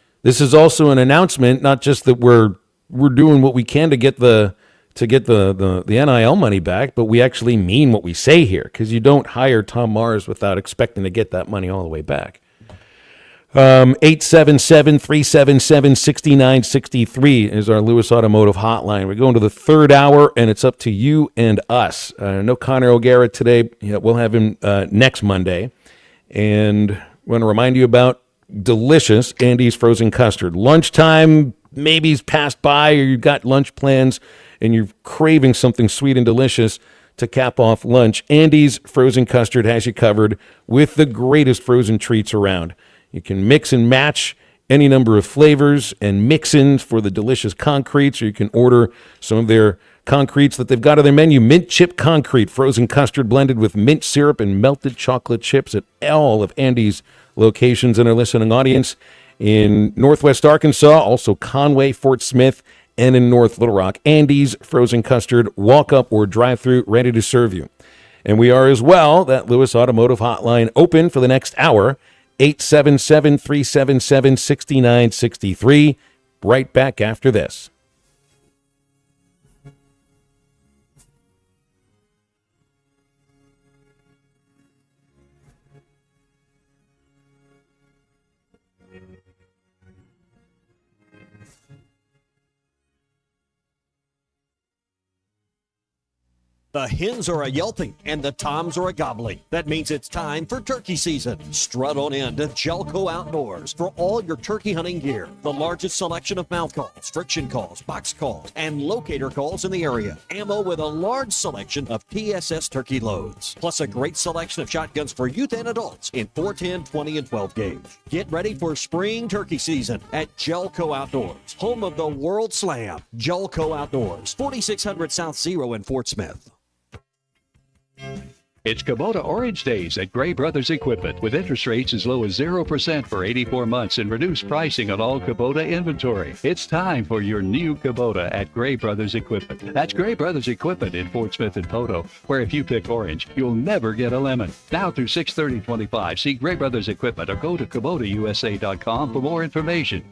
also an announcement, not just that we're doing what we can to get the NIL money back, but we actually mean what we say here, because you don't hire Tom Mars without expecting to get that money all the way back. 877-377-6963 is our Lewis Automotive hotline. We're going to the third hour, and it's up to you and us. No Connor O'Gara today. Yeah, we'll have him next Monday. And I want to remind you about delicious Andy's Frozen Custard. Lunchtime maybe's passed by, or you've got lunch plans, and you're craving something sweet and delicious to cap off lunch. Andy's Frozen Custard has you covered with the greatest frozen treats around. You can mix and match any number of flavors and mix-ins for the delicious concretes, or you can order some of their concretes that they've got on their menu. Mint chip concrete, frozen custard blended with mint syrup and melted chocolate chips at all of Andy's locations in our listening audience. In Northwest Arkansas, also Conway, Fort Smith, and in North Little Rock. Andy's Frozen Custard, walk-up or drive-through, ready to serve you. And we are as well, that Lewis Automotive Hotline, open for the next hour, 877-377-6963. Right back after this. The hens are a yelping and the toms are a gobbling. That means it's time for turkey season. Strut on in to Jelco Outdoors for all your turkey hunting gear. The largest selection of mouth calls, friction calls, box calls, and locator calls in the area. Ammo with a large selection of TSS turkey loads. Plus a great selection of shotguns for youth and adults in 410, 20, and 12 gauge. Get ready for spring turkey season at Jelco Outdoors, home of the World Slam. Jelco Outdoors, 4600 South Zero in Fort Smith. It's Kubota Orange Days at Gray Brothers Equipment with interest rates as low as 0% for 84 months and reduced pricing on all Kubota inventory. It's time for your new Kubota at Gray Brothers Equipment. That's Gray Brothers Equipment in Fort Smith and Poto, where if you pick orange, you'll never get a lemon. Now through 6/30/25, see Gray Brothers Equipment or go to KubotaUSA.com for more information.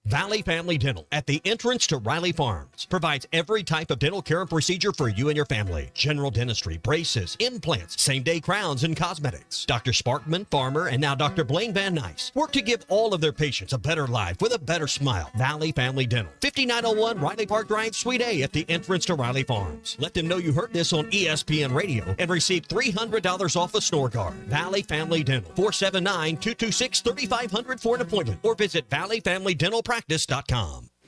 Valley Family Dental at the entrance to Riley Farms provides every type of dental care and procedure for you and your family. General dentistry, braces, implants, same-day crowns, and cosmetics. Dr. Sparkman, Farmer, and now Dr. Blaine Van Nice work to give all of their patients a better life with a better smile. Valley Family Dental, 5901 Riley Park Drive, Suite A at the entrance to Riley Farms. Let them know you heard this on ESPN Radio and receive $300 off a snore guard. Valley Family Dental, 479-226-3500 for an appointment or visit valleyfamilydentalpractice.com.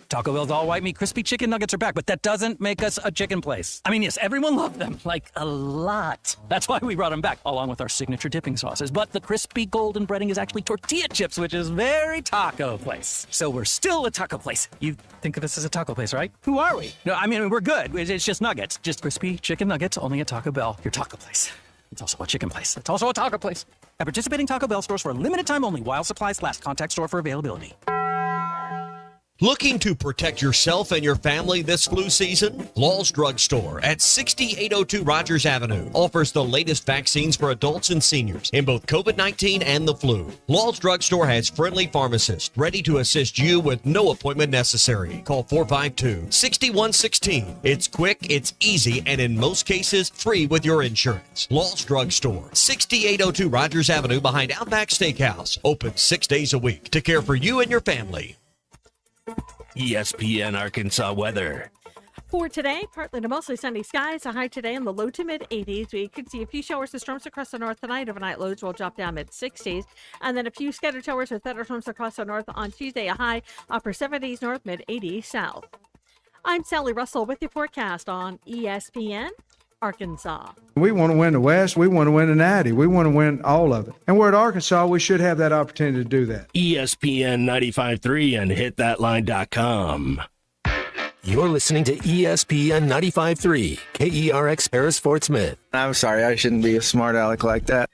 Taco Bell's all white meat crispy chicken nuggets are back, but that doesn't make us a chicken place. I mean, yes, everyone loved them, like a lot. That's why we brought them back, along with our signature dipping sauces. But the crispy golden breading is actually tortilla chips, which is very taco place. So we're still a taco place. You think of us as a taco place, right? Who are we? No, I mean, we're good. It's just nuggets. Just crispy chicken nuggets, only at Taco Bell, your taco place. It's also a chicken place. It's also a taco place. At participating Taco Bell stores for a limited time only while supplies last. Contact store for availability. Looking to protect yourself and your family this flu season? Law's Drug Store at 6802 Rogers Avenue offers the latest vaccines for adults and seniors in both COVID-19 and the flu. Law's Drug Store has friendly pharmacists ready to assist you with no appointment necessary. Call 452-6116. It's quick, it's easy, and in most cases, free with your insurance. Law's Drug Store, 6802 Rogers Avenue behind Outback Steakhouse. Open 6 days a week to care for you and your family. ESPN Arkansas weather. For today, partly to mostly sunny skies. A high today in the low to mid 80s. We could see a few showers of storms across the north tonight. Overnight lows will drop down mid 60s. And then a few scattered showers with thunderstorms across the north on Tuesday. A high upper 70s north, mid 80s south. I'm Sally Russell with your forecast on ESPN Arkansas. We want to win the West. We want to win the Natty. We want to win all of it. And we're at Arkansas. We should have that opportunity to do that. ESPN 95.3 and hitthatline.com. You're listening to ESPN 95.3, KERX Paris Fort Smith. I'm sorry, I shouldn't be a smart aleck like that.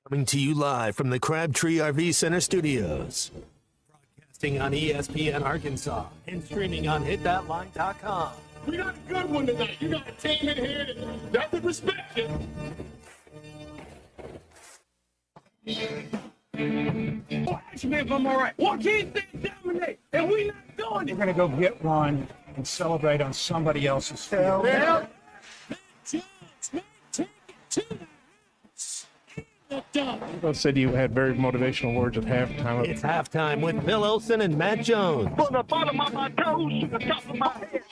Coming to you live from the Crabtree RV Center studios. Broadcasting on ESPN Arkansas and streaming on hitthatline.com. We got a good one tonight. You got a team in here that doesn't respect you. Oh, ask me if I'm all right. Why can't they dominate? And we not doing it. We're going to go get one and celebrate on somebody else's field. Yeah. Bill said you had very motivational words at halftime. It's halftime with Bill Olsen and Matt Jones. From the bottom of my toes to the top of my head.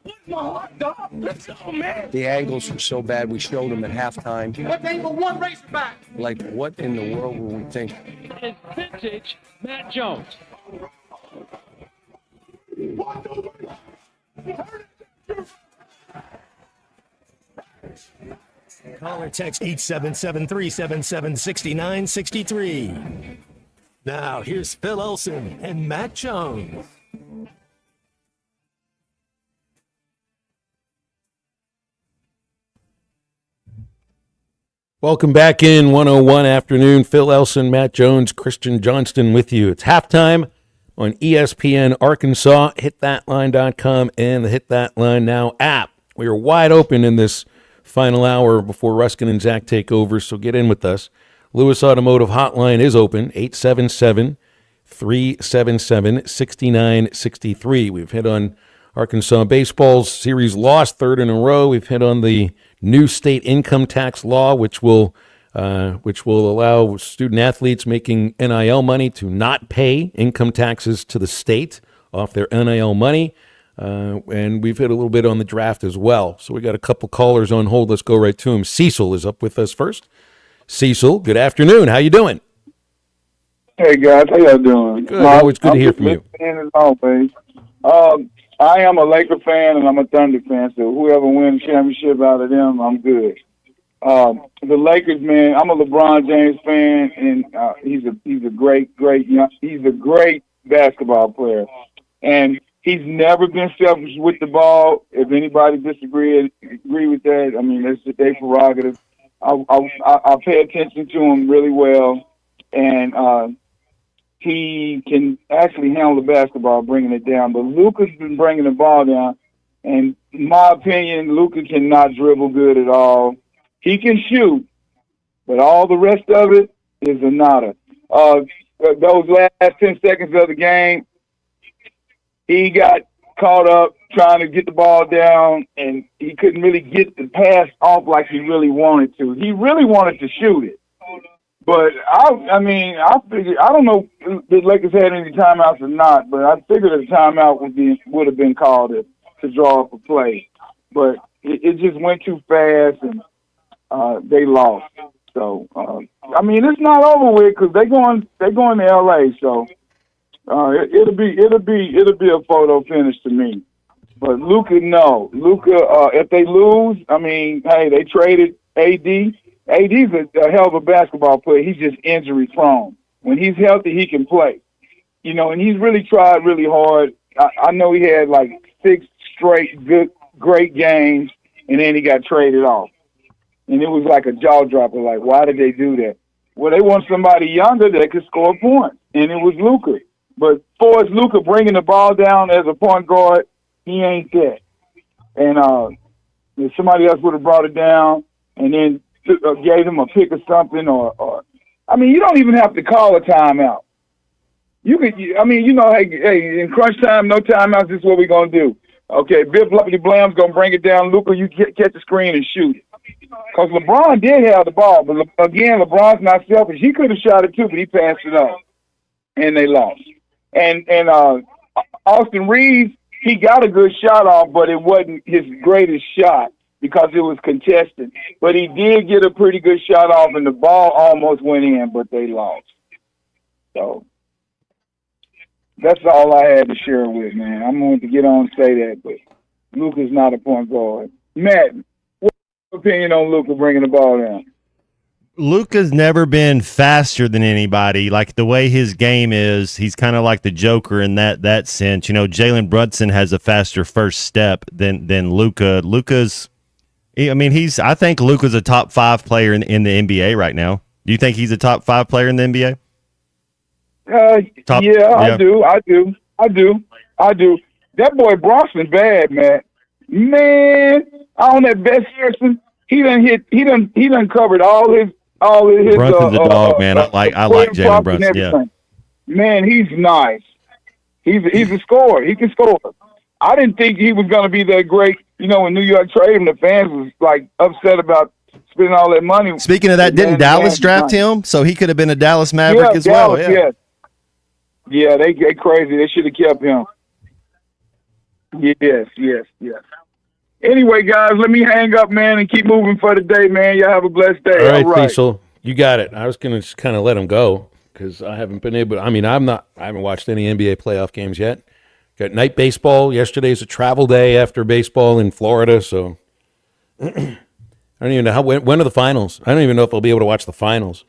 What's my heart, dog? Let's go, man. The angles were so bad, we showed them at halftime. What they were one Razorback. Like, what in the world were we thinking? It's vintage Matt Jones. Call or text 877-377-6963. Now, here's Phil Olson and Matt Jones. Welcome back in 101 afternoon. Phil Elson, Matt Jones, Christian Johnston with you. It's halftime on ESPN Arkansas, hitthatline.com, and the Hit That Line Now app. We are wide open in this final hour before Ruskin and Zach take over, so get in with us. Lewis Automotive Hotline is open, 877-377-6963. We've hit on Arkansas baseball's series loss, third in a row. We've hit on the new state income tax law, which will allow student athletes making NIL money to not pay income taxes to the state off their NIL money. And we've hit a little bit on the draft as well. So we got a couple callers on hold. Let's go right to him. Cecil is up with us first. Cecil, good afternoon. How you doing? Hey guys, how y'all doing? Good. Always good to hear from you. As always. I am a Laker fan and I'm a Thunder fan, so whoever wins the championship out of them, I'm good. The Lakers, man, I'm a LeBron James fan, and he's a great basketball player, and he's never been selfish with the ball. If anybody agree with that, I mean, that's their prerogative. I pay attention to him really well, and he can actually handle the basketball, bringing it down. But Luka's been bringing the ball down, and in my opinion, Luka cannot dribble good at all. He can shoot, but all the rest of it is a nada. Those last 10 seconds of the game, he got caught up trying to get the ball down, and he couldn't really get the pass off like he really wanted to. He really wanted to shoot it. But, I figured, I don't know if the Lakers had any timeouts or not, but I figured a timeout would have been called to draw up a play. But it just went too fast, and they lost. So, it's not over with because they're going to L.A., so it'll be a photo finish to me. But Luka, no. Luka, if they lose, hey, they traded AD. AD's a hell of a basketball player. He's just injury prone. When he's healthy, he can play. And he's really tried really hard. I know he had like 6 straight great games, and then he got traded off. And it was like a jaw dropper. Like, why did they do that? Well, they want somebody younger that could score points, and it was Luka. But for as Luka bringing the ball down as a point guard, he ain't that. And if somebody else would have brought it down and then gave him a pick or something, or you don't even have to call a timeout. You could, hey, in crunch time, no timeouts. This is what we're gonna do. Okay, Bill Blumpity Blam's gonna bring it down. Luka, you catch the screen and shoot it. Because LeBron did have the ball, but again, LeBron's not selfish. He could have shot it too, but he passed it off, and they lost. And Austin Reeves, he got a good shot off, but it wasn't his greatest shot because it was contested. But he did get a pretty good shot off, and the ball almost went in, but they lost. So that's all I had to share with, man. I'm going to get on and say that, but Luka's not a point guard. Matt, what's your opinion on Luka bringing the ball down? Luka's never been faster than anybody. Like the way his game is, he's kind of like the Joker in that sense. Jalen Brunson has a faster first step than Luka. I think Luka's a top 5 player in the NBA right now. Do you think he's a top 5 player in the NBA? I do. That boy Bronson's bad, man. On that best person, he done covered all his Brunson's a dog, man. I like Jalen Brunson. Yeah. Man, he's nice. He's a scorer. He can score. I didn't think he was going to be that great. When New York traded him, the fans was like upset about spending all that money. Speaking of that, didn't Dallas draft him? So he could have been a Dallas Maverick as well. Yeah. Yeah, they crazy. They should have kept him. Yes. Anyway, guys, let me hang up, man, and keep moving for the day, man. Y'all have a blessed day. All right. Cecil, you got it. I was going to just kind of let him go because I haven't been able. I haven't watched any NBA playoff games yet. Got night baseball. Yesterday's a travel day after baseball in Florida, so. All don't even know when are the finals. I don't even know if I'll be able to watch the finals.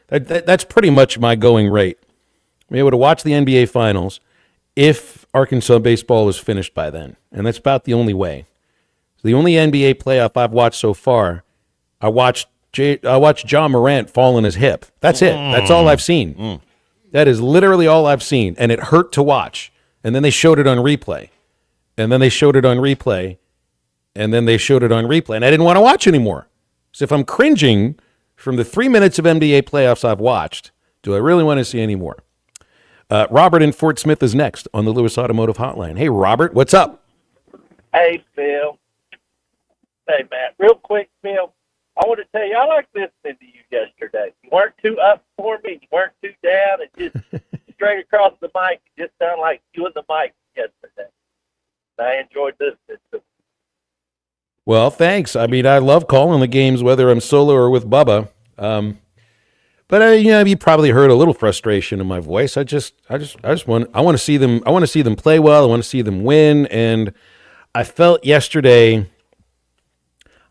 That's pretty much my going rate. I'll be able to watch the NBA finals if Arkansas baseball is finished by then, and that's about the only way. The only NBA playoff I've watched so far, I watched John Morant fall on his hip. That's it. That's all I've seen. That is literally all I've seen, and it hurt to watch. And then they showed it on replay, and then they showed it on replay, and then they showed it on replay, and I didn't want to watch anymore. So if I'm cringing from the 3 minutes of NBA playoffs I've watched, do I really want to see any more? Robert in Fort Smith is next on the Lewis Automotive Hotline. Hey, Robert, what's up? Hey, Phil. Hey, Matt. Real quick, Phil, I want to tell you, I like listening to you yesterday. You weren't too up for me. You weren't too down. And just straight across the mic. You just sound like you and the mic yesterday. I enjoyed listening to you. Well, thanks. I mean, I love calling the games, whether I'm solo or with Bubba. But you probably heard a little frustration in my voice. I want to see them. I want to see them play well. I want to see them win. And I felt yesterday,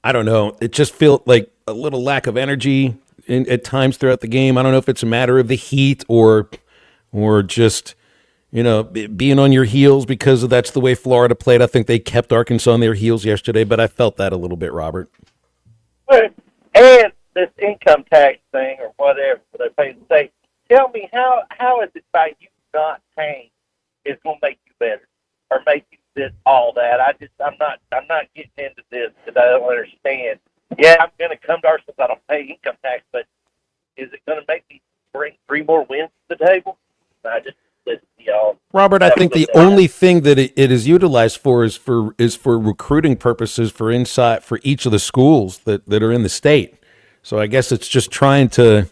I don't know, it just felt like a little lack of energy at times throughout the game. I don't know if it's a matter of the heat or just, being on your heels because that's the way Florida played. I think they kept Arkansas on their heels yesterday, but I felt that a little bit, Robert. And this income tax thing or whatever they pay the state, tell me how is it by you not paying is going to make you better or make you this all that? I'm not getting into this because I don't understand. Yeah, I'm going to come to Arkansas. I don't pay income tax, but is it going to make me bring 3 more wins to the table? I just listen to y'all. Robert, I think the only thing that it is utilized for is for recruiting purposes for each of the schools that are in the state. So I guess it's just trying to,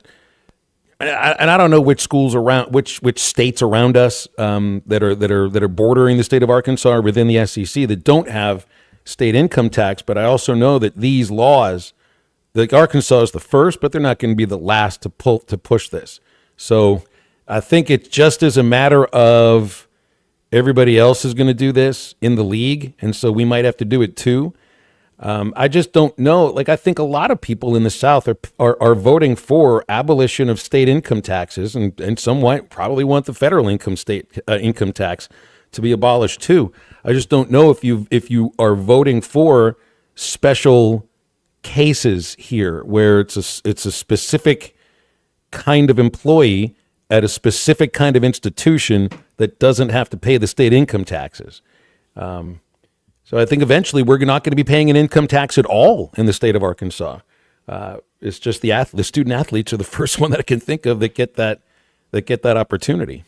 and I don't know which schools around, which states around us that are bordering the state of Arkansas or within the SEC that don't have state income tax. But I also know that these laws, like Arkansas is the first, but they're not going to be the last to push this. So I think it just is a matter of everybody else is going to do this in the league, and so we might have to do it too. I just don't know. Like, I think a lot of people in the South are voting for abolition of state income taxes, and some probably want the federal income tax to be abolished too. I just don't know if you are voting for special cases here where it's a specific kind of employee at a specific kind of institution that doesn't have to pay the state income taxes. So I think eventually we're not going to be paying an income tax at all in the state of Arkansas. It's just the student athletes are the first one that I can think of that get that opportunity.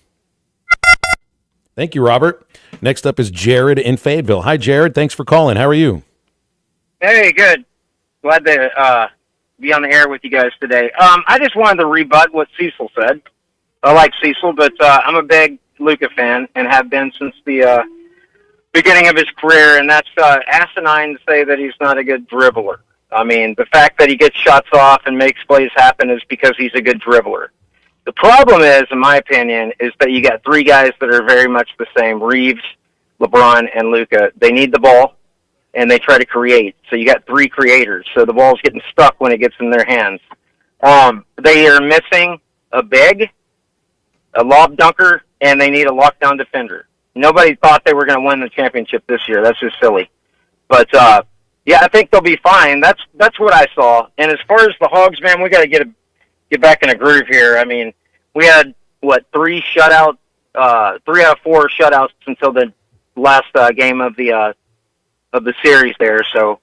Thank you, Robert. Next up is Jared in Fayetteville. Hi, Jared. Thanks for calling. How are you? Hey, good. Glad to be on the air with you guys today. I just wanted to rebut what Cecil said. I like Cecil, but I'm a big Luka fan and have been since the beginning of his career, and that's asinine to say that he's not a good dribbler. I mean, the fact that he gets shots off and makes plays happen is because he's a good dribbler. The problem is, in my opinion, is that you got 3 guys that are very much the same, Reeves, LeBron, and Luka. They need the ball, and they try to create. So you got 3 creators, so the ball's getting stuck when it gets in their hands. They are missing a big, a lob dunker, and they need a lockdown defender. Nobody thought they were going to win the championship this year. That's just silly. But, yeah, I think they'll be fine. That's what I saw. And as far as the Hogs, man, we got to get back in a groove here. I mean, we had, 3 out of 4 shutouts until the last game of the series there. So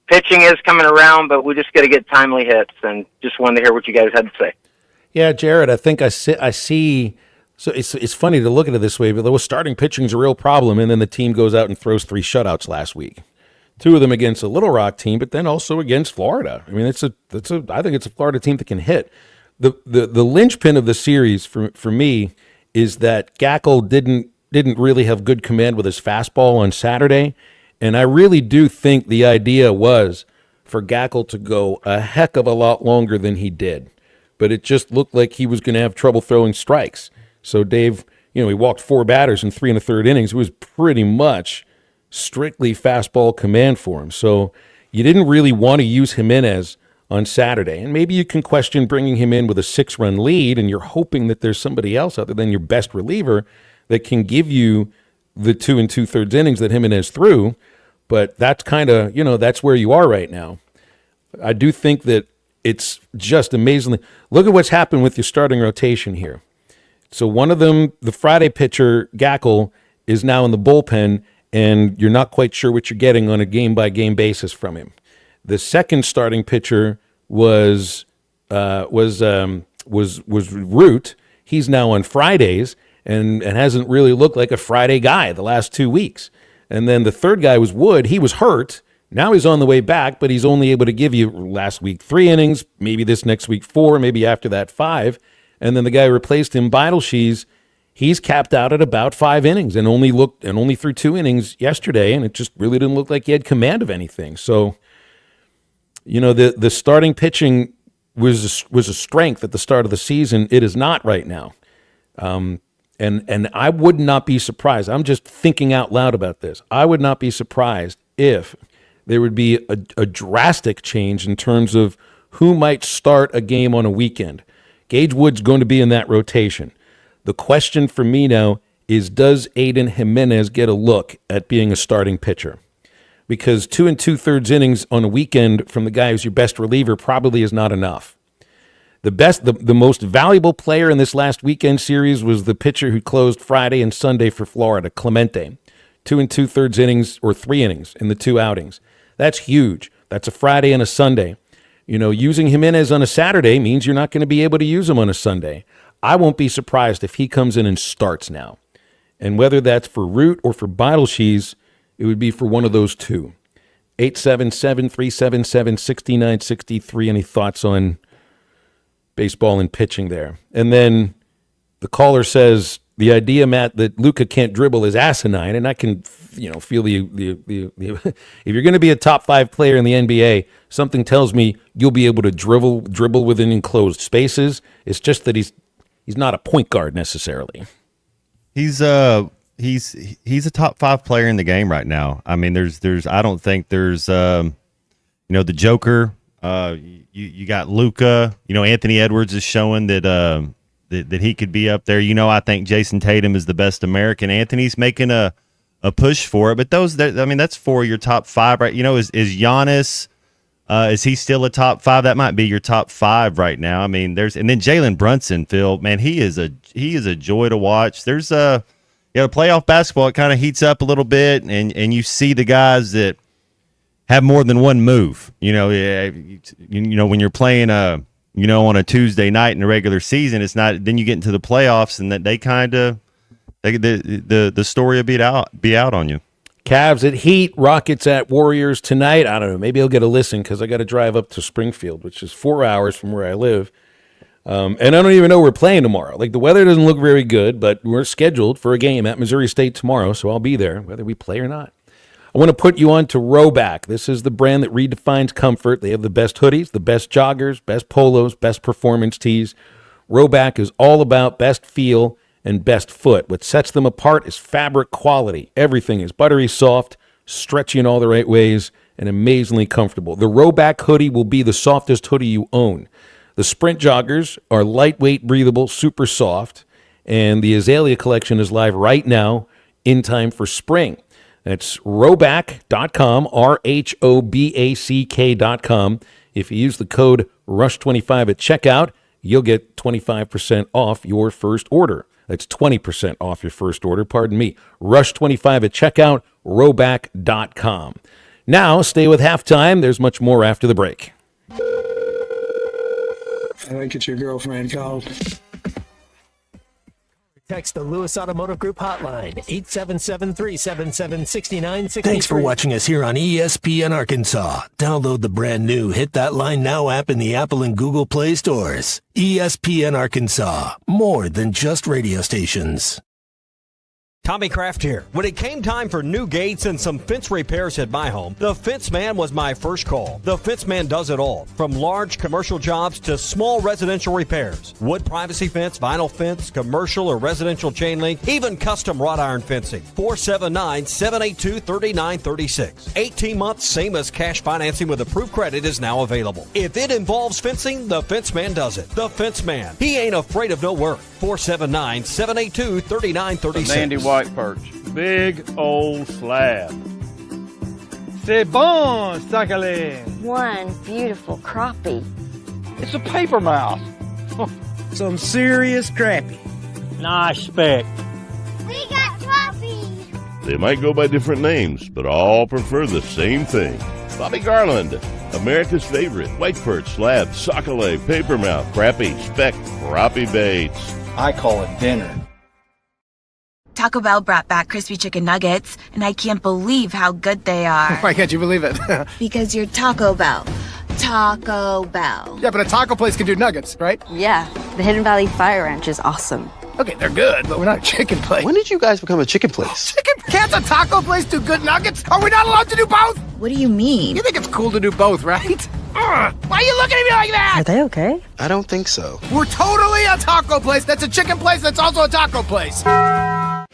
pitching is coming around, but we just got to get timely hits, and just wanted to hear what you guys had to say. Yeah, Jared, I think I see. So it's funny to look at it this way, but the starting pitching is a real problem, and then the team goes out and throws 3 shutouts last week. 2 of them against a Little Rock team, but then also against Florida. I mean, I think it's a Florida team that can hit. The linchpin of the series for me is that Gackle didn't really have good command with his fastball on Saturday, and I really do think the idea was for Gackle to go a heck of a lot longer than he did, but it just looked like he was going to have trouble throwing strikes. So Dave, he walked 4 batters in 3 1/3 innings. It was pretty much strictly fastball command for him. So You didn't really want to use Jimenez on Saturday, and maybe you can question bringing him in with a 6-run lead, and you're hoping that there's somebody else other than your best reliever that can give you the 2 2/3 innings that Jimenez threw. But that's kind of, that's where you are right now. I do think that it's just amazingly. Look at what's happened with your starting rotation here. So one of them, the Friday pitcher, Gackle, is now in the bullpen, and you're not quite sure what you're getting on a game-by-game basis from him. The second starting pitcher was Root. He's now on Fridays and hasn't really looked like a Friday guy the last 2 weeks. And then the third guy was Wood. He was hurt. Now he's on the way back, but he's only able to give you last week 3 innings, maybe this next week 4, maybe after that 5. And then the guy who replaced him, Beidelshees, he's capped out at about 5 innings and only threw 2 innings yesterday, and it just really didn't look like he had command of anything. So, the starting pitching was a strength at the start of the season. It is not right now. And I would not be surprised. I'm just thinking out loud about this. I would not be surprised if there would be a drastic change in terms of who might start a game on a weekend. Gage Wood's going to be in that rotation. The question for me now is, does Aiden Jimenez get a look at being a starting pitcher? Because 2 2/3 innings on a weekend from the guy who's your best reliever probably is not enough. The most valuable player in this last weekend series was the pitcher who closed Friday and Sunday for Florida, Clemente. 2 2/3 innings or 3 innings in the 2 outings. That's huge. That's a Friday and a Sunday. Using Jimenez on a Saturday means you're not going to be able to use him on a Sunday. I won't be surprised if he comes in and starts now. And whether that's for Root or for Beidelshees, it would be for one of those two. 877-377-6963. Any thoughts on baseball and pitching there? And then the caller says, the idea, Matt, that Luka can't dribble is asinine, and I can, feel the if you're going to be a top 5 player in the NBA, something tells me you'll be able to dribble within enclosed spaces. It's just that he's not a point guard necessarily. He's a top 5 player in the game right now. I mean, there's I don't think there's the Joker. You got Luka. Anthony Edwards is showing that that he could be up there. I think Jason Tatum is the best American. Anthony's making a push for it, but that's for your top 5, right? Is Giannis, is he still a top 5? That might be your top 5 right now. I mean, and then Jalen Brunson, Phil, man, he is a joy to watch. There's playoff basketball, it kind of heats up a little bit, and you see the guys that have more than one move. When you're playing on a Tuesday night in the regular season, it's not. Then you get into the playoffs, and that they kind of the story will be out on you. Cavs at Heat, Rockets at Warriors tonight. I don't know. Maybe I'll get a listen because I got to drive up to Springfield, which is 4 hours from where I live. And I don't even know we're playing tomorrow. Like, the weather doesn't look very good, but we're scheduled for a game at Missouri State tomorrow, so I'll be there, whether we play or not. I want to put you on to Rhoback. This is the brand that redefines comfort. They have the best hoodies, the best joggers, best polos, best performance tees. Rhoback is all about best feel and best foot. What sets them apart is fabric quality. Everything is buttery soft, stretchy in all the right ways, and amazingly comfortable. The Rhoback hoodie will be the softest hoodie you own. The Sprint joggers are lightweight, breathable, super soft, and the Azalea collection is live right now in time for spring. That's Rhoback.com, RHOBACK.com. If you use the code RUSH25 at checkout, you'll get 25% off your first order. That's 20% off your first order, pardon me. RUSH25 at checkout, Rhoback.com. Now, stay with Halftime. There's much more after the break. I think it's your girlfriend called. Text the Lewis Automotive Group hotline, 877-377-6963. Thanks for watching us here on ESPN Arkansas. Download the brand new Hit That Line Now app in the Apple and Google Play stores. ESPN Arkansas, more than just radio stations. Tommy Kraft here. When it came time for new gates and some fence repairs at my home, the Fence Man was my first call. The Fence Man does it all, from large commercial jobs to small residential repairs. Wood privacy fence, vinyl fence, commercial or residential chain link, even custom wrought iron fencing. 479-782-3936. 18 months, same as cash financing with approved credit is now available. If it involves fencing, the Fence Man does it. The Fence Man. He ain't afraid of no work. 479-782-3936. Sandy White perch. Big old slab. C'est bon, sacalé. One beautiful crappie. It's a paper mouse. Some serious crappie. Nice speck. We got crappie. They might go by different names, but all prefer the same thing. Bobby Garland, America's favorite white perch, slab, sockeye, papermouth, crappie, speck, crappie baits. I call it dinner. Taco Bell brought back crispy chicken nuggets, and I can't believe how good they are. Why can't you believe it? Because you're Taco Bell. Taco Bell. Yeah, but a taco place can do nuggets, right? Yeah, the Hidden Valley Fire Ranch is awesome. Okay, they're good, but we're not a chicken place. When did you guys become a chicken place? Chicken? Can't a taco place do good nuggets? Are we not allowed to do both? What do you mean? You think it's cool to do both, right? Why are you looking at me like that? Are they okay? I don't think so. We're totally a taco place that's a chicken place that's also a taco place.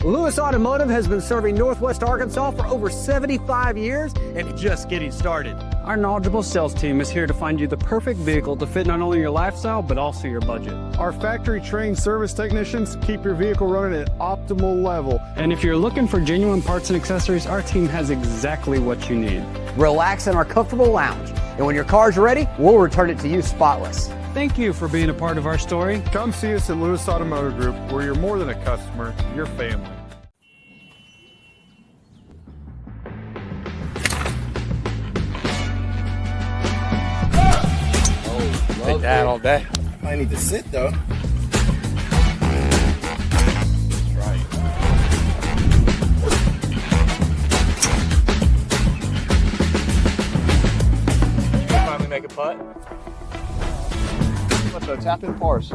Lewis Automotive has been serving Northwest Arkansas for over 75 years and just getting started. Our knowledgeable sales team is here to find you the perfect vehicle to fit not only your lifestyle, but also your budget. Our factory-trained service technicians keep your vehicle running at optimal level. And if you're looking for genuine parts and accessories, our team has exactly what you need. Relax in our comfortable lounge, and when your car's ready, we'll return it to you spotless. Thank you for being a part of our story. Come see us at Lewis Automotive Group, where you're more than a customer, you're family. Take that all day. I need to sit though. Finally make a putt. Let's go tap in pars.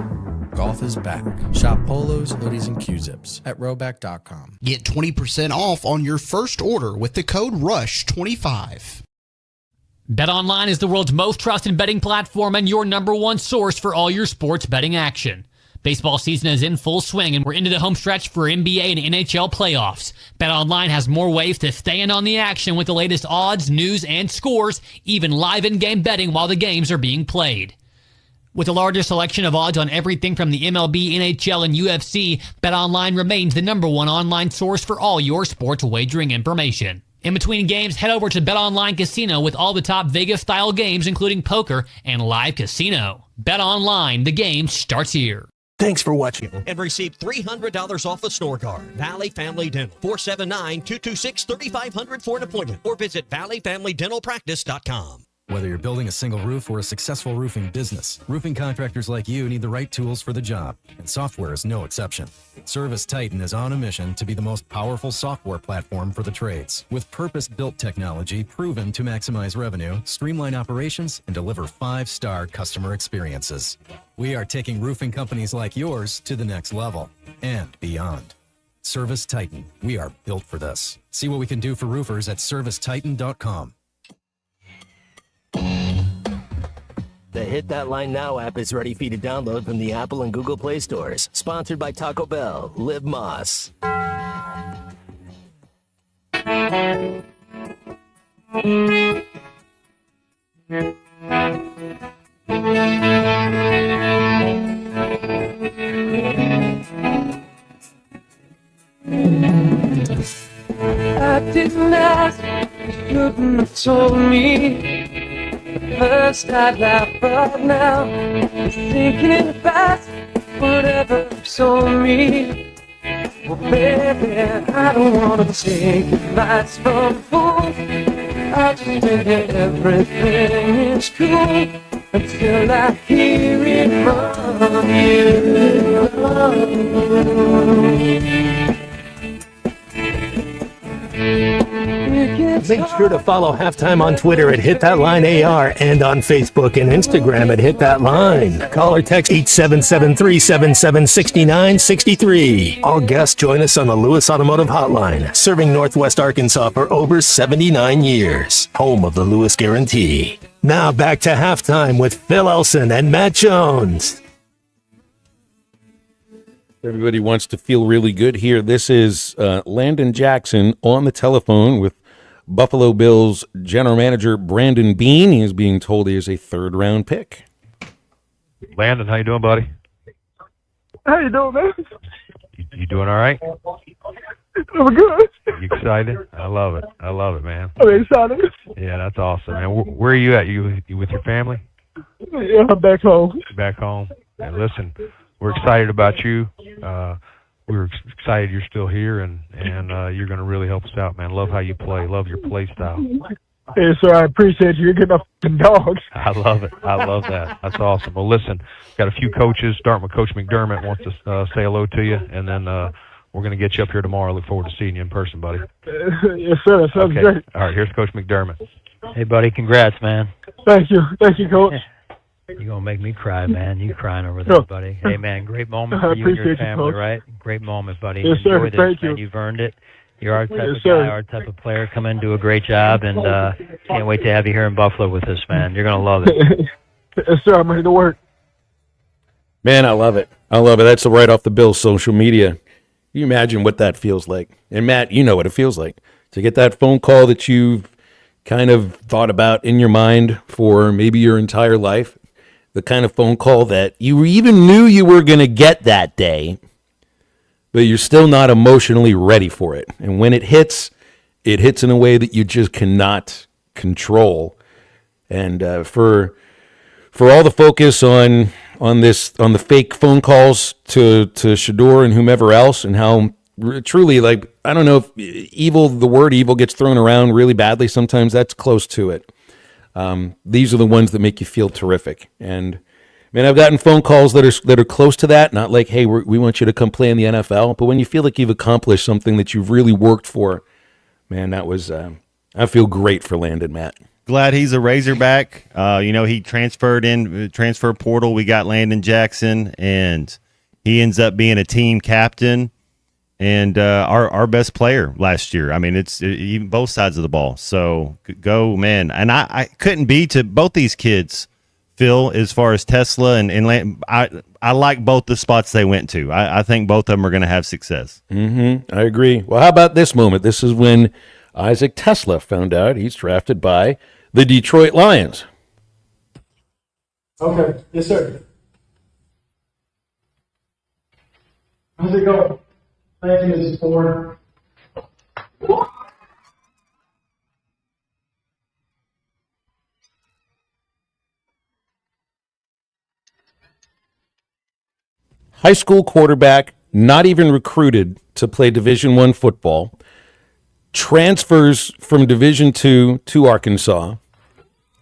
Golf is back. Shop polos, hoodies, and Q-zips at Rhoback.com. Get 20% off on your first order with the code RUSH25. BetOnline is the world's most trusted betting platform and your number one source for all your sports betting action. Baseball season is in full swing, and we're into the home stretch for NBA and NHL playoffs. BetOnline has more ways to stay in on the action with the latest odds, news, and scores, even live in-game betting while the games are being played. With the largest selection of odds on everything from the MLB, NHL, and UFC, BetOnline remains the number one online source for all your sports wagering information. In between games, head over to BetOnline Casino with all the top Vegas-style games, including poker and live casino. BetOnline, the game starts here. Thanks for watching. And receive $300 off a store card. Valley Family Dental. 479-226-3500 for an appointment. Or visit valleyfamilydentalpractice.com. Whether you're building a single roof or a successful roofing business, roofing contractors like you need the right tools for the job, and software is no exception. Service Titan is on a mission to be the most powerful software platform for the trades, with purpose-built technology proven to maximize revenue, streamline operations, and deliver 5-star customer experiences. We are taking roofing companies like yours to the next level and beyond. Service Titan, we are built for this. See what we can do for roofers at servicetitan.com. The Hit That Line Now app is ready for you to download from the Apple and Google Play stores. Sponsored by Taco Bell. Live Moss. I didn't ask, couldn't have told me. First I'd laugh, but now I'm thinking fast. Whatever you told me, well, baby, I don't wanna take advice from fools. I just think everything is cool until I hear it from you. Make sure to follow Halftime on Twitter at Hit That Line AR and on Facebook and Instagram at Hit That Line. Call or text 877-377-6963. All guests join us on the Lewis Automotive Hotline, serving Northwest Arkansas for over 79 years. Home of the Lewis Guarantee. Now back to Halftime with Phil Elson and Matt Jones. Everybody wants to feel really good here. This is Landon Jackson on the telephone with Buffalo Bills general manager Brandon Beane. He is being told he is a third-round pick. Landon, how you doing, buddy? How you doing, man? You doing all right? I'm good. You excited? I love it, man. I'm excited. Yeah, that's awesome, man. Where are you at? You with your family? Yeah, I'm back home. Back home. And listen, we're excited about you. We're excited you're still here, and you're going to really help us out, man. Love how you play. Love your play style. Hey, sir, I appreciate you. You're getting off the dogs. I love it. I love that. That's awesome. Well, listen, got a few coaches. Starting with Coach McDermott wants to say hello to you, and then we're going to get you up here tomorrow. Look forward to seeing you in person, buddy. Yes, sir. That sounds great. All right, here's Coach McDermott. Hey, buddy, congrats, man. Thank you, Coach. You're going to make me cry, man. You crying over there, buddy. Hey, man, great moment for you and your family, right? Great moment, buddy. Yes, sir. Enjoy this, Thank man. you. You've earned it. You're our type Yes, of sir. guy, our type of player. Come in, do a great job, and can't wait to have you here in Buffalo with us, man. You're going to love it. Yes, sir. I'm ready to work. Man, I love it. I love it. That's right off the Bills' social media. You imagine what that feels like. And, Matt, you know what it feels like. To get that phone call that you've kind of thought about in your mind for maybe your entire life, the kind of phone call that you even knew you were going to get that day, but you're still not emotionally ready for it. And when it hits in a way that you just cannot control. And for all the focus on the fake phone calls to Shedeur and whomever else, and how truly, like, I don't know if the word evil gets thrown around really badly sometimes. That's close to it. These are the ones that make you feel terrific. And man, I've gotten phone calls that are close to that. Not like, hey, we want you to come play in the NFL, but when you feel like you've accomplished something that you've really worked for, man, that was. I feel great for Landon, Matt. Glad he's a Razorback. He transfer portal. We got Landon Jackson, and he ends up being a team captain and our best player last year. I mean, it's even both sides of the ball. So go, man. And I couldn't be to both these kids, Phil, as far as Tesla and Landon. I like both the spots they went to. I think both of them are going to have success. I agree. Well, how about this moment? This is when Isaac Tesla found out he's drafted by the Detroit Lions. Okay. Yes, sir. How's it going? Thank you, Mrs. Ford. High school quarterback, not even recruited to play Division I football, transfers from Division II to Arkansas,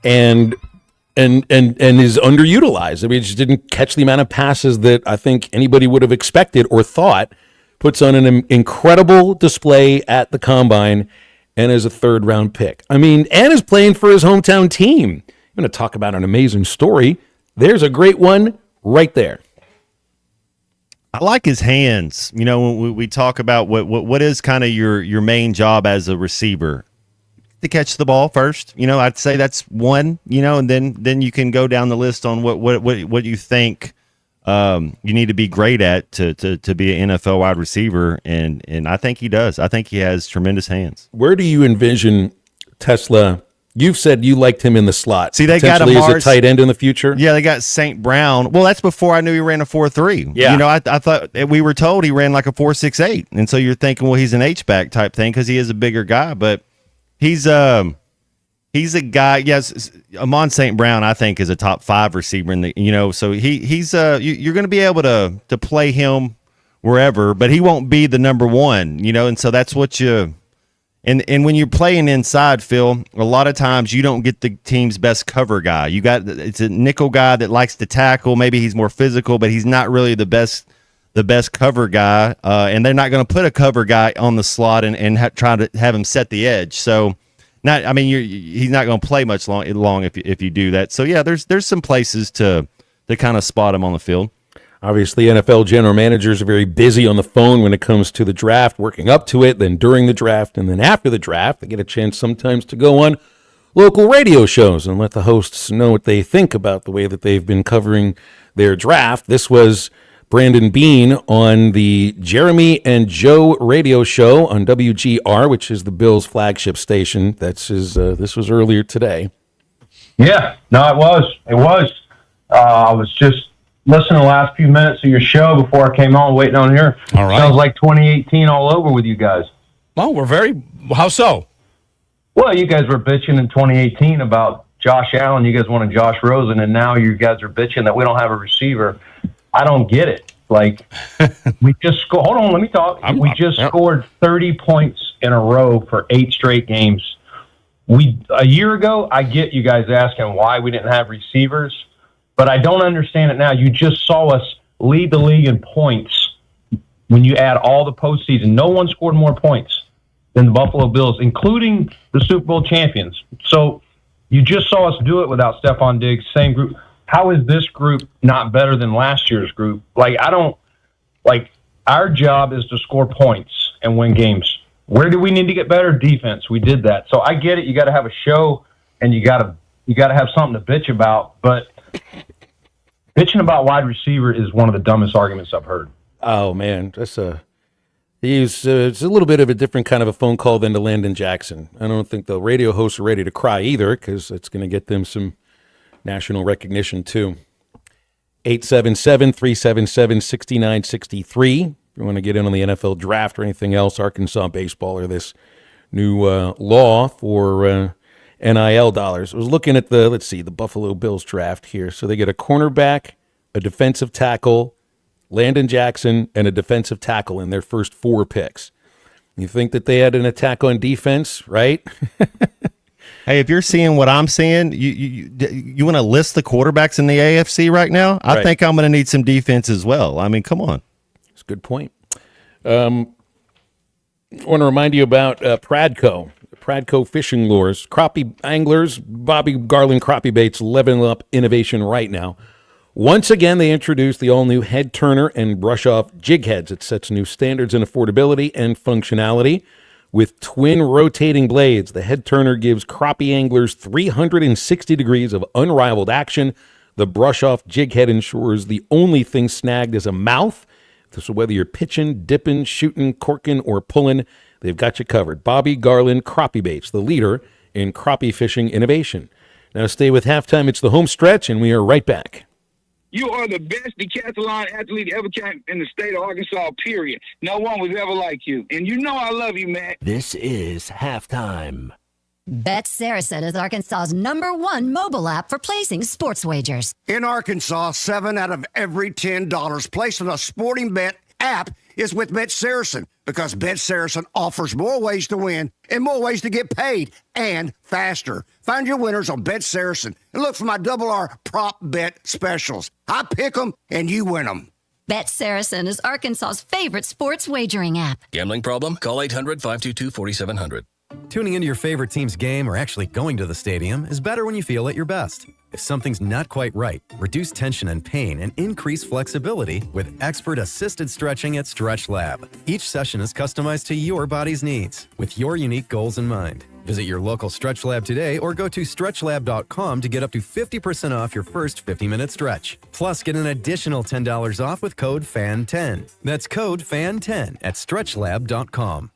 and is underutilized. I mean, just didn't catch the amount of passes that I think anybody would have expected or thought. Puts on an incredible display at the Combine and is a third-round pick. I mean, and is playing for his hometown team. I'm going to talk about an amazing story. There's a great one right there. I like his hands. You know, when we talk about what is kind of your main job as a receiver, to catch the ball first. You know, I'd say that's one. You know, and then you can go down the list on what you think you need to be great at to be an NFL wide receiver, and I think he does. I think he has tremendous hands. Where do you envision Tesla? You've said you liked him in the slot. See, they got him as a tight end in the future. Yeah, they got St. Brown. Well, that's before I knew he ran a 4.3. Yeah, you know, I thought we were told he ran like a 4.68, and so you're thinking, well, he's an H-back type thing because he is a bigger guy, but he's a guy. Yes, Amon St. Brown, I think, is a top 5 receiver in the. You know, so he's you're going to be able to play him wherever, but he won't be the number one. You know, and so that's what you. And when you're playing inside, Phil, a lot of times you don't get the team's best cover guy. It's a nickel guy that likes to tackle. Maybe he's more physical, but he's not really the best the best cover guy, and they're not going to put a cover guy on the slot and try to have him set the edge. So, he's not going to play much long if you do that. So yeah, there's some places to kind of spot him on the field. Obviously, NFL general managers are very busy on the phone when it comes to the draft, working up to it, then during the draft, and then after the draft. They get a chance sometimes to go on local radio shows and let the hosts know what they think about the way that they've been covering their draft. This was Brandon Beane on the Jeremy and Joe radio show on WGR, which is the Bills' flagship station. This was earlier today. Yeah, no, it was. I was just listening to the last few minutes of your show before I came on, waiting on here. All right. Sounds like 2018 all over with you guys. Well, how so? Well, you guys were bitching in 2018 about Josh Allen. You guys wanted Josh Rosen, and now you guys are bitching that we don't have a receiver. I don't get it. Like, we just scored. Hold on, let me talk. We just scored 30 points in a row for 8 straight games. A year ago, I get you guys asking why we didn't have receivers, but I don't understand it now. You just saw us lead the league in points when you add all the postseason. No one scored more points than the Buffalo Bills, including the Super Bowl champions. So you just saw us do it without Stephon Diggs, same group. How is this group not better than last year's group? Our job is to score points and win games. Where do we need to get better? Defense. We did that. So I get it. You got to have a show and you got to have something to bitch about, but bitching about wide receiver is one of the dumbest arguments I've heard. Oh man, it's a little bit of a different kind of a phone call than to Landon Jackson. I don't think the radio hosts are ready to cry either, because it's going to get them some national recognition too. 877-377-6963. If you want to get in on the NFL draft or anything else, Arkansas baseball, or this new law for NIL dollars. I was looking at the Buffalo Bills draft here. So they get a cornerback, a defensive tackle, Landon Jackson, and a defensive tackle in their first 4 picks. You think that they had an attack on defense, right? Hey, if you're seeing what I'm seeing, you want to list the quarterbacks in the AFC right now? I think I'm going to need some defense as well. I mean, come on. That's a good point. I want to remind you about Pradco Fishing Lures. Crappie anglers, Bobby Garland Crappie Baits, leveling up innovation right now. Once again, they introduced the all-new head turner and brush-off jig heads. It sets new standards in affordability and functionality. With twin rotating blades, the head turner gives crappie anglers 360 degrees of unrivaled action. The brush-off jig head ensures the only thing snagged is a mouth. So whether you're pitching, dipping, shooting, corking, or pulling, they've got you covered. Bobby Garland Crappie Baits, the leader in crappie fishing innovation. Now stay with Halftime. It's the home stretch, and we are right back. You are the best decathlon athlete ever came in the state of Arkansas, period. No one was ever like you. And you know I love you, man. This is Halftime. Bet Saracen is Arkansas's #1 mobile app for placing sports wagers. In Arkansas, 7 out of every $10 placed on a sporting bet app is with Bet Saracen, because Bet Saracen offers more ways to win and more ways to get paid, and faster. Find your winners on Bet Saracen and look for my R prop bet specials. I pick them and you win them. Bet Saracen is Arkansas's favorite sports wagering app. Gambling problem? Call 800-522-4700. Tuning into your favorite team's game, or actually going to the stadium, is better when you feel at your best. If something's not quite right, reduce tension and pain and increase flexibility with expert-assisted stretching at StretchLab. Each session is customized to your body's needs, with your unique goals in mind. Visit your local StretchLab today or go to StretchLab.com to get up to 50% off your first 50-minute stretch. Plus, get an additional $10 off with code FAN10. That's code FAN10 at StretchLab.com.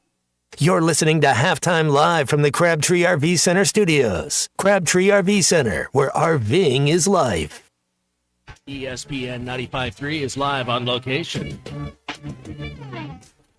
You're listening to Halftime Live from the Crabtree RV Center studios. Crabtree RV Center, where RVing is life. ESPN 95.3 is live on location.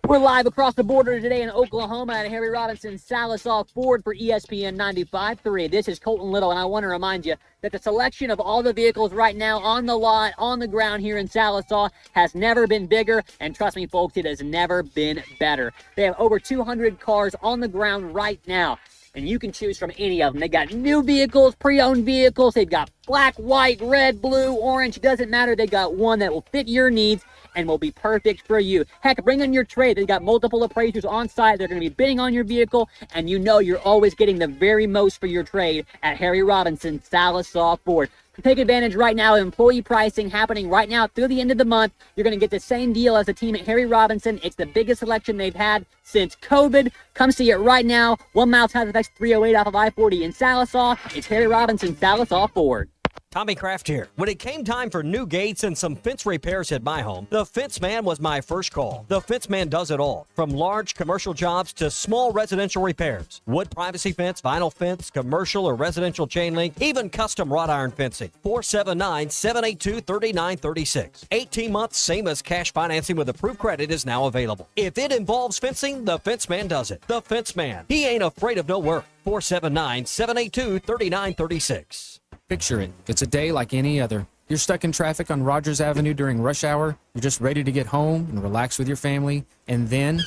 We're live across the border today in Oklahoma at Harry Robinson Sallisaw Ford for ESPN 95.3. This is Colton Little, and I want to remind you that the selection of all the vehicles right now on the lot, on the ground here in Sallisaw has never been bigger, and trust me, folks, it has never been better. They have over 200 cars on the ground right now, and you can choose from any of them. They got new vehicles, pre-owned vehicles. They've got black, white, red, blue, orange. Doesn't matter. They got one that will fit your needs and will be perfect for you. Heck, bring in your trade. They've got multiple appraisers on site. They're going to be bidding on your vehicle, and you know you're always getting the very most for your trade at Harry Robinson Sallisaw Ford. Take advantage right now of employee pricing happening right now through the end of the month. You're going to get the same deal as the team at Harry Robinson. It's the biggest selection they've had since COVID. Come see it right now. 1 mile south of X308 off of I-40 in Sallisaw. It's Harry Robinson Sallisaw Ford. Tommy Kraft here. When it came time for new gates and some fence repairs at my home, the Fence Man was my first call. The Fence Man does it all, from large commercial jobs to small residential repairs. Wood privacy fence, vinyl fence, commercial or residential chain link, even custom wrought iron fencing. 479-782-3936. 18 months, same as cash financing with approved credit is now available. If it involves fencing, the Fence Man does it. The Fence Man. He ain't afraid of no work. 479-782-3936. Picture it. It's a day like any other. You're stuck in traffic on Rogers Avenue during rush hour. You're just ready to get home and relax with your family. And then,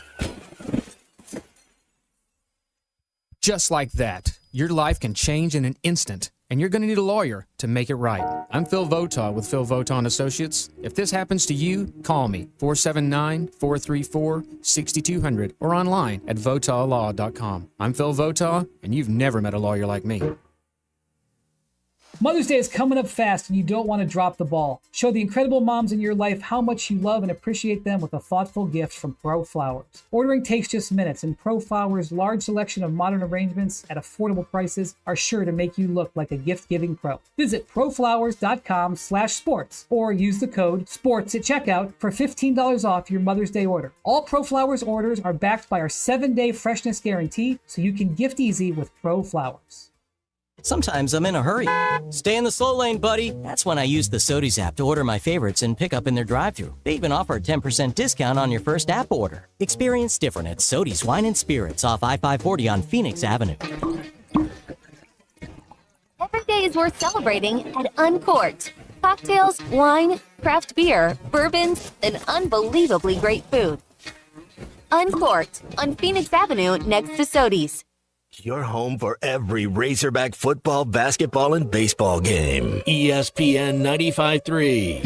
just like that, your life can change in an instant. And you're going to need a lawyer to make it right. I'm Phil Votaw with Phil Votaw & Associates. If this happens to you, call me, 479-434-6200, or online at votawlaw.com. I'm Phil Votaw, and you've never met a lawyer like me. Mother's Day is coming up fast and you don't want to drop the ball. Show the incredible moms in your life how much you love and appreciate them with a thoughtful gift from Pro Flowers. Ordering takes just minutes, and Pro Flowers' large selection of modern arrangements at affordable prices are sure to make you look like a gift-giving pro. Visit proflowers.com/sports or use the code SPORTS at checkout for $15 off your Mother's Day order. All Pro Flowers orders are backed by our 7-day freshness guarantee, so you can gift easy with Pro Flowers. Sometimes I'm in a hurry. Stay in the slow lane, buddy. That's when I use the Sodies app to order my favorites and pick up in their drive-thru. They even offer a 10% discount on your first app order. Experience different at Sodies Wine and Spirits off I-540 on Phoenix Avenue. Every day is worth celebrating at Uncorked. Cocktails, wine, craft beer, bourbons, and unbelievably great food. Uncorked on Phoenix Avenue next to Sodies. Your home for every Razorback football, basketball, and baseball game. ESPN 95.3.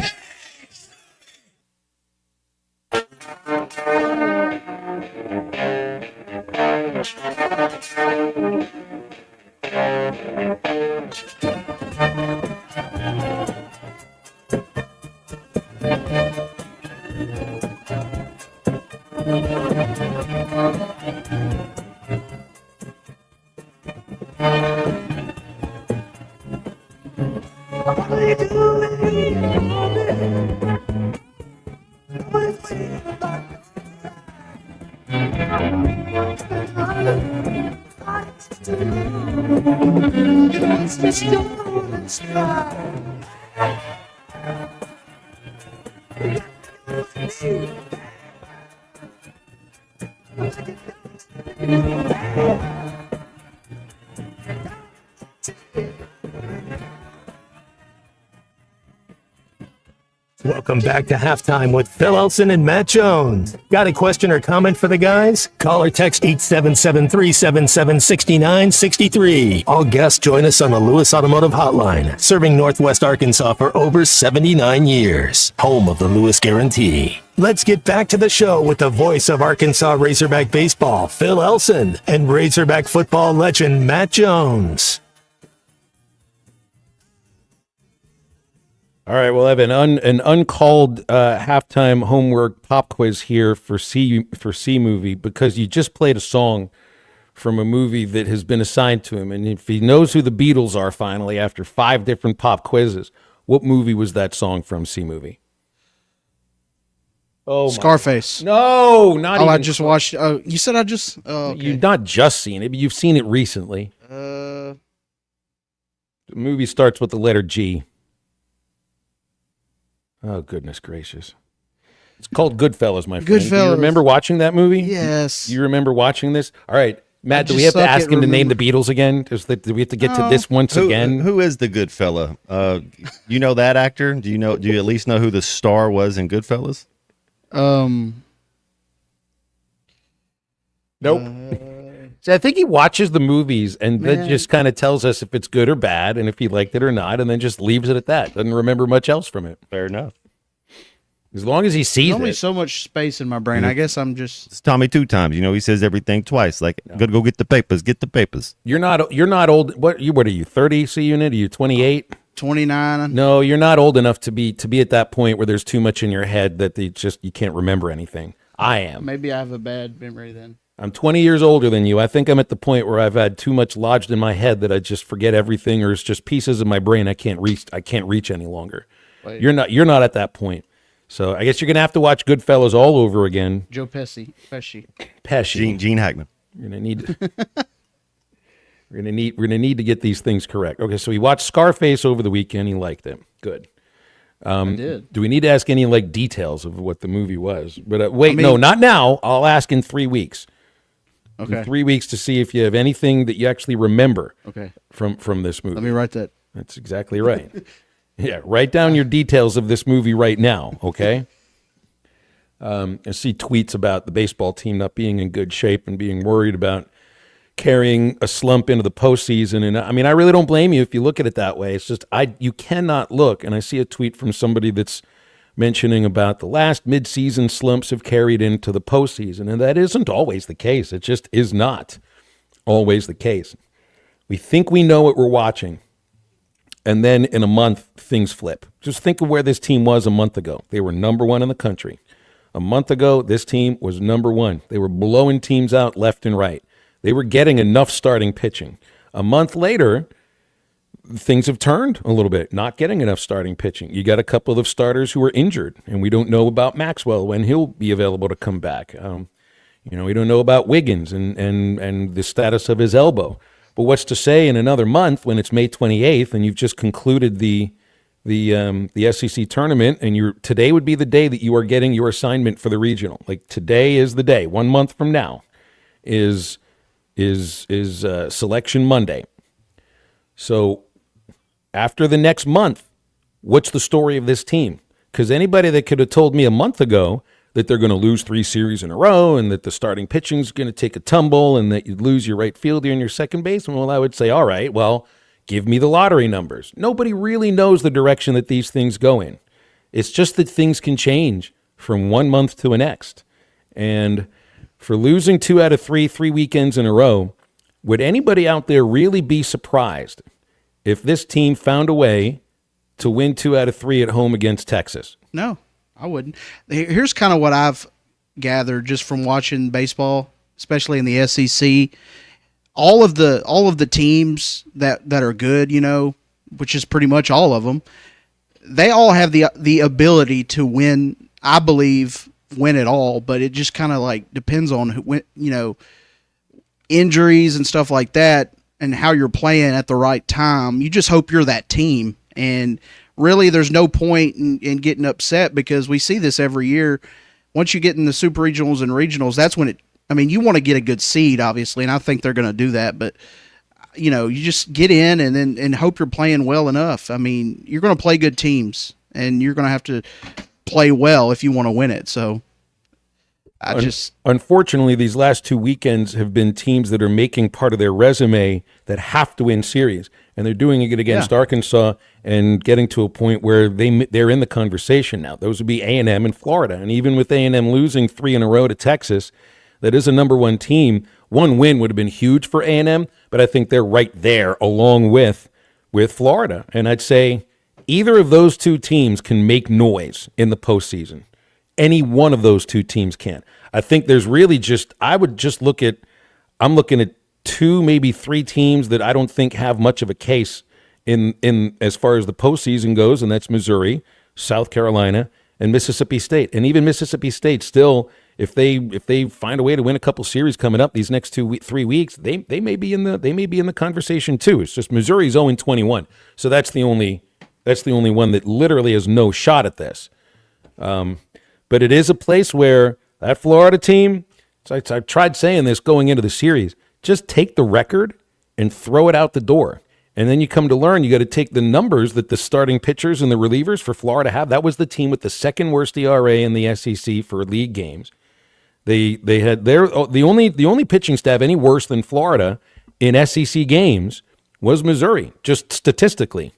Welcome back to Halftime with Phil Elson and Matt Jones. Got a question or comment for the guys? Call or text 877-377-6963. All guests join us on the Lewis Automotive Hotline, serving Northwest Arkansas for over 79 years. Home of the Lewis Guarantee. Let's get back to the show with the voice of Arkansas Razorback baseball, Phil Elson, and Razorback football legend Matt Jones. All right, we'll have an uncalled halftime homework pop quiz here for C Movie, because you just played a song from a movie that has been assigned to him, and if he knows who the Beatles are finally after 5 different pop quizzes, what movie was that song from C Movie? Oh, Scarface. No, not even. I just watched. You said I just. Okay. You've not just seen it, but you've seen it recently. The movie starts with the letter G. Oh, goodness gracious. It's called Goodfellas, my friend. Goodfellas. Do you remember watching that movie? Yes. You remember watching this? All right, Matt, do we have to ask him to name the Beatles again? Do we have to get to this once again? Who is the good fella? You know that actor? Do you at least know who the star was in Goodfellas? Nope. See, I think he watches the movies and then just kind of tells us if it's good or bad and if he liked it or not, and then just leaves it at that. Doesn't remember much else from it. Fair enough. As long as he sees There's only it. so much space in my brain. I guess I'm just. It's Tommy 2 times. He says everything twice. Like, gotta go get the papers. Get the papers. You're not old. What are you? 30 C unit? Are you 28? 29. No, you're not old enough to be at that point where there's too much in your head that you can't remember anything. I am. Maybe I have a bad memory then. I'm 20 years older than you. I think I'm at the point where I've had too much lodged in my head that I just forget everything, or it's just pieces of my brain I can't reach any longer. Wait. You're not at that point. So I guess you're gonna have to watch Goodfellas all over again. Joe Pesci. Gene Hackman. You're gonna need. We're gonna need to get these things correct. Okay, so he watched Scarface over the weekend. He liked it. Good. I did. Do we need to ask any details of what the movie was? But no, not now. I'll ask in 3 weeks. Okay. In 3 weeks to see if you have anything that you actually remember. Okay. From this movie. Let me write that. That's exactly right. Yeah, write down your details of this movie right now. Okay. I see tweets about the baseball team not being in good shape and being worried about carrying a slump into the postseason. And I mean, I really don't blame you if you look at it that way. It's just you cannot look. And I see a tweet from somebody that's mentioning about the last midseason slumps have carried into the postseason, and that isn't always the case. It just is not always the case. We think we know what we're watching, and then in a month, things flip. Just think of where this team was a month ago. They were number one in the country. A month ago, this team was number one. They were blowing teams out left and right. They were getting enough starting pitching. A month later, things have turned a little bit, not getting enough starting pitching. You got a couple of starters who are injured, and we don't know about Maxwell when he'll be available to come back. We don't know about Wiggins and the status of his elbow. But what's to say in another month when it's May 28th and you've just concluded the SEC tournament, and today would be the day that you are getting your assignment for the regional. Like, today is the day. 1 month from now is Selection Monday. So after the next month, what's the story of this team? Because anybody that could have told me a month ago that they're going to lose 3 series in a row and that the starting pitching is going to take a tumble and that you'd lose your right fielder and your second baseman, well, I would say, all right, well, give me the lottery numbers. Nobody really knows the direction that these things go in. It's just that things can change from 1 month to the next. And for losing 2 out of 3 weekends in a row, would anybody out there really be surprised if this team found a way to win 2 out of 3 at home against Texas? No, I wouldn't. Here's kind of what I've gathered just from watching baseball, especially in the SEC. All of the teams that are good, which is pretty much all of them, they all have the ability to win. I believe win it all, but it just kind of depends on injuries and stuff like that, and how you're playing at the right time. You just hope you're that team. And really, there's no point in getting upset, because we see this every year. Once you get in the super regionals and regionals, that's when you want to get a good seed, obviously, and I think they're going to do that. But, you just get in and hope you're playing well enough. I mean, you're going to play good teams, and you're going to have to play well if you want to win it. So unfortunately, these last 2 weekends have been teams that are making part of their resume that have to win series, and they're doing it against Arkansas and getting to a point where they're in the conversation now. Those would be A&M and Florida, and even with A&M losing 3 in a row to Texas, that is a number 1 team. 1 win would have been huge for A&M, but I think they're right there along with Florida. And I'd say either of those 2 teams can make noise in the postseason. Any one of those 2 teams can. I think there's really I'm looking at 2, maybe 3 teams that I don't think have much of a case in as far as the postseason goes, and that's Missouri, South Carolina, and Mississippi State. And even Mississippi State still, if they find a way to win a couple series coming up these next 3 weeks, they may be in the conversation too. It's just Missouri's 0-21, so that's the only one that literally has no shot at this. But it is a place where that Florida team, I tried saying this going into the series, just take the record and throw it out the door. And then you come to learn you got to take the numbers that the starting pitchers and the relievers for Florida have. That was the team with the second worst ERA in the SEC for league games. They had the only pitching staff any worse than Florida in SEC games was Missouri, just statistically.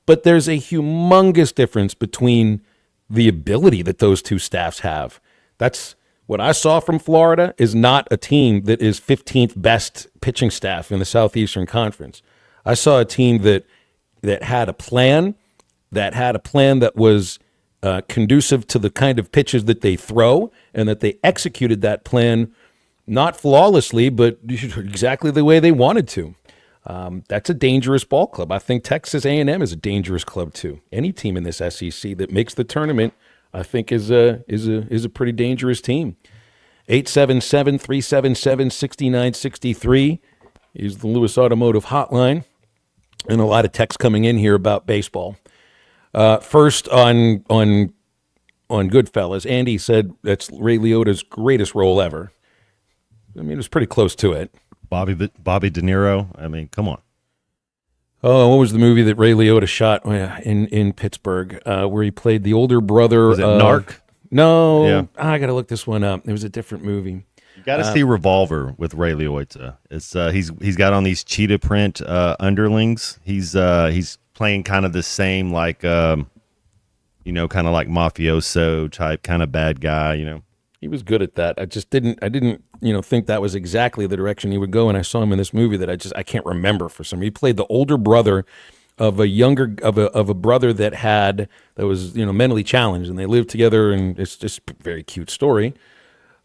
But there's a humongous difference between the ability that those two staffs have. That's what I saw from Florida is not a team that is 15th best pitching staff in the Southeastern Conference. I saw a team that had a plan, that was conducive to the kind of pitches that they throw, and that they executed that plan not flawlessly, but exactly the way they wanted to. That's a dangerous ball club. I think Texas A&M is a dangerous club too. Any team in this SEC that makes the tournament, I think, is a pretty dangerous team. 877-377-6963 is the Lewis Automotive Hotline, and a lot of texts coming in here about baseball. First on Goodfellas, Andy said that's Ray Liotta's greatest role ever. I mean, it was pretty close to it. Bobby De Niro. I mean, come on. Oh, what was the movie that Ray Liotta shot in Pittsburgh, where he played the older brother? Was it Narc? No, Yeah. I got to look this one up. It was a different movie. You got to see Revolver with Ray Liotta. It's he's got on these cheetah print underlings. He's playing kind of the same kind of like mafioso type kind of bad guy. He was good at that. I didn't think that was exactly the direction he would go. And I saw him in this movie that I can't remember for some reason. He played the older brother of a brother that was mentally challenged, and they lived together, and it's just a very cute story.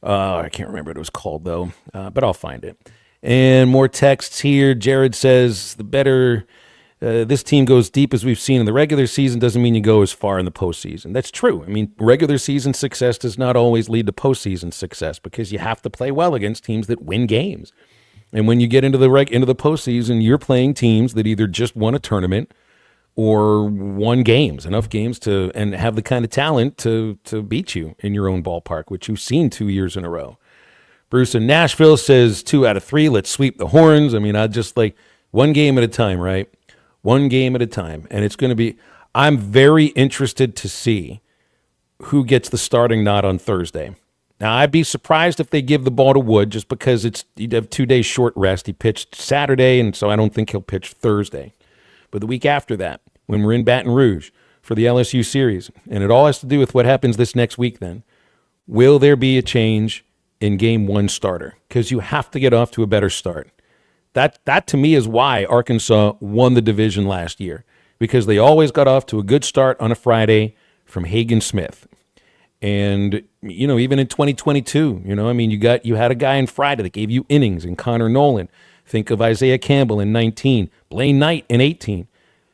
I can't remember what it was called though, but I'll find it. And more texts here. Jared says the better this team goes deep as we've seen in the regular season doesn't mean you go as far in the postseason. That's true. I mean, regular season success does not always lead to postseason success because you have to play well against teams that win games. And when you get into the postseason, you're playing teams that either just won a tournament or won games, enough games and have the kind of talent to beat you in your own ballpark, which you've seen 2 years in a row. Bruce in Nashville says 2 out of 3. Let's sweep the horns. I mean, I just like one game at a time, right? One game at a time. And it's going to be, I'm very interested to see who gets the starting nod on Thursday. Now, I'd be surprised if they give the ball to Wood just because you'd have 2 days short rest. He pitched Saturday, and so I don't think he'll pitch Thursday. But the week after that, when we're in Baton Rouge for the LSU series, and it all has to do with what happens this next week then, will there be a change in game one starter? Because you have to get off to a better start. That to me is why Arkansas won the division last year, because they always got off to a good start on a Friday from Hagen Smith. And, even in 2022, you had a guy on Friday that gave you innings in Connor Nolan. Think of Isaiah Campbell in 19, Blaine Knight in 18.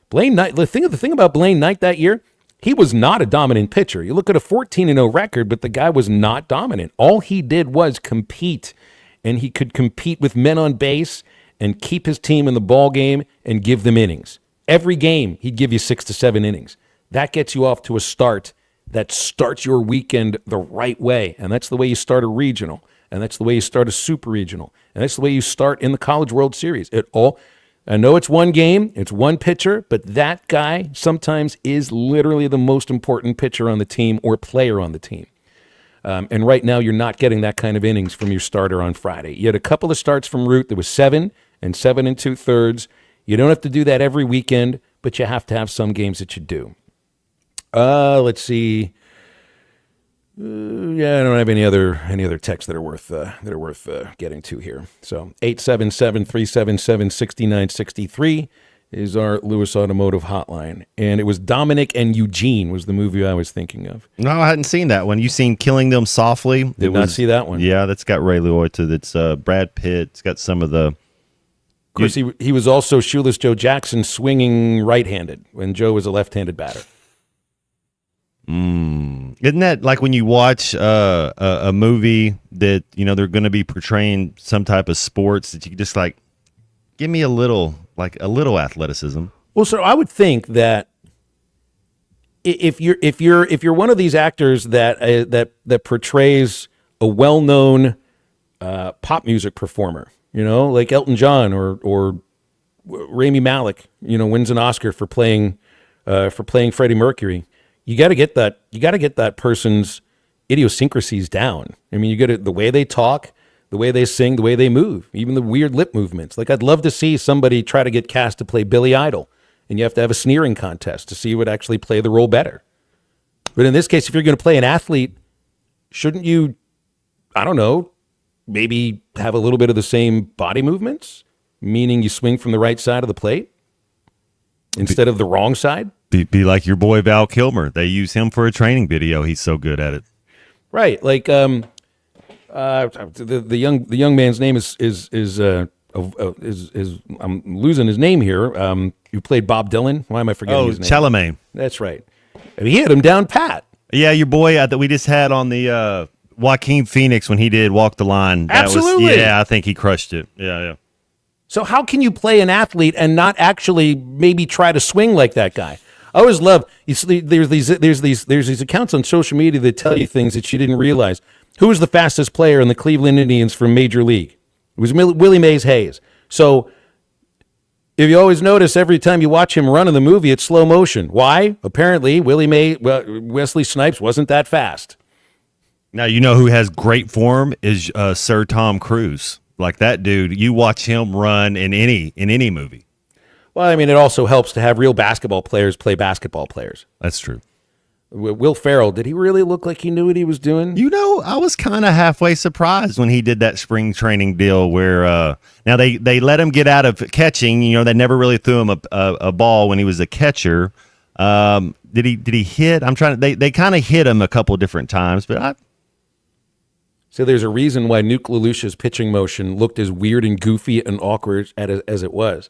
Blaine Knight, the thing about Blaine Knight that year, he was not a dominant pitcher. You look at a 14-0 record, but the guy was not dominant. All he did was compete, and he could compete with men on base and keep his team in the ball game and give them innings. Every game, he'd give you 6 to 7 innings. That gets you off to a start that starts your weekend the right way, and that's the way you start a regional, and that's the way you start a super regional, and that's the way you start in the College World Series. I know it's one game, it's one pitcher, but that guy sometimes is literally the most important pitcher on the team or player on the team. And right now, you're not getting that kind of innings from your starter on Friday. You had a couple of starts from Root. There was 7 and 7 2/3. You don't have to do that every weekend, but you have to have some games that you do. Let's see. I don't have any other texts that are worth getting to here. So 877-377-6963 is our Lewis Automotive Hotline. And it was Dominic and Eugene was the movie I was thinking of. No, I hadn't seen that one. You seen Killing Them Softly? Did not see that one. Yeah, that's got Ray Liotta. That's Brad Pitt. It's got some of the... Of course, he was also Shoeless Joe Jackson swinging right-handed when Joe was a left-handed batter. Isn't that like when you watch a movie that, they're going to be portraying some type of sports that you just like, give me a little athleticism. Well, so I would think that if you're one of these actors that portrays a well-known pop music performer, like Elton John or Rami Malek, wins an Oscar for playing Freddie Mercury, you got to get that person's idiosyncrasies down. I mean, you get the way they talk, the way they sing, the way they move, even the weird lip movements. Like, I'd love to see somebody try to get cast to play Billy Idol, and you have to have a sneering contest to see who would actually play the role better. But in this case, if you're going to play an athlete, shouldn't you, I don't know, maybe have a little bit of the same body movements, meaning you swing from the right side of the plate instead of the wrong side? Be like your boy Val Kilmer. They use him for a training video. He's so good at it. Right, like the young man's name is I'm losing his name here. You played Bob Dylan. Why am I forgetting his name? Chalamet. That's right. I mean, he had him down pat. Yeah, your boy that we just had on the Joaquin Phoenix when he did Walk the Line. Absolutely. I think he crushed it. Yeah. So how can you play an athlete and not actually maybe try to swing like that guy? I always love there's these accounts on social media that tell you things that you didn't realize. Who was the fastest player in the Cleveland Indians from Major League? It was Willie Mays Hayes. So if you always notice, every time you watch him run in the movie, it's slow motion. Why? Apparently, Wesley Snipes wasn't that fast. Now, you know who has great form is Sir Tom Cruise. Like that dude, you watch him run in any movie. Well, I mean, it also helps to have real basketball players play basketball players. That's true. Will Ferrell, did he really look like he knew what he was doing? You know, I was kind of halfway surprised when he did that spring training deal where now they let him get out of catching. You know, they never really threw him a ball when he was a catcher. Did he hit? They kind of hit him a couple different times, but So there's a reason why Nuke LaLucia's pitching motion looked as weird and goofy and awkward as it was.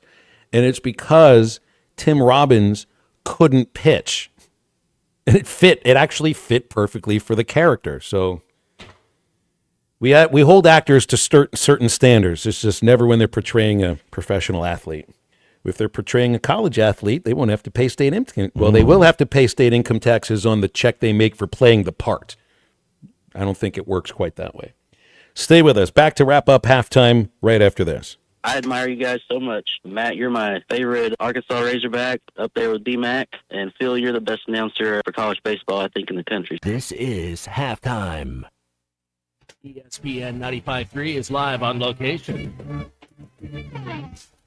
And it's because Tim Robbins couldn't pitch. And it actually fit perfectly for the character. So we hold actors to certain standards. It's just never when they're portraying a professional athlete. If they're portraying a college athlete, they won't have to pay state income. Well, they will have to pay state income taxes on the check they make for playing the part. I don't think it works quite that way. Stay with us. Back to wrap up halftime right after this. I admire you guys so much. Matt, you're my favorite Arkansas Razorback, up there with D-Mac. And Phil, you're the best announcer for college baseball, I think, in the country. This is halftime. ESPN 95.3 is live on location.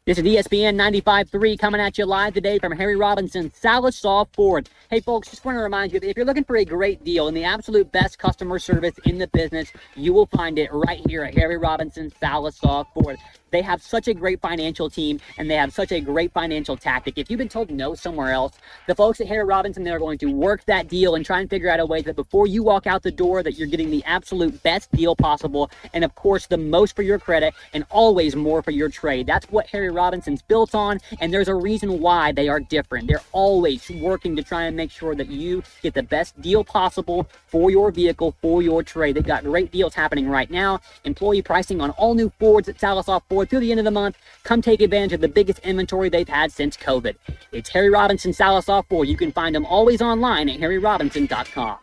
This is ESPN 95.3 coming at you live today from Harry Robinson Sallisaw Ford. Hey folks, just want to remind you, if you're looking for a great deal and the absolute best customer service in the business, you will find it right here at Harry Robinson Sallisaw Ford. They have such a great financial team and they have such a great financial tactic. If you've been told no somewhere else, the folks at Harry Robinson, they're going to work that deal and try and figure out a way that before you walk out the door that you're getting the absolute best deal possible, and of course the most for your credit and always more for your trade. That's what Harry Robinson's built on, and there's a reason why they are different. They're always working to try and make sure that you get the best deal possible for your vehicle, for your trade. They've got great deals happening right now. Employee pricing on all new Fords at Sallisaw Ford through the end of the month. Come take advantage of the biggest inventory they've had since COVID. It's Harry Robinson Sallisaw Ford. You can find them always online at harryrobinson.com.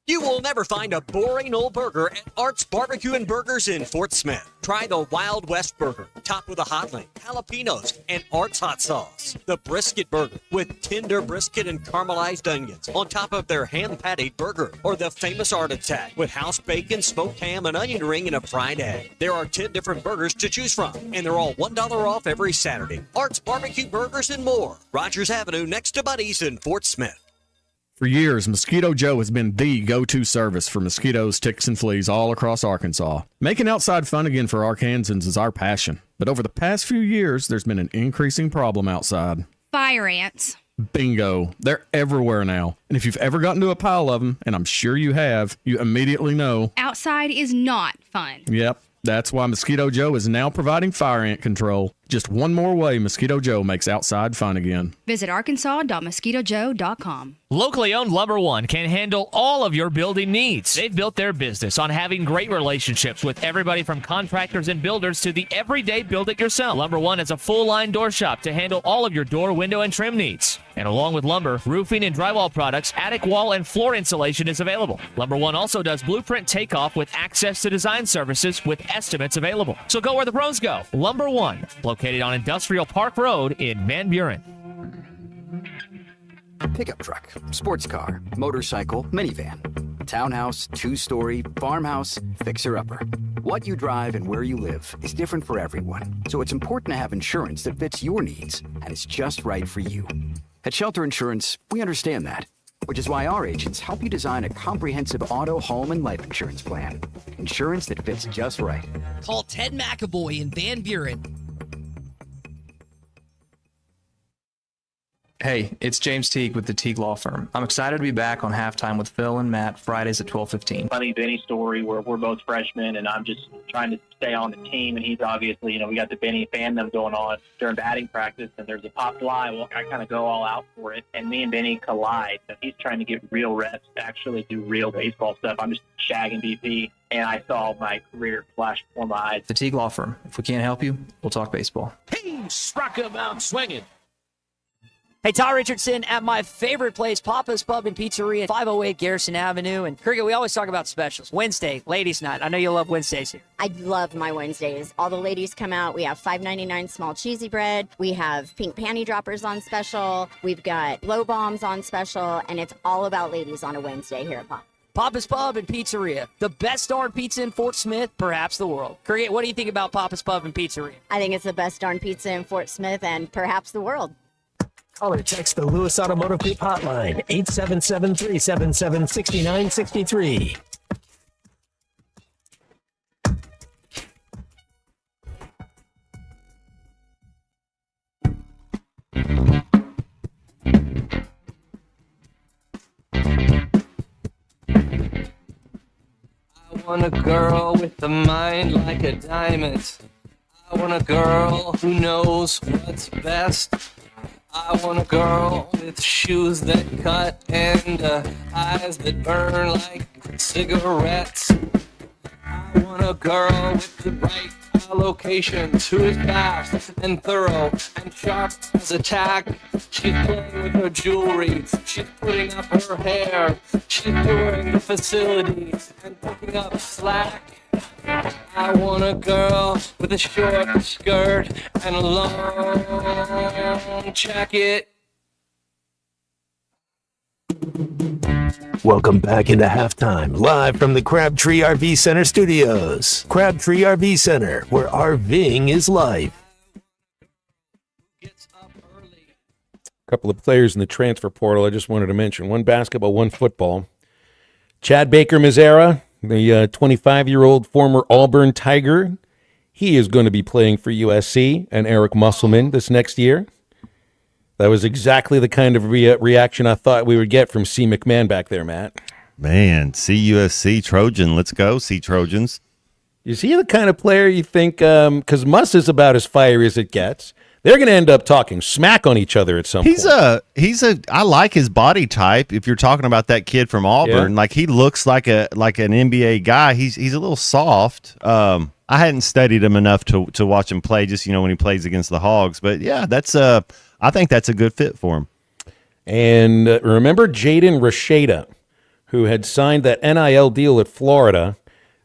You will never find a boring old burger at Art's Barbecue and Burgers in Fort Smith. Try the Wild West Burger, topped with a hot link, jalapenos, and Art's hot sauce. The Brisket Burger, with tender brisket and caramelized onions on top of their hand-patted burger. Or the famous Art Attack, with house bacon, smoked ham, an onion ring, and a fried egg. There are 10 different burgers to choose from, and they're all $1 off every Saturday. Art's Barbecue Burgers and more. Rogers Avenue, next to Buddy's in Fort Smith. For years, Mosquito Joe has been the go-to service for mosquitoes, ticks, and fleas all across Arkansas. Making outside fun again for Arkansans is our passion. But over the past few years, there's been an increasing problem outside. Fire ants. Bingo. They're everywhere now. And if you've ever gotten to a pile of them, and I'm sure you have, you immediately know. Outside is not fun. Yep. That's why Mosquito Joe is now providing fire ant control. Just one more way Mosquito Joe makes outside fun again. Visit arkansas.mosquitojoe.com. Locally owned Lumber One can handle all of your building needs. They've built their business on having great relationships with everybody from contractors and builders to the everyday build-it-yourself. Lumber One is a full-line door shop to handle all of your door, window, and trim needs. And along with lumber, roofing and drywall products, attic wall and floor insulation is available. Lumber One also does blueprint takeoff with access to design services with estimates available. So go where the pros go. Lumber One, located on Industrial Park Road in Van Buren. Pickup truck, sports car, motorcycle, minivan, townhouse, two-story, farmhouse, fixer-upper. What you drive and where you live is different for everyone, so it's important to have insurance that fits your needs and is just right for you. At Shelter Insurance, we understand that. which is why our agents help you design a comprehensive auto, home, and life insurance plan. Insurance that fits just right. Call Ted McAvoy in Van Buren. Hey, it's James Teague with the Teague Law Firm. I'm excited to be back on Halftime with Phil and Matt Fridays at 12:15. Funny Benny story where we're both freshmen and I'm just trying to stay on the team, and he's obviously, we got the Benny fandom going on during batting practice, and there's a pop fly. Well, I kind of go all out for it, and me and Benny collide. And he's trying to get real reps, actually do real baseball stuff. I'm just shagging BP, and I saw my career flash before my eyes. The Teague Law Firm. If we can't help you, we'll talk baseball. He struck him out swinging. Hey, Ty Richardson at my favorite place, Papa's Pub and Pizzeria, 508 Garrison Avenue. And Cricket, we always talk about specials. Wednesday, ladies' night. I know you love Wednesdays here. I love my Wednesdays. All the ladies come out. We have $5.99 small cheesy bread. We have pink panty droppers on special. We've got blow bombs on special. And it's all about ladies on a Wednesday here at Pop. Papa's Pub and Pizzeria, the best darn pizza in Fort Smith, perhaps the world. Cricket, what do you think about Papa's Pub and Pizzeria? I think it's the best darn pizza in Fort Smith and perhaps the world. Call or text the Lewis Automotive Group hotline, 877-377-6963. I want a girl with a mind like a diamond. I want a girl who knows what's best. I want a girl with shoes that cut and eyes that burn like cigarettes. I want a girl with the right allocations, who is fast and thorough and sharp as a tack. She's playing with her jewelry, she's putting up her hair, she's touring the facility and picking up slack. I want a girl with a short skirt and a long jacket. Welcome back into halftime, live from the Crabtree RV Center studios. Crabtree RV Center, where RVing is life. A couple of players in the transfer portal I just wanted to mention. One basketball, one football. Chad Baker-Mazara, the 25-year-old former Auburn Tiger. He is going to be playing for USC and Eric Musselman this next year. That was exactly the kind of reaction I thought we would get from C. McMahon back there, Matt. Man, CUSC Trojan. Let's go, C. Trojans. Is he the kind of player you think, because Muss is about as fiery as it gets, they're going to end up talking smack on each other at some point. I like his body type. If you're talking about that kid from Auburn, like he looks like an NBA guy. He's a little soft. I hadn't studied him enough to watch him play, just when he plays against the Hogs. But yeah, I think that's a good fit for him. And remember Jaden Rashada, who had signed that NIL deal at Florida,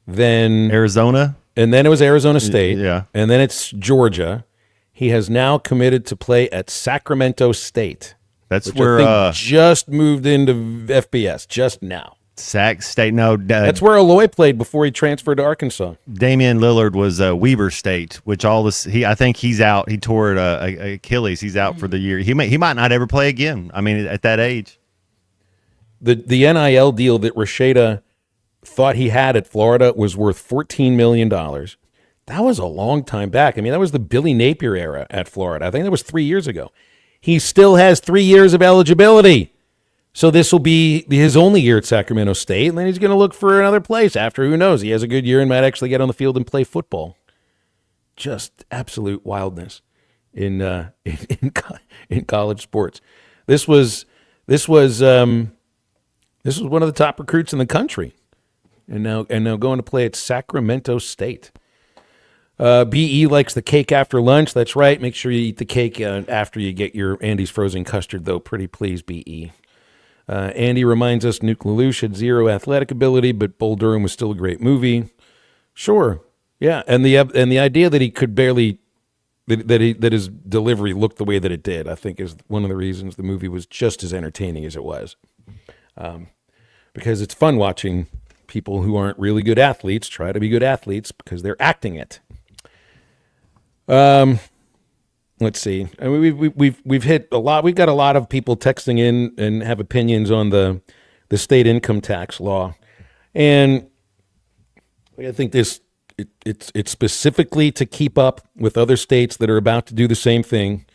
then Arizona, and then it was Arizona State, yeah, and then it's Georgia. He has now committed to play at Sacramento State. That's where I think just moved into FBS just now. Sac State, no. That's where Aloy played before he transferred to Arkansas. Damian Lillard was Weber State, which I think he's out. He tore Achilles. He's out for the year. He might not ever play again. I mean, at that age. The NIL deal that Rashada thought he had at Florida was worth $14 million. That was a long time back. I mean, that was the Billy Napier era at Florida. I think that was 3 years ago. He still has 3 years of eligibility. So this will be his only year at Sacramento State, and then he's going to look for another place after, who knows, he has a good year and might actually get on the field and play football. Just absolute wildness in college sports. This was one of the top recruits in the country, and now going to play at Sacramento State. BE likes the cake after lunch. That's right. Make sure you eat the cake after you get your Andy's frozen custard, though. Pretty please, BE. Andy reminds us Nuke LaLoosh had zero athletic ability, but Bull Durham was still a great movie. Sure, yeah, and the idea that he could barely that his delivery looked the way that it did, I think, is one of the reasons the movie was just as entertaining as it was. Because it's fun watching people who aren't really good athletes try to be good athletes because they're acting it. let's see. I mean, we've hit a lot. We've got a lot of people texting in and have opinions on the state income tax law, and I think it's specifically to keep up with other states that are about to do the same thing.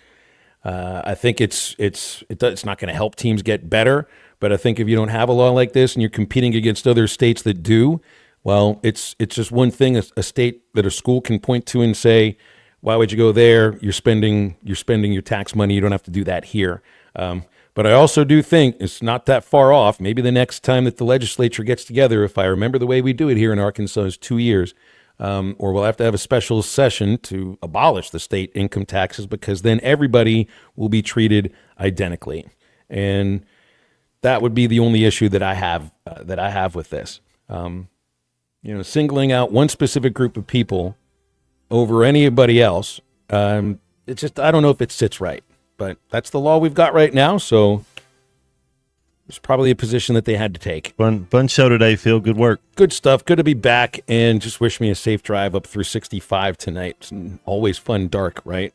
I think it's not going to help teams get better, but I think if you don't have a law like this and you're competing against other states that do, well, it's just one thing a state that a school can point to and say, why would you go there? You're spending your tax money. You don't have to do that here. But I also do think it's not that far off. Maybe the next time that the legislature gets together, if I remember the way we do it here in Arkansas, is 2 years. Or we'll have to have a special session to abolish the state income taxes, because then everybody will be treated identically. And that would be the only issue that I have with this. Singling out one specific group of people over anybody else, it's just, I don't know if it sits right. But that's the law we've got right now, so it's probably a position that they had to take. Fun show today, Phil. Good work. Good stuff. Good to be back, and just wish me a safe drive up through 65 tonight. It's always fun dark, right?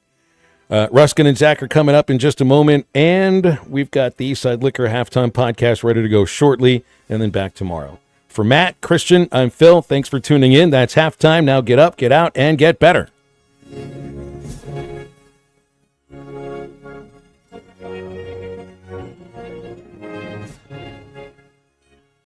Ruskin and Zach are coming up in just a moment, and we've got the Eastside Liquor Halftime Podcast ready to go shortly, and then back tomorrow. For Matt, Christian, I'm Phil. Thanks for tuning in. That's halftime. Now get up, get out, and get better.